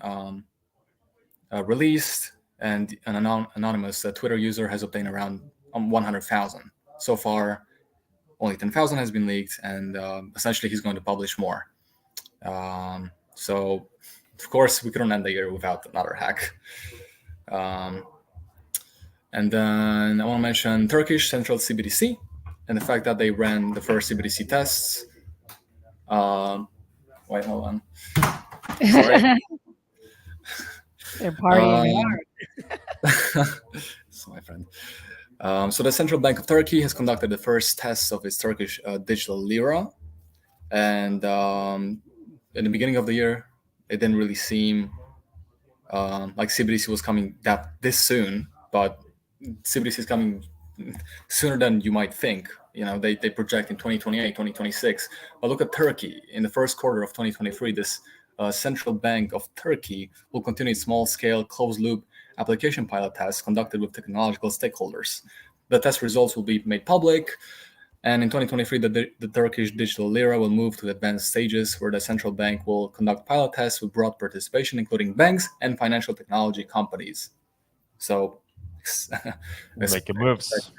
released, and an anonymous Twitter user has obtained around 100,000 so far. Only 10,000 has been leaked, and essentially he's going to publish more. So, of course, we couldn't end the year without another hack. And then I want to mention Turkish Central CBDC and the fact that they ran the first CBDC tests. Wait, hold on. Sorry. They're partying hard. So, my friend. So the Central Bank of Turkey has conducted the first tests of its Turkish digital lira. And in the beginning of the year, it didn't really seem like CBDC was coming this soon, but CBDC is coming sooner than you might think. You know, they project in 2028, 2026. But look at Turkey. In the first quarter of 2023, this Central Bank of Turkey will continue small-scale closed-loop application pilot tests conducted with technological stakeholders. The test results will be made public. And in 2023, the Turkish digital lira will move to advanced stages where the central bank will conduct pilot tests with broad participation, including banks and financial technology companies. So, making moves.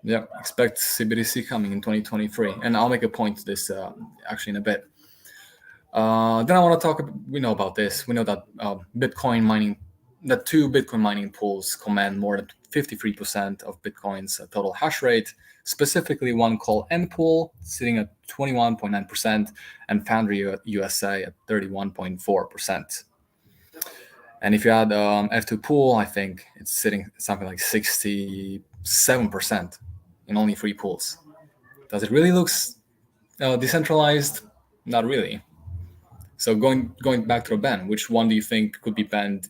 Yeah, expect CBDC coming in 2023. And I'll make a point to this actually in a bit. Then I want to talk, we know about this. We know that Bitcoin mining that 2 Bitcoin mining pools command more than 53% of Bitcoin's total hash rate. Specifically, one called Npool, sitting at 21.9%, and Foundry USA at 31.4%. And if you add F2 pool, I think it's sitting something like 67% in only 3 pools. Does it really look decentralized? Not really. So going back to the ban, which one do you think could be banned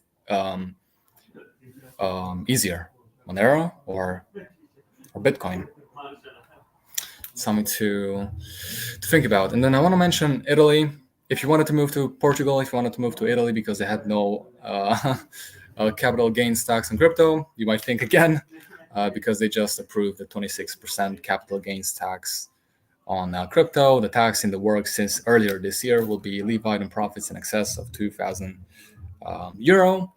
easier, Monero or Bitcoin? Something to think about. And then I want to mention Italy. If you wanted to move to Portugal, if you wanted to move to Italy because they had no capital gains tax on crypto, you might think again, because they just approved the 26% capital gains tax on crypto. The tax in the works since earlier this year will be levied on profits in excess of 2,000 euro.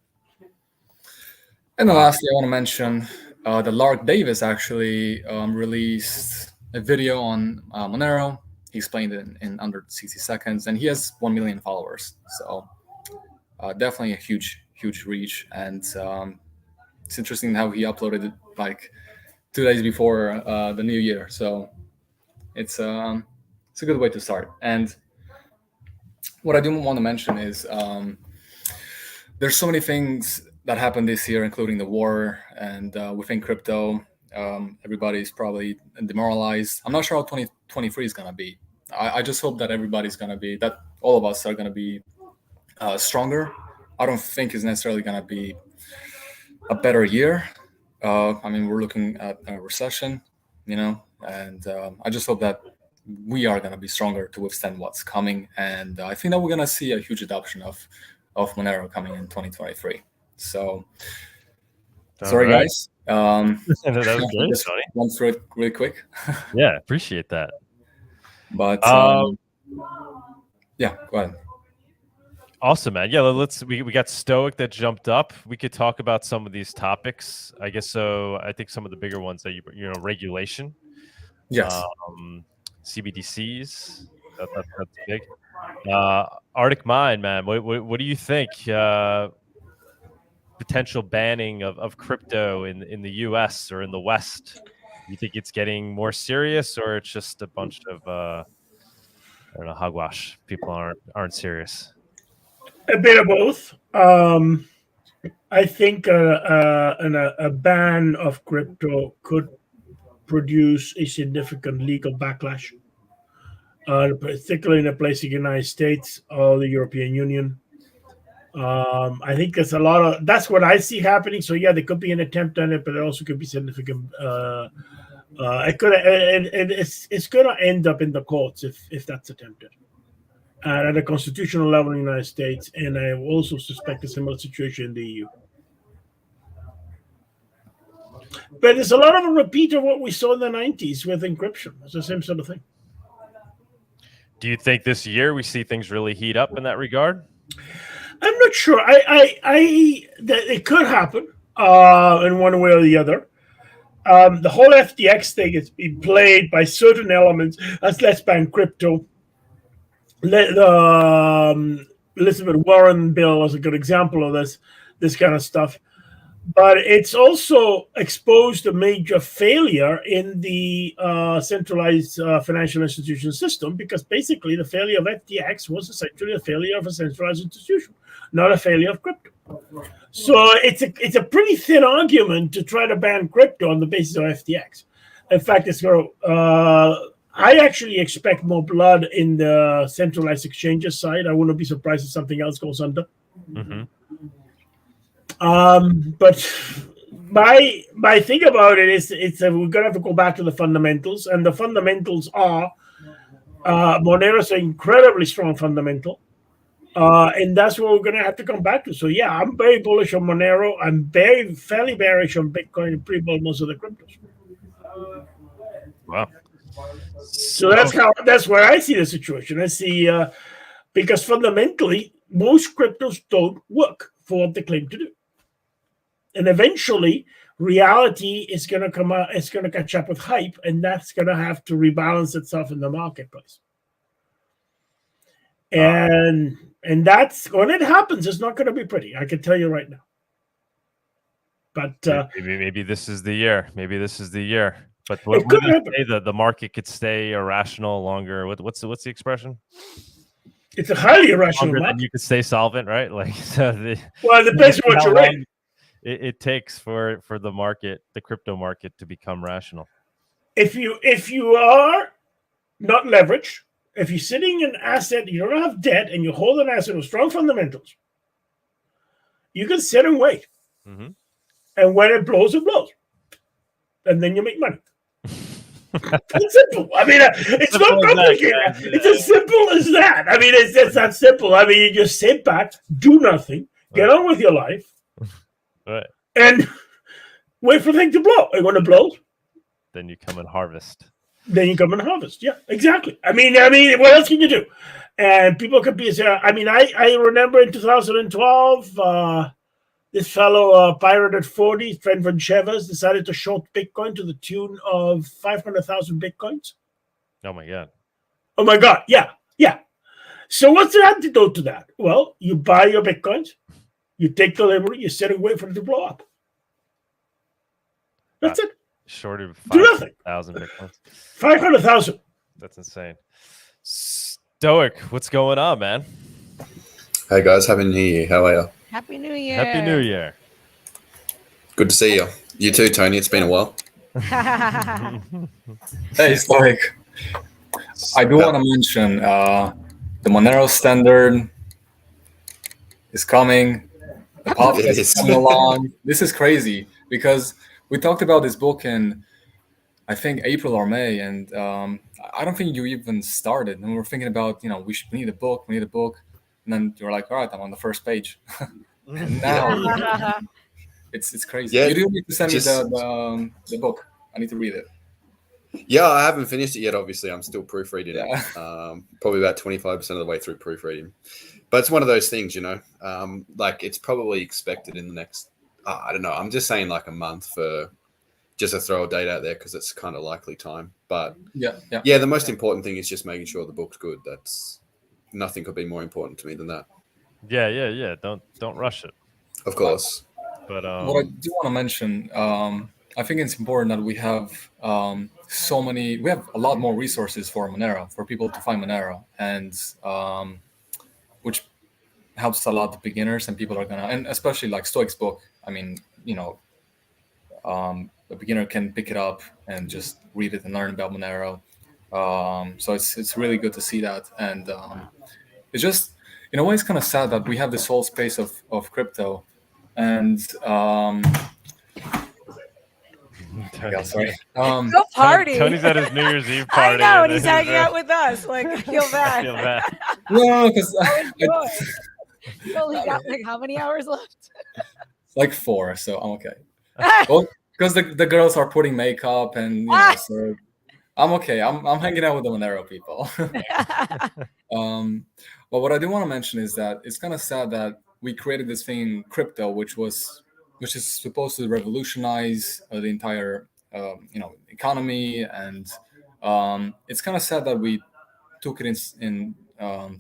And then lastly, I want to mention that Lark Davis actually released a video on Monero. He explained it in under 60 seconds, and he has 1 million followers. So definitely a huge reach. And it's interesting how he uploaded it like 2 days before the new year. So it's a good way to start. And what I do want to mention is there's so many things that happened this year, including the war, and within crypto, everybody's probably demoralized. I'm not sure how 2023 is going to be. I just hope that everybody's going to be, that all of us are going to be stronger. I don't think it's necessarily going to be a better year. I mean, we're looking at a recession, and I just hope that we are going to be stronger to withstand what's coming. And I think that we're going to see a huge adoption of Monero coming in 2023. So, sorry, right, guys. That was great, just Tony. run through it really quick. Yeah, appreciate that. But yeah, go ahead. Awesome, man. Yeah, we got Stoic that jumped up. We could talk about some of these topics, I guess. So I think some of the bigger ones that regulation. Yes. CBDCs. That's big. ArticMine, man. What do you think? Potential banning of crypto in the US or in the West. You think it's getting more serious, or it's just a bunch of I don't know, hogwash? People aren't serious. A bit of both. I think a ban of crypto could produce a significant legal backlash, particularly in a place like the United States or the European Union. I think there's that's what I see happening. So yeah, there could be an attempt on it, but it also could be significant. It's going to end up in the courts if that's attempted. At a constitutional level in the United States, and I also suspect a similar situation in the EU. But it's a lot of a repeat of what we saw in the 90s with encryption. It's the same sort of thing. Do you think this year we see things really heat up in that regard? I'm not sure. It could happen in one way or the other. The whole FTX thing is being played by certain elements as let's ban crypto. Elizabeth Warren bill is a good example of this kind of stuff. But it's also exposed a major failure in the centralized financial institution system, because basically the failure of FTX was essentially a failure of a centralized institution, not a failure of crypto. So it's a pretty thin argument to try to ban crypto on the basis of FTX. In fact, I actually expect more blood in the centralized exchanges side. I wouldn't be surprised if something else goes under. Mm-hmm. But my thing about it is we're gonna have to go back to the fundamentals, and the fundamentals are Monero's an incredibly strong fundamental, and that's what we're gonna have to come back to. So yeah, I'm very bullish on Monero. I'm fairly bearish on Bitcoin and pretty well most of the cryptos. Wow. So that's where I see the situation. I see because fundamentally most cryptos don't work for what they claim to do, and eventually reality is going to come out. It's going to catch up with hype, and that's going to have to rebalance itself in the marketplace. And that's when it happens. It's not going to be pretty. I can tell you right now. But maybe this is the year. Maybe this is the year. But it could happen. The market could stay irrational longer. What's the expression? It's a highly irrational Longer market. than you could stay solvent, right? Like well, it depends on what you're in. It takes for the market, the crypto market, to become rational. If you are not leveraged, if you're sitting in an asset, you don't have debt, and you hold an asset with strong fundamentals, you can sit and wait. Mm-hmm. And when it blows, and then you make money. It's simple. I mean, it's not complicated. It's as simple as that. I mean, it's that simple. I mean, you just sit back, do nothing, get on with your life, right, and wait for things to blow. And when it blows, then you come and harvest. Yeah, exactly. I mean, what else can you do? And people could be. I mean, I remember in 2012. This fellow, Pirate at 40, Trent Van Chevers, decided to short Bitcoin to the tune of 500,000 Bitcoins. Oh, my God. Oh, my God. Yeah. So what's the antidote to that? Well, you buy your Bitcoins, you take delivery, you sit and wait for it to blow up. That's it. Shorted 500,000 Bitcoins. 500,000. That's insane. Stoic, what's going on, man? Hey, guys. Happy New Year. How are you? Happy New Year. Happy New Year. Good to see you. You too, Tony. It's been a while. Hey, Stoic. I do want to mention the Monero standard is coming. The podcast is coming along. This is crazy because we talked about this book in, I think, April or May, and I don't think you even started. And we were thinking about, we need a book. And then you're like, all right, I'm on the first page. And now it's crazy. Yeah, you do need to send me the book. I need to read it. Yeah, I haven't finished it yet, obviously. I'm still proofreading it. Probably about 25% of the way through proofreading. But it's one of those things, like it's probably expected in the next, I don't know, I'm just saying like a month for just to throw a date out there because it's kind of likely time. But yeah, the most important thing is just making sure the book's good. That's nothing could be more important to me than that. Yeah. Don't rush it. Of course. But what I do want to mention, I think it's important that we have we have a lot more resources for Monero, for people to find Monero, and which helps a lot the beginners, and people are and especially like Stoic's book. I mean, a beginner can pick it up and just read it and learn about Monero. So it's really good to see that, and it's just in a way it's kind of sad that we have this whole space of crypto, and sorry. Go party. Tony's at his New Year's Eve party. I know, and he's hanging out with us. Like, I feel bad. No, because you only got like how many hours left? Like 4, so I'm okay. Well, because the girls are putting makeup and so I'm okay. I'm hanging out with the Monero people. But what I do want to mention is that it's kind of sad that we created this thing, crypto, which is supposed to revolutionize the entire economy, and it's kind of sad that we took it in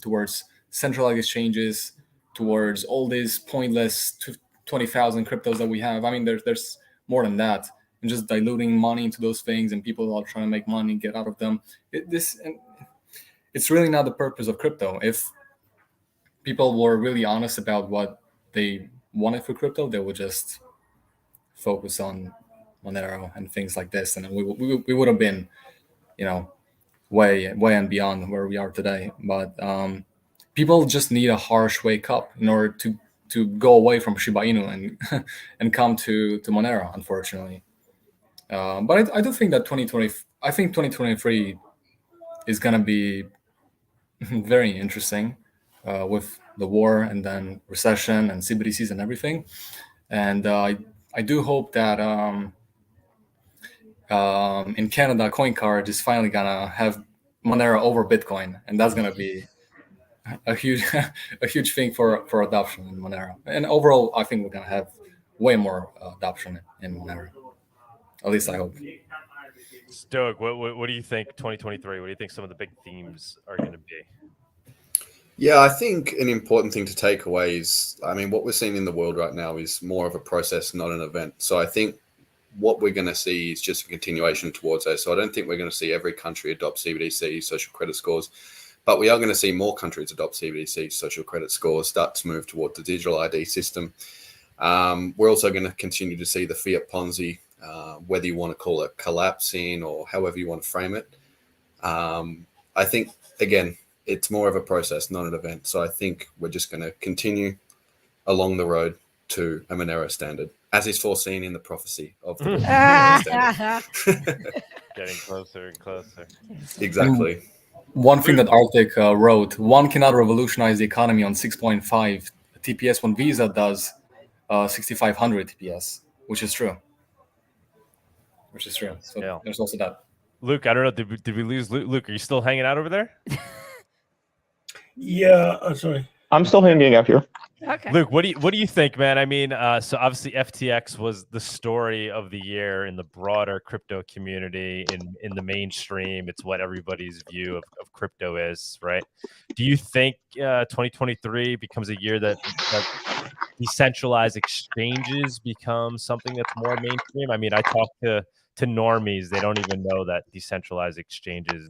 towards centralized exchanges, towards all these pointless 20,000 cryptos that we have. I mean, there's more than that, and just diluting money into those things, and people are trying to make money and get out of them. It's really not the purpose of crypto. If people were really honest about what they wanted for crypto, they would just focus on Monero and things like this, and we would have been, way and beyond where we are today. But people just need a harsh wake up in order to go away from Shiba Inu and come to Monero, unfortunately. But I do think that 2023 is gonna be very interesting with the war and then recession and CBDCs and everything. And I do hope that in Canada, CoinCard is finally gonna have Monero over Bitcoin, and that's gonna be a huge thing for adoption in Monero. And overall, I think we're gonna have way more adoption in Monero. At least I hope. Stoic, what do you think 2023? What do you think some of the big themes are going to be? Yeah, I think an important thing to take away is, I mean, what we're seeing in the world right now is more of a process, not an event. So I think what we're going to see is just a continuation towards that. So I don't think we're going to see every country adopt CBDC social credit scores, but we are going to see more countries adopt CBDC social credit scores, start to move toward the digital ID system. We're also going to continue to see the fiat Ponzi, whether you want to call it collapsing or however you want to frame it. I think, again, it's more of a process, not an event. So I think we're just going to continue along the road to a Monero standard, as is foreseen in the prophecy of the Monero standard. Getting closer and closer. Exactly. One thing that Arctic wrote, one cannot revolutionize the economy on 6.5 TPS when Visa does 6,500 TPS, which is true. So yeah. there's also that. Luke, I don't know. Did we lose Luke? Luke, are you still hanging out over there? Yeah, sorry. I'm still hanging out here. Okay. Luke, what do you think, man? I mean, so obviously FTX was the story of the year in the broader crypto community, in the mainstream. It's what everybody's view of crypto is, right? Do you think 2023 becomes a year that decentralized exchanges become something that's more mainstream? I mean, I talk to normies; they don't even know that decentralized exchanges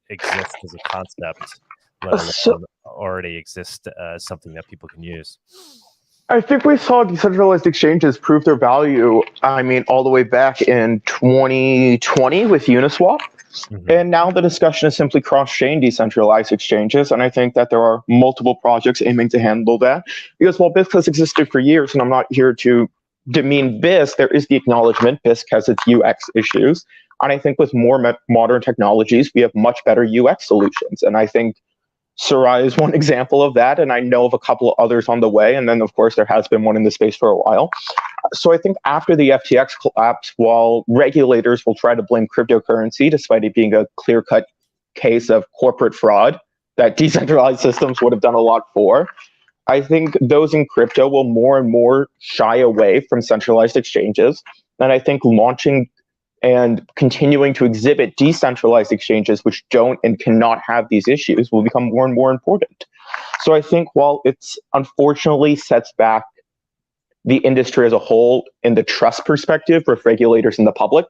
exist as a concept, let alone already exist as something that people can use. I think we saw decentralized exchanges prove their value, I mean, all the way back in 2020 with Uniswap. And now the discussion is simply cross-chain decentralized exchanges. And I think that there are multiple projects aiming to handle that. Because while BISC has existed for years, and I'm not here to demean BISC, there is the acknowledgement BISC has its UX issues. And I think with more modern technologies, we have much better UX solutions. And I think SERAI is one example of that, and I know of a couple of others on the way. And then, of course, there has been one in the space for a while. So I think after the FTX collapse, while regulators will try to blame cryptocurrency, despite it being a clear-cut case of corporate fraud that decentralized systems would have done a lot for, I think those in crypto will more and more shy away from centralized exchanges. And I think launching and continuing to exhibit decentralized exchanges which don't and cannot have these issues will become more and more important. So I think while it's unfortunately sets back the industry as a whole in the trust perspective with regulators and the public,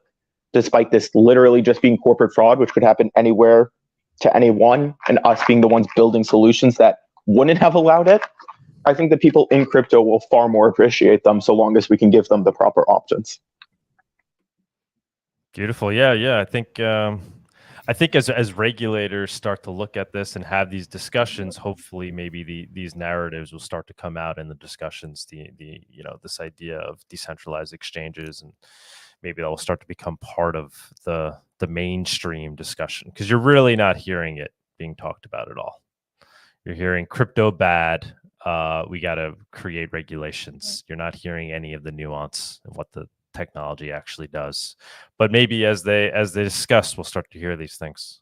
despite this literally just being corporate fraud, which could happen anywhere to anyone, and us being the ones building solutions that wouldn't have allowed it, I think the people in crypto will far more appreciate them so long as we can give them the proper options. Beautiful. Yeah. I think as regulators start to look at this and have these discussions, hopefully maybe these narratives will start to come out in the discussions, this idea of decentralized exchanges, and maybe that will start to become part of the mainstream discussion, because you're really not hearing it being talked about at all. You're hearing crypto bad. We got to create regulations. You're not hearing any of the nuance of what the technology actually does, but maybe as they discuss, we'll start to hear these things.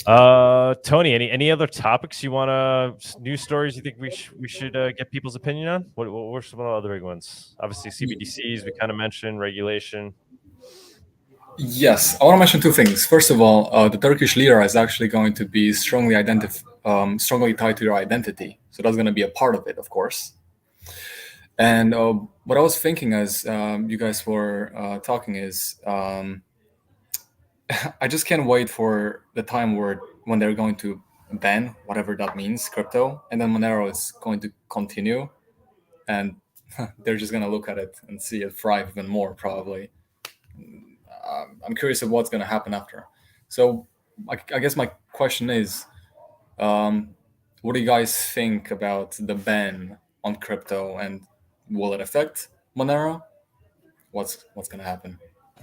Tony, any other topics you want to, news stories you think we should get people's opinion on? What were some of the other big ones? Obviously CBDCs we kind of mentioned, regulation. Yes, I want to mention two things. First of all, the Turkish lira is actually going to be strongly tied to your identity, so that's going to be a part of it, of course. And what I was thinking as you guys were talking is, I just can't wait for the time when they're going to ban whatever that means, crypto, and then Monero is going to continue, and they're just going to look at it and see it thrive even more, probably. I'm curious of what's going to happen after. So I guess my question is, what do you guys think about the ban on crypto, and will it affect Monero? What's going to happen?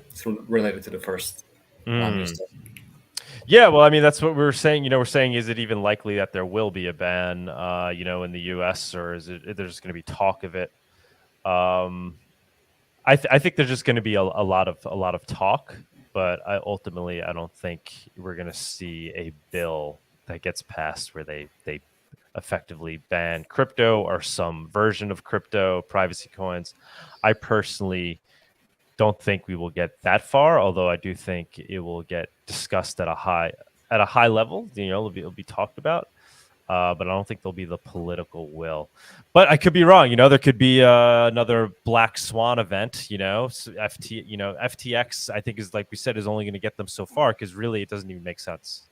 It's related to the first stuff. Yeah, well, I mean, that's what we're saying. We're saying, is it even likely that there will be a ban, in the US, or is it there's going to be talk of it? I think there's just going to be a lot of talk, but ultimately I don't think we're going to see a bill that gets passed where they effectively ban crypto or some version of crypto, privacy coins. I personally don't think we will get that far, although I do think it will get discussed at a high at a high level. It'll be talked about. But I don't think there'll be the political will. But I could be wrong. There could be another black swan event. So FTX, I think, is, like we said, is only going to get them so far, because really it doesn't even make sense,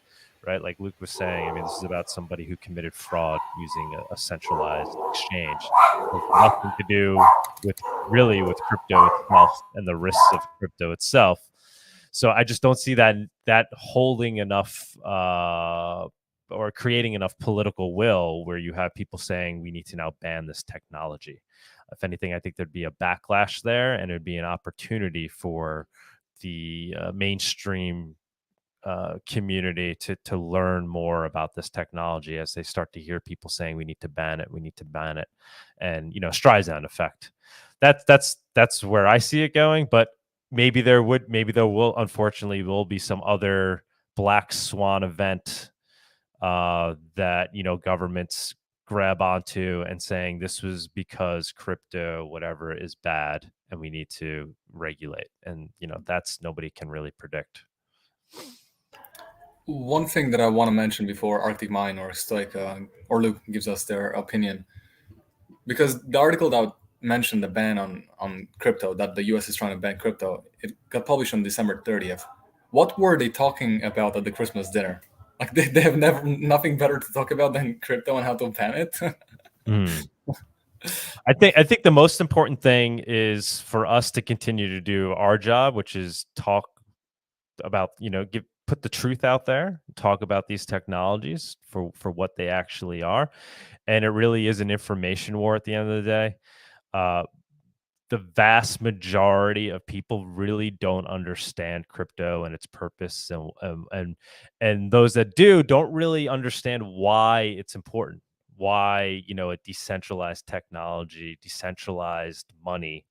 right? Like Luke was saying, I mean, this is about somebody who committed fraud using a centralized exchange. It has nothing to do with crypto itself and the risks of crypto itself. So I just don't see that holding enough or creating enough political will where you have people saying we need to now ban this technology. If anything, I think there'd be a backlash there, and it'd be an opportunity for the mainstream community to learn more about this technology as they start to hear people saying we need to ban it, and Streisand effect. That's where I see it going. But maybe there will unfortunately be some other black swan event that governments grab onto and saying this was because crypto whatever is bad and we need to regulate, and that's nobody can really predict. One thing that I want to mention before ArticMine or Stoic or Luke gives us their opinion, because the article that mentioned the ban on crypto, that the US is trying to ban crypto, it got published on December 30th. What were they talking about at the Christmas dinner? Like they have nothing better to talk about than crypto and how to ban it. I think the most important thing is for us to continue to do our job, which is talk about, put the truth out there, talk about these technologies for what they actually are. And it really is an information war at the end of the day. The vast majority of people really don't understand crypto and its purpose, and those that do don't really understand why it's important, why a decentralized technology, decentralized money,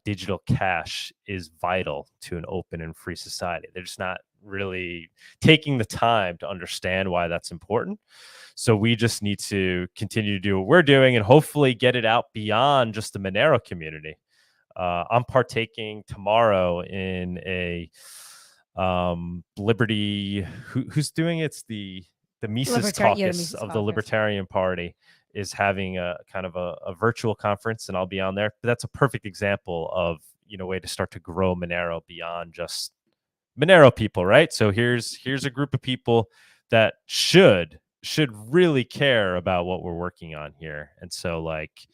digital cash is vital to an open and free society. They're just not really taking the time to understand why that's important. So we just need to continue to do what we're doing and hopefully get it out beyond just the Monero community. I'm partaking tomorrow in a Liberty. Who's doing it? It's the Mises Caucus of the Libertarian Party is having a kind of a virtual conference, and I'll be on there. But that's a perfect example of a way to start to grow Monero beyond just Monero people, right? So here's a group of people that should really care about what we're working on here, and so like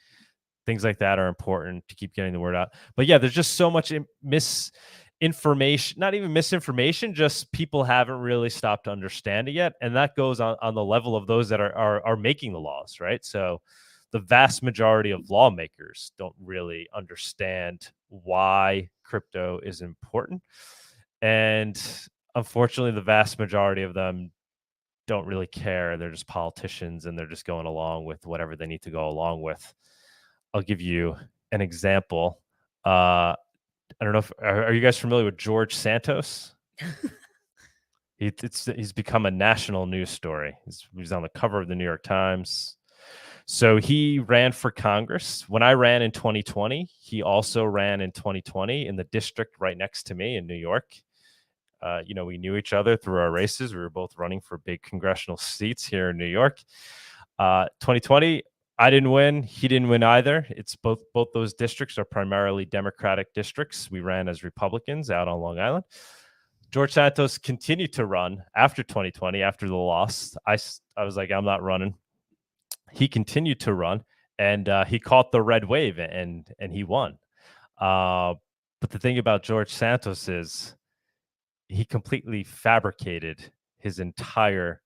things like that are important to keep getting the word out. But yeah, there's just so much misinformation, not even misinformation, just people haven't really stopped to understand it yet. And that goes on the level of those that are making the laws, right? So the vast majority of lawmakers don't really understand why crypto is important. And unfortunately, the vast majority of them don't really care. They're just politicians and they're just going along with whatever they need to go along with. I'll give you an example. I don't know if are you guys familiar with George Santos? He's become a national news story. He's on the cover of the New York Times. So he ran for Congress. When I ran in 2020, he also ran in 2020 in the district right next to me in New York. We knew each other through our races. We were both running for big congressional seats here in New York. 2020, I didn't win. He didn't win either. It's both those districts are primarily Democratic districts. We ran as Republicans out on Long Island. George Santos continued to run after 2020, after the loss. I was like, I'm not running. He continued to run, and he caught the red wave, and he won. But the thing about George Santos is he completely fabricated his entire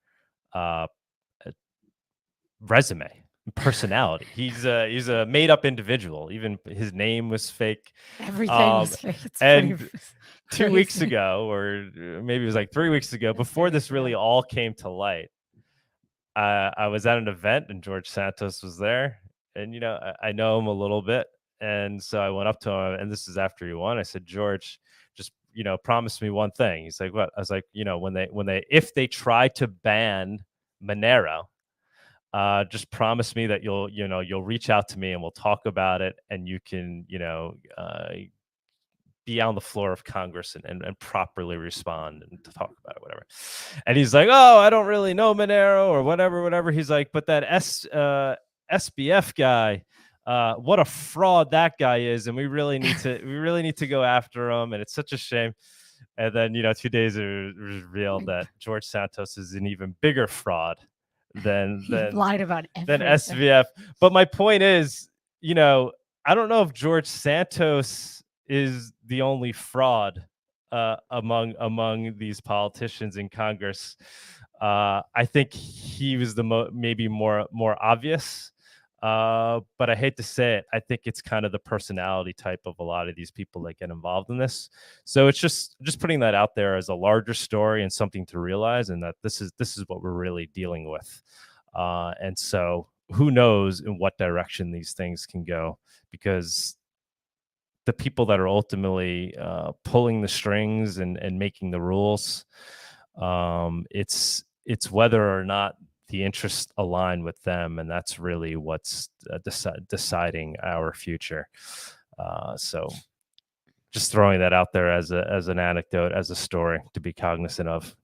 resume. Personality. He's a made up individual. Even his name was fake. Everything was fake. It's and 2 weeks ago, or maybe it was like 3 weeks ago, before this really all came to light, I was at an event and George Santos was there, and I know him a little bit, and so I went up to him, and this is after he won. I said, George, just promise me one thing. He's like, what? I was like, if they try to ban Monero, just promise me that you'll reach out to me and we'll talk about it, and you can be on the floor of Congress and properly respond and to talk about it, whatever. And he's like, oh, I don't really know Monero or whatever. He's like, but that SBF guy, what a fraud that guy is, and we really need to go after him, and it's such a shame. And then 2 days it was revealed that George Santos is an even bigger fraud than lied about than everything. SVF. But my point is, I don't know if George Santos is the only fraud among these politicians in Congress. I think he was the maybe more obvious. But I hate to say it, I think it's kind of the personality type of a lot of these people that get involved in this. So it's just putting that out there as a larger story and something to realize, and that this is what we're really dealing with. And so who knows in what direction these things can go, because the people that are ultimately pulling the strings and making the rules, it's whether or not the interests align with them, and that's really what's deciding our future. So just throwing that out there as an anecdote, as a story to be cognizant of.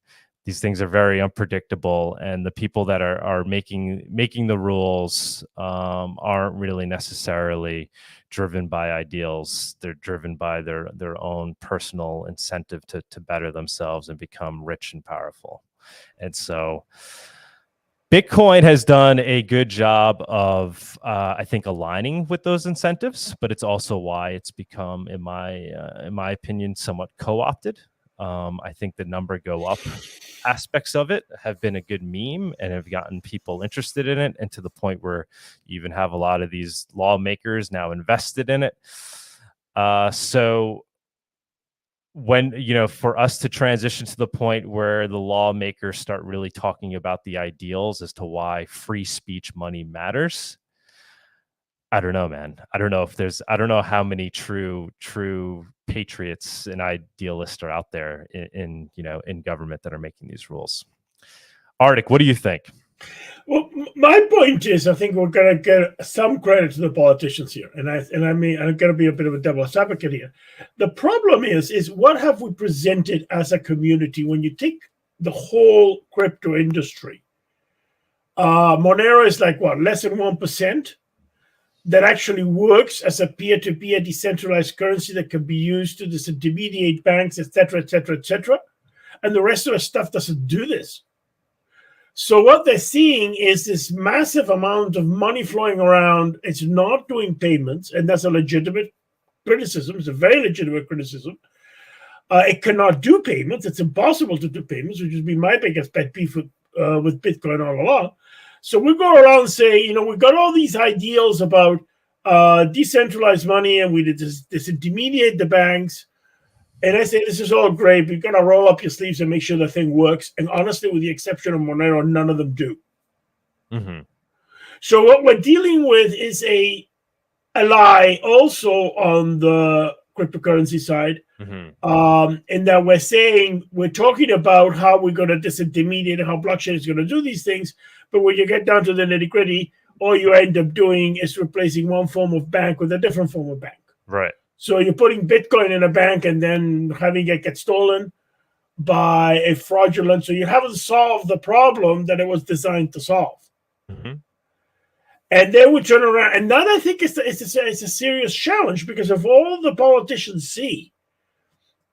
These things are very unpredictable, and the people that are making the rules aren't really necessarily driven by ideals. They're driven by their own personal incentive to better themselves and become rich and powerful. And so Bitcoin has done a good job of, I think, aligning with those incentives, but it's also why it's become, in my opinion, somewhat co-opted. I think the number go up aspects of it have been a good meme and have gotten people interested in it, and to the point where you even have a lot of these lawmakers now invested in it. So when, for us to transition to the point where the lawmakers start really talking about the ideals as to why free speech money matters, I don't know, man. I don't know how many true patriots and idealists are out there in government that are making these rules. Arctic, what do you think? Well, my point is, I think we're going to get some credit to the politicians here, and I mean, I'm going to be a bit of a devil's advocate here. The problem is what have we presented as a community when you take the whole crypto industry? Monero is like what, less than 1%? That actually works as a peer-to-peer decentralized currency that can be used to disintermediate banks, etc., etc., etc. And the rest of the stuff doesn't do this. So what they're seeing is this massive amount of money flowing around. It's not doing payments, and that's a legitimate criticism. It's a very legitimate criticism. It cannot do payments. It's impossible to do payments, which has been my biggest pet peeve with Bitcoin all along. So we go around and say, we've got all these ideals about decentralized money, and we disintermediate the banks. And I say, this is all great. We've got to roll up your sleeves and make sure the thing works. And honestly, with the exception of Monero, none of them do. Mm-hmm. So what we're dealing with is a lie also on the cryptocurrency side. Mm-hmm. And that we're talking about how we're going to disintermediate and how blockchain is going to do these things. But when you get down to the nitty-gritty, all you end up doing is replacing one form of bank with a different form of bank. Right. So you're putting Bitcoin in a bank and then having it get stolen by a fraudulent. So you haven't solved the problem that it was designed to solve. Mm-hmm. And then we turn around, and that I think it's a serious challenge, because if all the politicians see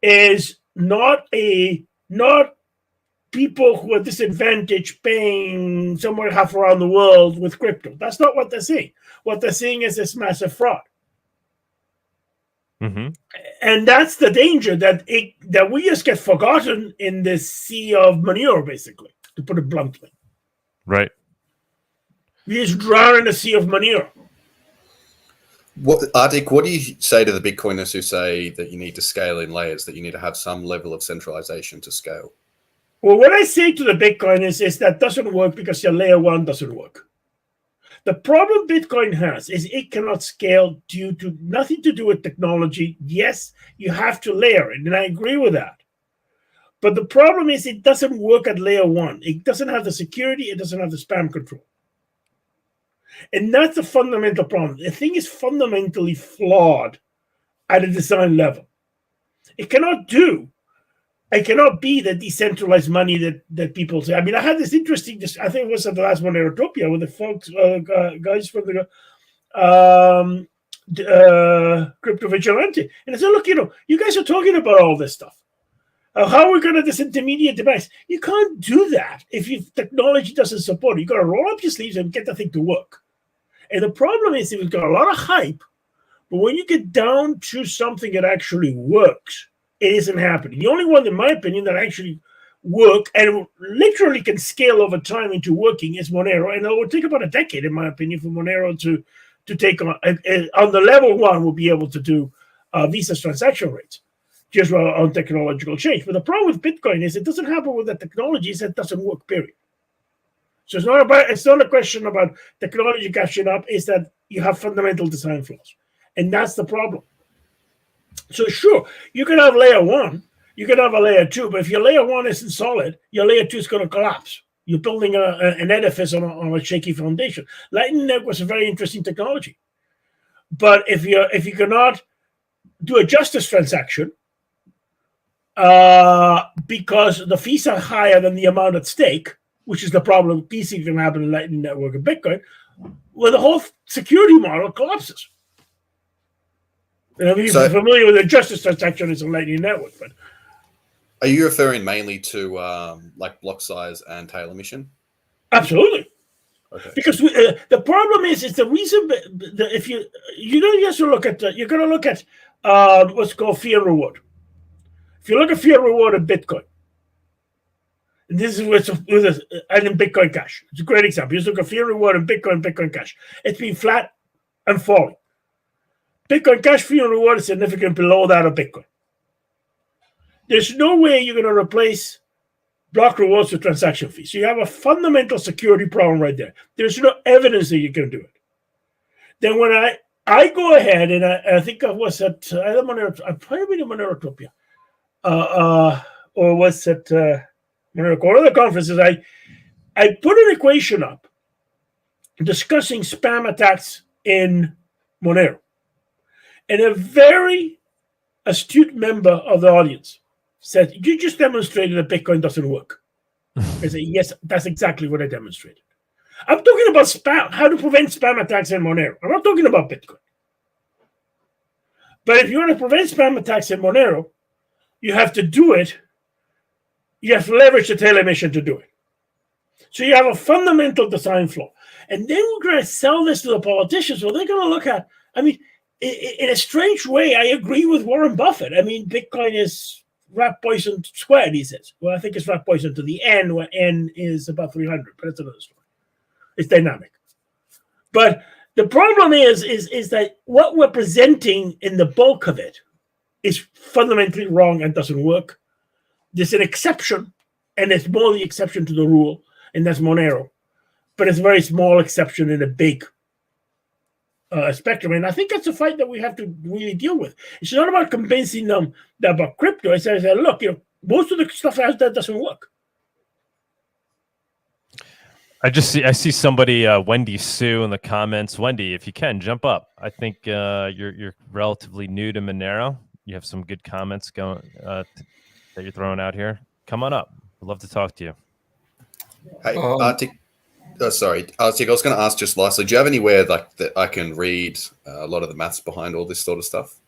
is not people who are disadvantaged paying somewhere half around the world with crypto. That's not what they're seeing. What they're seeing is this massive fraud. Mm-hmm. And that's the danger, that we just get forgotten in this sea of Monero, basically, to put it bluntly. Right. We just drown in a sea of Monero. Arctic, what do you say to the Bitcoiners who say that you need to scale in layers, that you need to have some level of centralization to scale? Well, what I say to the Bitcoiners is that doesn't work because your layer one doesn't work. The problem Bitcoin has is it cannot scale due to nothing to do with technology. Yes, you have to layer it, and I agree with that. But the problem is it doesn't work at layer one. It doesn't have the security. It doesn't have the spam control. And that's the fundamental problem. The thing is fundamentally flawed at a design level. It cannot be the decentralized money that people say. I mean, I had this interesting, I think it was at the last Monerotopia with the folks, guys from the Crypto Vigilante. And I said, look, you guys are talking about all this stuff. How are we going to disintermediate the banks? You can't do that if technology doesn't support it. You got to roll up your sleeves and get the thing to work. And the problem is, we've got a lot of hype, but when you get down to something that actually works, it isn't happening. The only one, in my opinion, that actually work and literally can scale over time into working is Monero. And it will take about a decade, in my opinion, for Monero to take on the level 1, will be able to do Visa's transaction rates just on technological change. But the problem with Bitcoin is it doesn't happen with the technologies, it doesn't work, period. So it's not a question about technology catching up, it's that you have fundamental design flaws. And that's the problem. So sure, you can have layer 1, you can have a layer 2, but if your layer 1 isn't solid, your layer 2 is going to collapse. You're building an edifice on a shaky foundation. Lightning Network was a very interesting technology, but if you cannot do a justice transaction because the fees are higher than the amount at stake, which is the problem easily can happen in Lightning Network and Bitcoin, well, the whole security model collapses. And if you're familiar with a justice transaction, it's a Lightning Network, but. Are you referring mainly to like block size and tail emission? Absolutely. Okay. Because the problem is the reason that if you have to look at you're going to look at what's called fee and reward. If you look at fee and reward in Bitcoin, and this is and in Bitcoin Cash, it's a great example. You just look at fee and reward in Bitcoin Cash. It's been flat and falling. Bitcoin Cash fee and reward is significantly below that of Bitcoin. There's no way you're going to replace block rewards with transaction fees. So you have a fundamental security problem right there. There's no evidence that you can do it. Then when I go ahead and I think I was at either probably the Monerotopia, or was at one of the conferences, I put an equation up discussing spam attacks in Monero. And a very astute member of the audience said, you just demonstrated that Bitcoin doesn't work. I said, yes, that's exactly what I demonstrated. I'm talking about spam, how to prevent spam attacks in Monero. I'm not talking about Bitcoin. But if you want to prevent spam attacks in Monero, you have to do it. You have to leverage the tail emission to do it. So you have a fundamental design flaw. And then we're going to sell this to the politicians. Well, they're going to look at, I mean, in a strange way, I agree with Warren Buffett. I mean, Bitcoin is rat poison squared, he says. Well, I think it's rat poison to the N, where N is about 300, but that's another story. It's dynamic. But the problem is that what we're presenting in the bulk of it is fundamentally wrong and doesn't work. There's an exception, and it's more the exception to the rule, and that's Monero. But it's a very small exception in a big spectrum. And I think that's a fight that we have to really deal with. It's not about convincing them about crypto. It's that, look, most of the stuff out there doesn't work. I see somebody, Wendy Sue, in the comments. Wendy, if you can, jump up. I think you're relatively new to Monero. You have some good comments going that you're throwing out here. Come on up. I'd love to talk to you. Hey, Arctic. Oh, sorry, Arctic. I was going to ask just lastly, do you have anywhere like that I can read a lot of the maths behind all this sort of stuff?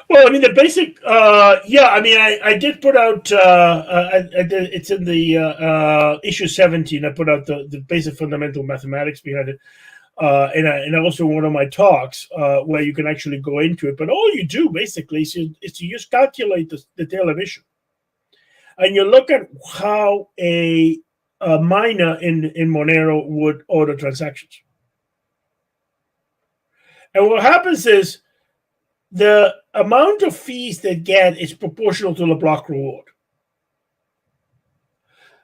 Well, I mean, the basic, yeah. I mean, I did put out. It's in the issue 17. I put out the basic fundamental mathematics behind it, and also one of my talks where you can actually go into it. But all you do basically is to just calculate the tail emission, and you look at how a miner in Monero would order transactions. And what happens is the amount of fees they get is proportional to the block reward.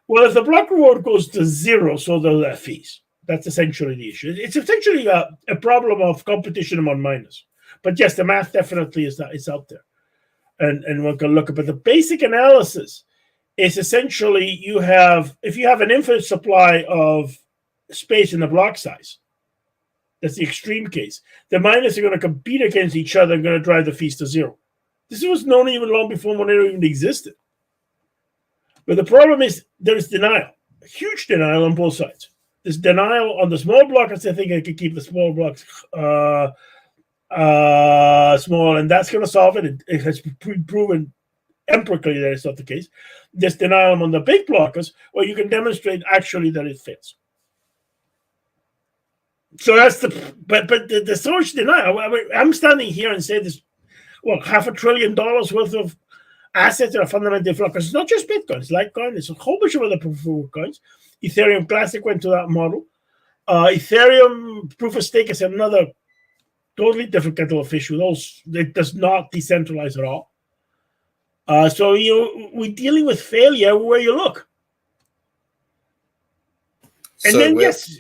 Well, if the block reward goes to zero, so they'll have fees. That's essentially the issue. It's essentially a problem of competition among miners. But yes, the math definitely is out there. And one can look at it. But the basic analysis is essentially if you have an infinite supply of space in the block size, that's the extreme case, the miners are going to compete against each other and going to drive the fees to zero. This was known even long before Monero even existed. But the problem is there is denial, a huge denial on both sides. There's denial on the small blockers. I think I could keep the small blocks small, and that's going to solve it. It has been proven empirically that it's not the case. There's denial on the big blockers, where you can demonstrate actually that it fails. So that's but the so much denial. I mean, I'm standing here and say this, well, $500 billion worth of assets that are fundamentally flawed. It's not just Bitcoin, it's Litecoin, it's a whole bunch of other proof of work coins. Ethereum Classic went to that model. Ethereum proof of stake is another totally different kettle of fish. It does not decentralize at all. So we're dealing with failure where you look. And so then yes.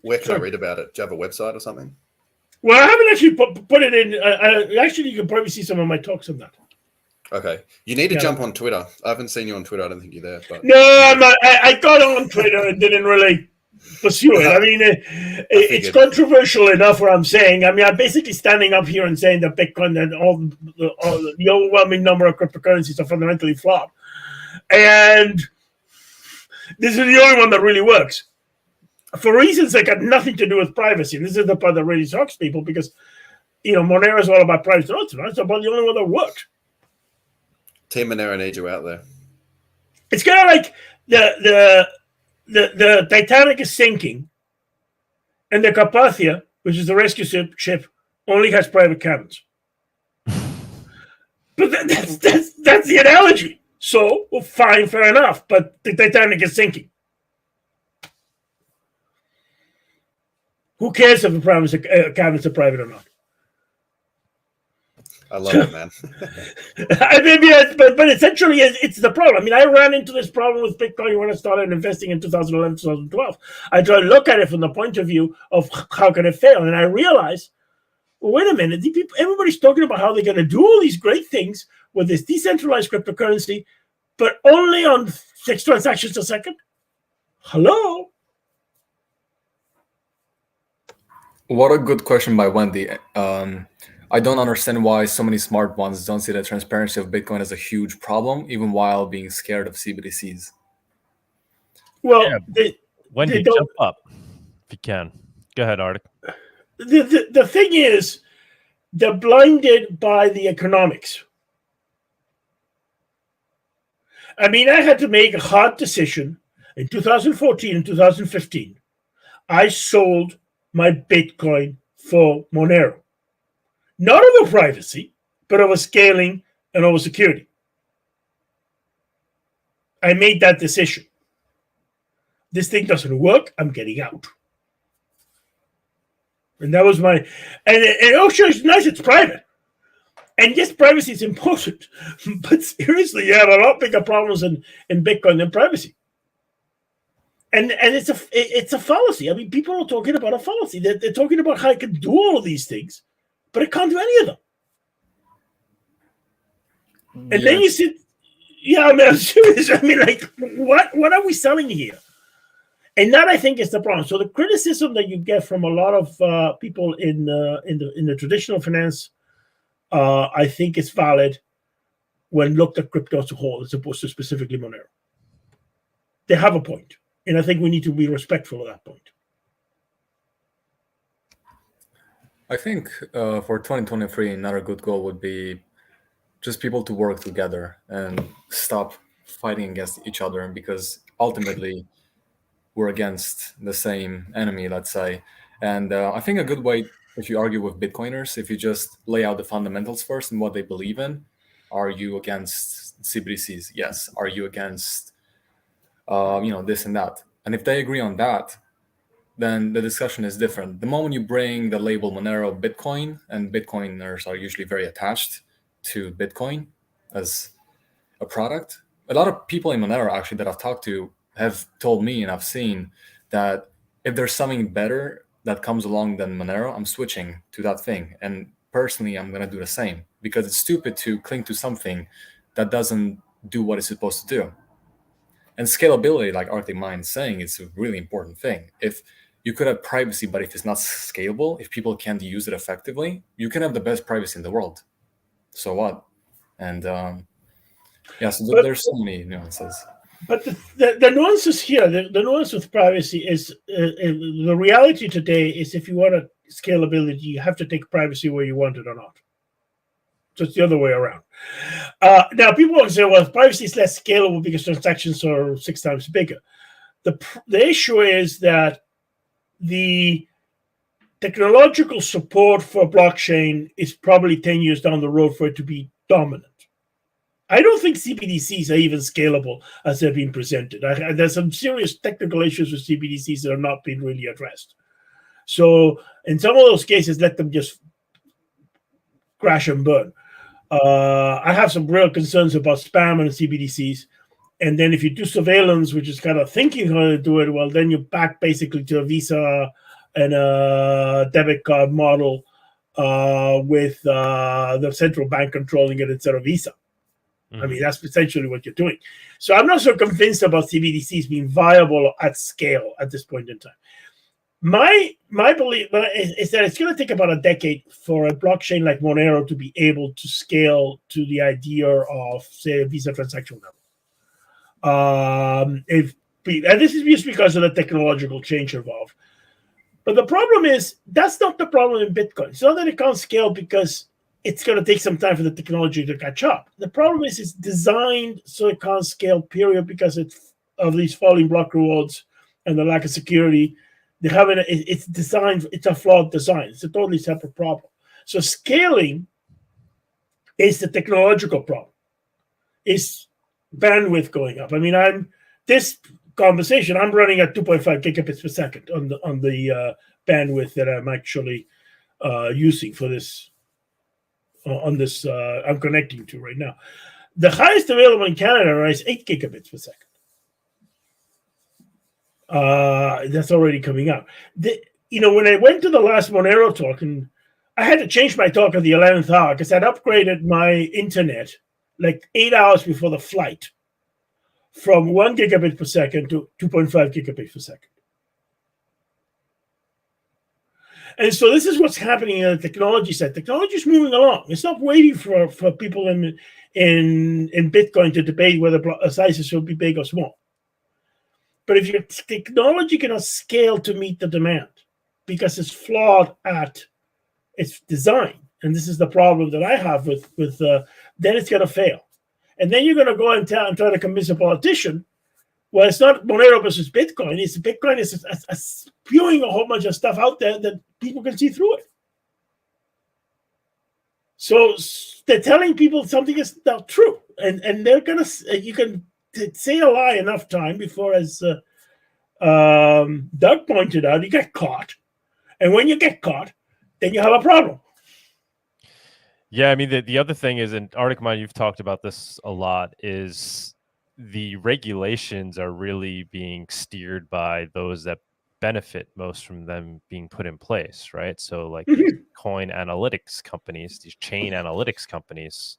Where can I read about it? Do you have a website or something? Well, I haven't actually put it in. Actually, you can probably see some of my talks on that. Okay. You need to jump on Twitter. I haven't seen you on Twitter. I don't think you're there. But no, I'm not. I got on Twitter and didn't really pursue it. I mean, it's controversial enough what I'm saying. I mean, I'm basically standing up here and saying that Bitcoin and all the overwhelming number of cryptocurrencies are fundamentally flawed. And this is the only one that really works. For reasons that got nothing to do with privacy. And this is the part that really shocks people because, Monero is all about privacy. No, it's not. It's about the only one that works. Team Monero need you out there. It's kind of like the Titanic is sinking, and the Carpathia, which is the rescue ship, only has private cabins. But that's the analogy. So, well, fine, fair enough. But the Titanic is sinking. Who cares if the cabins are private or not? I love it, man. But essentially, it's the problem. I mean, I ran into this problem with Bitcoin when I started investing in 2011, 2012. I tried to look at it from the point of view of how can it fail, and I realized, well, wait a minute, everybody's talking about how they're going to do all these great things with this decentralized cryptocurrency, but only on 6 transactions a second. Hello. What a good question by Wendy. I don't understand why so many smart ones don't see the transparency of Bitcoin as a huge problem, even while being scared of CBDCs. Well, Wendy, jump up if you can. Go ahead, Arctic. The thing is, they're blinded by the economics. I mean, I had to make a hard decision in 2014 and 2015. I sold my Bitcoin for Monero. Not over privacy, but over scaling and over security. I made that decision. This thing doesn't work. I'm getting out. And that was my... And oh, sure, it's nice. It's private. And yes, privacy is important. But seriously, you have a lot bigger problems in Bitcoin than privacy. And it's a fallacy. I mean, people are talking about a fallacy. They're talking about how I can do all of these things, but I can't do any of them. And then you sit, I mean, I'm serious. I mean, like, what are we selling here? And that, I think, is the problem. So the criticism that you get from a lot of people in the traditional finance, I think, is valid when looked at crypto as a whole, as opposed to specifically Monero. They have a point. And I think we need to be respectful of that point. I think for 2023, another good goal would be just people to work together and stop fighting against each other, because ultimately we're against the same enemy, let's say. And I think a good way, if you argue with Bitcoiners, if you just lay out the fundamentals first and what they believe in. Are you against CBDCs? Yes. Are you against this and that? And if they agree on that, then the discussion is different. The moment you bring the label Monero Bitcoin, and Bitcoiners are usually very attached to Bitcoin as a product, a lot of people in Monero actually that I've talked to have told me, and I've seen, that if there's something better that comes along than Monero, I'm switching to that thing. And personally, I'm going to do the same, because it's stupid to cling to something that doesn't do what it's supposed to do. And scalability, like ArticMine is saying, is a really important thing. If you could have privacy, but if it's not scalable, if people can't use it effectively, you can have the best privacy in the world. So what? And yeah, so there's so many nuances. But the nuances here, the nuance with privacy is the reality today is if you want a scalability, you have to take privacy where you want it or not. So it's the other way around. Now, people will say, well, privacy is less scalable because transactions are 6 times bigger. The issue is that the technological support for blockchain is probably 10 years down the road for it to be dominant. I don't think CBDCs are even scalable as they're being presented. There's some serious technical issues with CBDCs that have not been really addressed. So in some of those cases, let them just crash and burn. I have some real concerns about spam and CBDCs. And then if you do surveillance, which is kind of thinking how to do it, well, then you're back basically to a Visa and a debit card model with the central bank controlling it instead of Visa. I mean, that's essentially what you're doing. So I'm not so convinced about CBDCs being viable at scale at this point in time. My belief is that it's going to take about a decade for a blockchain like Monero to be able to scale to the idea of, say, a Visa transaction level. And this is just because of the technological change involved. But the problem is, that's not the problem in Bitcoin. It's not that it can't scale because it's going to take some time for the technology to catch up. The problem is it's designed so it can't scale, period, because of these falling block rewards and the lack of security. It's designed, it's a flawed design. It's a totally separate problem. So scaling is the technological problem. It's bandwidth going up. I mean, this conversation, I'm running at 2.5 gigabits per second on the bandwidth that I'm actually using for this. On this, I'm connecting to right now. The highest available in Canada is 8 gigabits per second. That's already coming out. When I went to the last Monero talk, and I had to change my talk at the 11th hour because I'd upgraded my internet like 8 hours before the flight from 1 gigabit per second to 2.5 gigabits per second. And so this is what's happening in the technology side. Technology is moving along. It's not waiting for people in Bitcoin to debate whether sizes should be big or small. But if your technology cannot scale to meet the demand because it's flawed at its design, and this is the problem that I have with then it's going to fail. And then you're going to go and try to convince a politician, well, it's not Monero versus Bitcoin. It's Bitcoin is spewing a whole bunch of stuff out there that people can see through it. So they're telling people something is not true, and they're gonna. You can say a lie enough time before, as Doug pointed out, you get caught, and when you get caught, then you have a problem. Yeah, I mean the other thing is, in ArticMine, you've talked about this a lot, is the regulations are really being steered by those that benefit most from them being put in place, right? So like these coin analytics companies, these chain analytics companies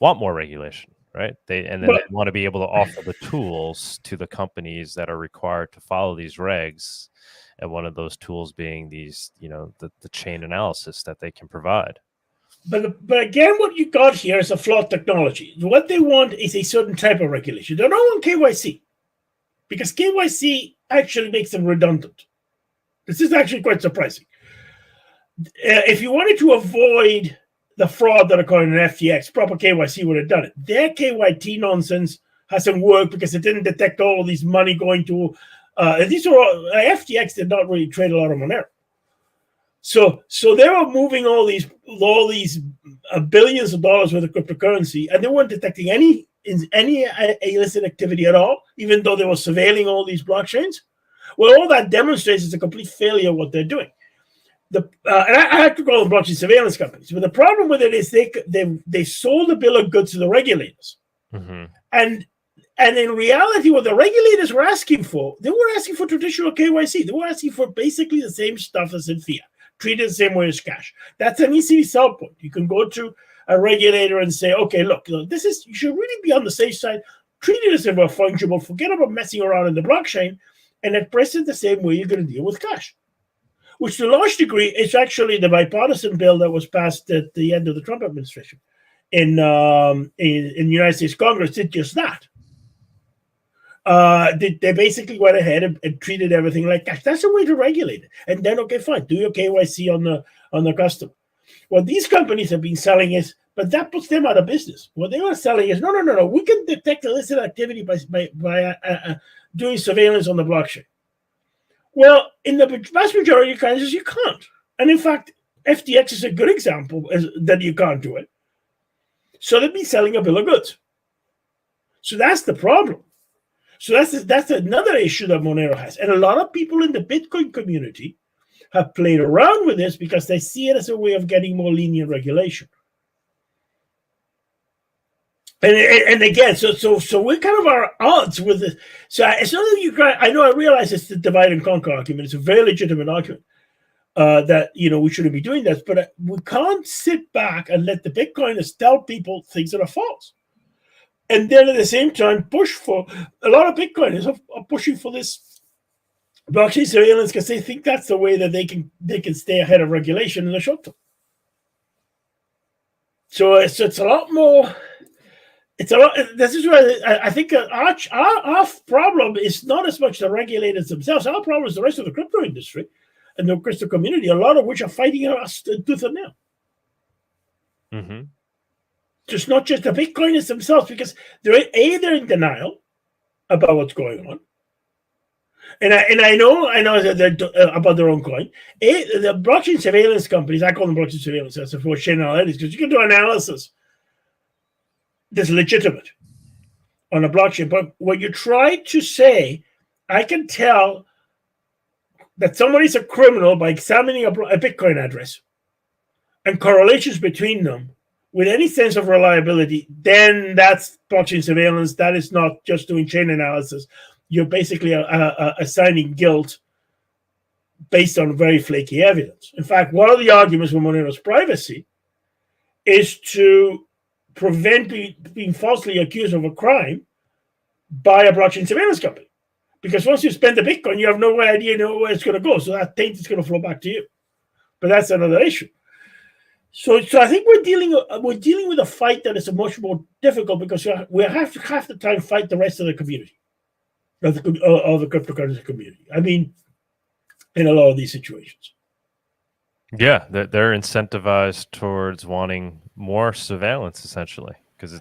want more regulation, right? They want to be able to offer the tools to the companies that are required to follow these regs, and one of those tools being these, the chain analysis that they can provide. But again, what you got here is a flawed technology. What they want is a certain type of regulation. They don't want KYC, because KYC actually makes them redundant. This is actually quite surprising. If you wanted to avoid the fraud that occurred in FTX, proper KYC would have done it. Their KYT nonsense hasn't worked because it didn't detect all of these money going to. These are all, FTX did not really trade a lot of Monero. So they were moving all these billions of dollars worth of cryptocurrency, and they weren't detecting any illicit activity at all, even though they were surveilling all these blockchains. Well, all that demonstrates is a complete failure of what they're doing. And I have to call them blockchain surveillance companies, but the problem with it is they sold a bill of goods to the regulators, and in reality, what the regulators were asking for, they were asking for traditional KYC. They were asking for basically the same stuff as in fiat, treated the same way as cash. That's an easy sell point. You can go to a regulator and say, okay, look, this is, you should really be on the safe side. Treat it as if we're fungible. Forget about messing around in the blockchain, and express it the same way you're going to deal with cash. Which, to a large degree, is actually the bipartisan bill that was passed at the end of the Trump administration. in the United States Congress did just that. They basically went ahead and treated everything like cash. That's a way to regulate it. And then, okay, fine, do your KYC on the customer. What these companies have been selling is, but that puts them out of business. What they were selling is, no. We can detect illicit activity by doing surveillance on the blockchain. Well, in the vast majority of cases, you can't. And in fact, FTX is a good example that you can't do it. So they'd be selling a bill of goods. So that's the problem. So that's another issue that Monero has. And a lot of people in the Bitcoin community have played around with this because they see it as a way of getting more lenient regulation. And again, so we kind of are at odds with this. So it's not that I realize it's the divide and conquer argument. It's a very legitimate argument that we shouldn't be doing this, but we can't sit back and let the Bitcoiners tell people things that are false. And then at the same time, push for a lot of Bitcoiners are pushing for this blockchain surveillance because they think that's the way that they can stay ahead of regulation in the short term. So it's a lot more. It's a lot. This is where I think our problem is not as much the regulators themselves. Our problem is the rest of the crypto industry and the crypto community, a lot of which are fighting us tooth and nail. Mm-hmm. Just not just the Bitcoiners themselves, because they're in denial about what's going on, and I know that they're about their own coin. The blockchain surveillance companies, I call them blockchain surveillance, as for chain analytics, because you can do analysis that's legitimate on a blockchain. But when you try to say, I can tell that somebody's a criminal by examining a Bitcoin address and correlations between them with any sense of reliability, then that's blockchain surveillance. That is not just doing chain analysis. You're basically assigning guilt based on very flaky evidence. In fact, one of the arguments for Monero's privacy is to prevent being falsely accused of a crime by a blockchain surveillance company. Because once you spend the Bitcoin, you have no idea where it's going to go. So that taint is going to flow back to you. But that's another issue. So I think we're dealing with a fight that is much more difficult because we have to half the time fight the rest of the community, of the cryptocurrency community. I mean, in a lot of these situations. Yeah, they're incentivized towards wanting more surveillance, essentially, because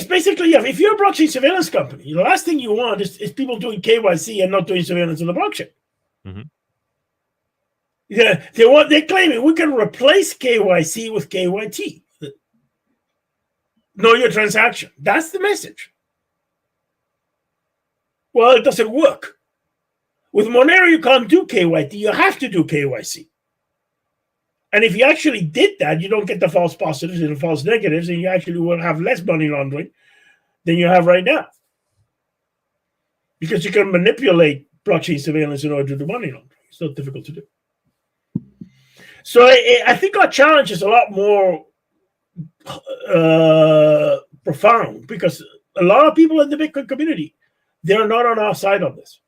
basically, if you're a blockchain surveillance company, the last thing you want is people doing KYC and not doing surveillance on the blockchain. Mm-hmm. Yeah, they're claiming we can replace KYC with KYT. Know your transaction. That's the message. Well, it doesn't work. With Monero, you can't do KYT. You have to do KYC. And if you actually did that, you don't get the false positives and the false negatives, and you actually will have less money laundering than you have right now. Because you can manipulate blockchain surveillance in order to do money laundering. It's not difficult to do. So I think our challenge is a lot more profound because a lot of people in the Bitcoin community, they're not on our side on this.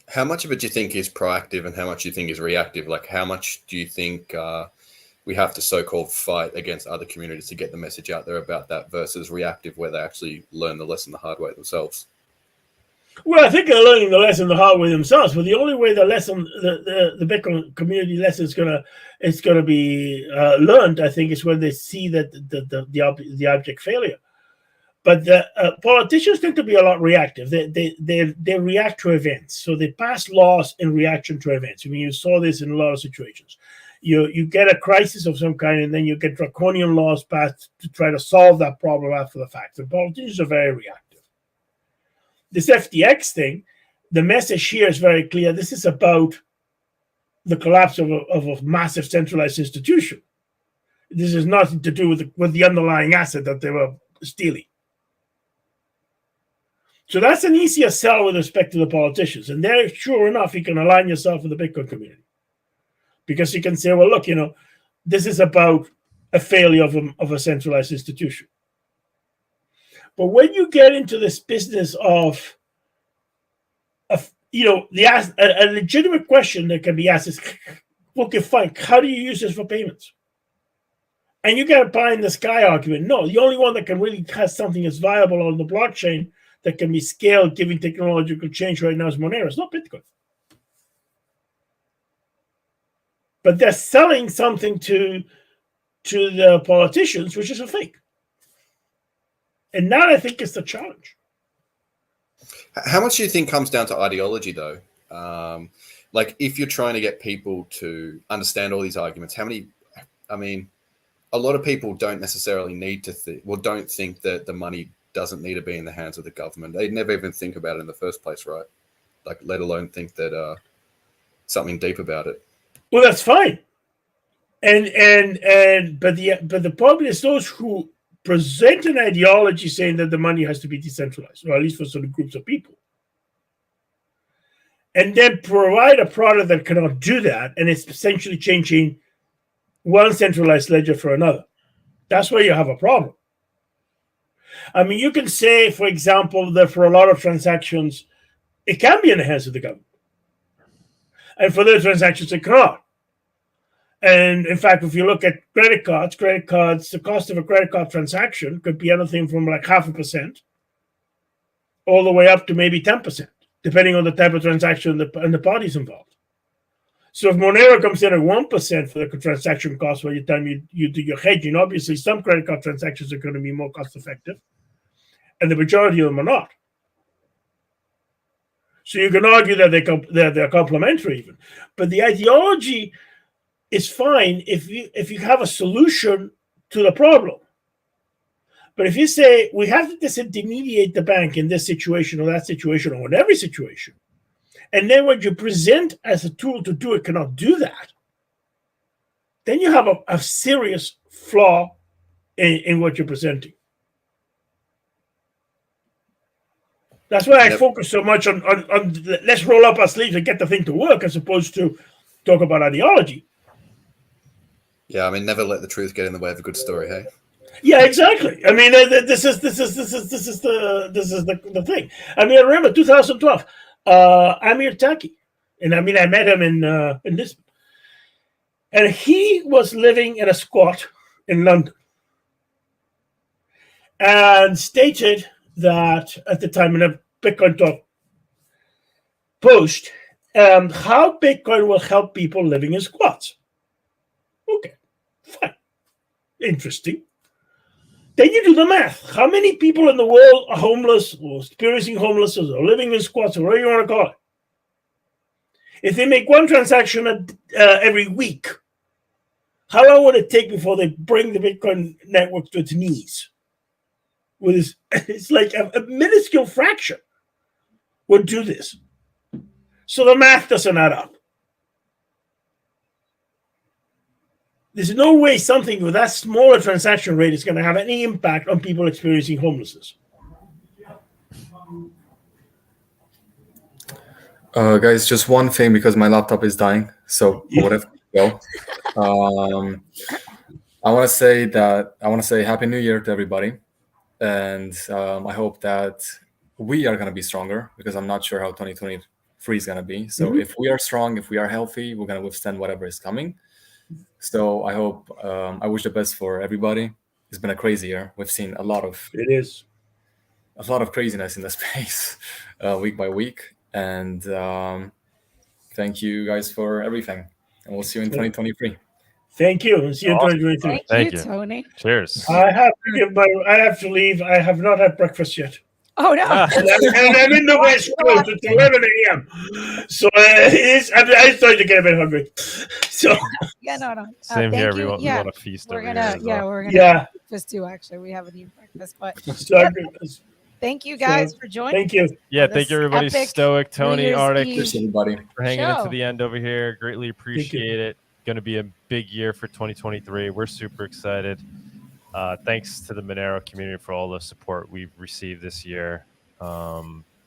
How much of it do you think is proactive and how much do you think is reactive? Like how much do you think we have to so-called fight against other communities to get the message out there about that versus reactive where they actually learn the lesson the hard way themselves? Well, I think they're learning the lesson the hard way themselves. But the only way the lesson, the Bitcoin community lesson is gonna be learned, I think, is when they see that the object failure. But the politicians tend to be a lot reactive. They react to events, so they pass laws in reaction to events. I mean, you saw this in a lot of situations. You get a crisis of some kind, and then you get draconian laws passed to try to solve that problem after the fact. The politicians are very reactive. This FTX thing, the message here is very clear. This is about the collapse of a massive centralized institution. This has nothing to do with the underlying asset that they were stealing. So that's an easier sell with respect to the politicians. And there, sure enough, you can align yourself with the Bitcoin community. Because you can say, well, look, this is about a failure of a centralized institution. But when you get into this business of a legitimate question that can be asked is, okay, fine, how do you use this for payments? And you got a pie in the sky argument. No, the only one that can really has something that's viable on the blockchain that can be scaled given technological change right now is Monero. It's not Bitcoin. But they're selling something to the politicians, which is a fake. And that, I think, is the challenge. How much do you think comes down to ideology, though? Like, if you're trying to get people to understand all these arguments, I mean, a lot of people don't necessarily need to don't think that the money doesn't need to be in the hands of the government. They never even think about it in the first place, right? Like, let alone think that something deep about it. Well, that's fine. But the problem is those who present an ideology saying that the money has to be decentralized, or at least for certain groups of people, and then provide a product that cannot do that, and it's essentially changing one centralized ledger for another. That's where you have a problem. I mean, you can say, for example, that for a lot of transactions, it can be in the hands of the government. And for those transactions, it cannot. And in fact, if you look at credit cards, the cost of a credit card transaction could be anything from like 0.5% all the way up to maybe 10%, depending on the type of transaction and the parties involved. So if Monero comes in at 1% for the transaction cost by the time you do your hedging, obviously some credit card transactions are going to be more cost effective, and the majority of them are not. So you can argue that they're complementary even. But the ideology is fine if you have a solution to the problem. But if you say we have to disintermediate the bank in this situation or that situation or in every situation, and then what you present as a tool to do it cannot do that, then you have a serious flaw in what you're presenting. That's why I focus so much on let's roll up our sleeves and get the thing to work, as opposed to talk about ideology. Yeah, I mean, never let the truth get in the way of a good story, hey? Yeah, exactly. I mean, this is the thing. I mean, I remember 2012, Amir Taki, and I mean, I met him in Lisbon, and he was living in a squat in London, and stated that at the time in a Bitcoin talk post, how Bitcoin will help people living in squats. Okay, fine, interesting. Then you do the math. How many people in the world are homeless or experiencing homelessness or living in squats or whatever you want to call it? If they make one transaction every week, how long would it take before they bring the Bitcoin network to its knees? It's like a minuscule fraction would do this. So the math doesn't add up. There's no way something with that smaller transaction rate is going to have any impact on people experiencing homelessness. Guys, just one thing, because my laptop is dying, so whatever. Go. I want to say Happy New Year to everybody, and I hope that we are going to be stronger, because I'm not sure how 2023 is going to be. So if we are strong, if we are healthy, we're going to withstand whatever is coming. So I hope, I wish the best for everybody. It's been a crazy year. We've seen a lot of craziness in the space week by week. And thank you guys for everything. And we'll see you in 2023. Thank you. We'll see you in 2023. Thank you, Tony. Cheers. I have to leave. I have not had breakfast yet. Oh, no. And I'm in the West Coast. It's 11 a.m. So I started to get a bit hungry. So yeah, no. Same here. You. We want to feast over here. We're gonna breakfast too. Actually, we haven't eaten breakfast, but thank you guys for joining. Thank you. Yeah, thank you everybody. Stoic, Tony, Arctic, everybody for hanging into the end over here. Greatly appreciate it. Going to be a big year for 2023. We're super excited. Thanks to the Monero community for all the support we've received this year.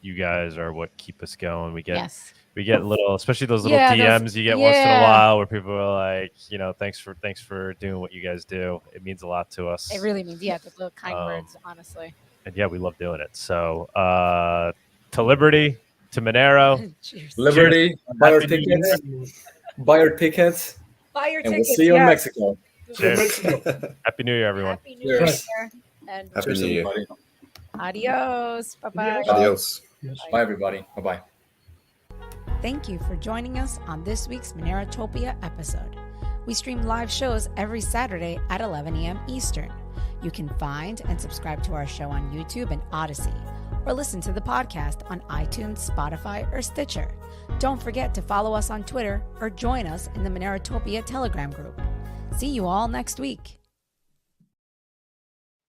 You guys are what keep us going. We get little, especially those little DMs you get once in a while, where people are like, thanks for doing what you guys do. It means a lot to us. It really means, the little kind words, honestly. And we love doing it. So to Liberty, to Monero, Liberty, buy our tickets. Buy your tickets. Buy your and tickets. We'll see you in Mexico. Cheers. Happy New Year, everyone. Happy New Year. Cheers. And Happy New Year. everybody. adios. Bye-bye. Adios. Bye, everybody. Bye-bye. Thank you for joining us on this week's Monerotopia episode. We stream live shows every Saturday at 11 a.m. Eastern. You can find and subscribe to our show on YouTube and Odyssey, or listen to the podcast on iTunes, Spotify, or Stitcher. Don't forget to follow us on Twitter or join us in the Monerotopia Telegram group. See you all next week.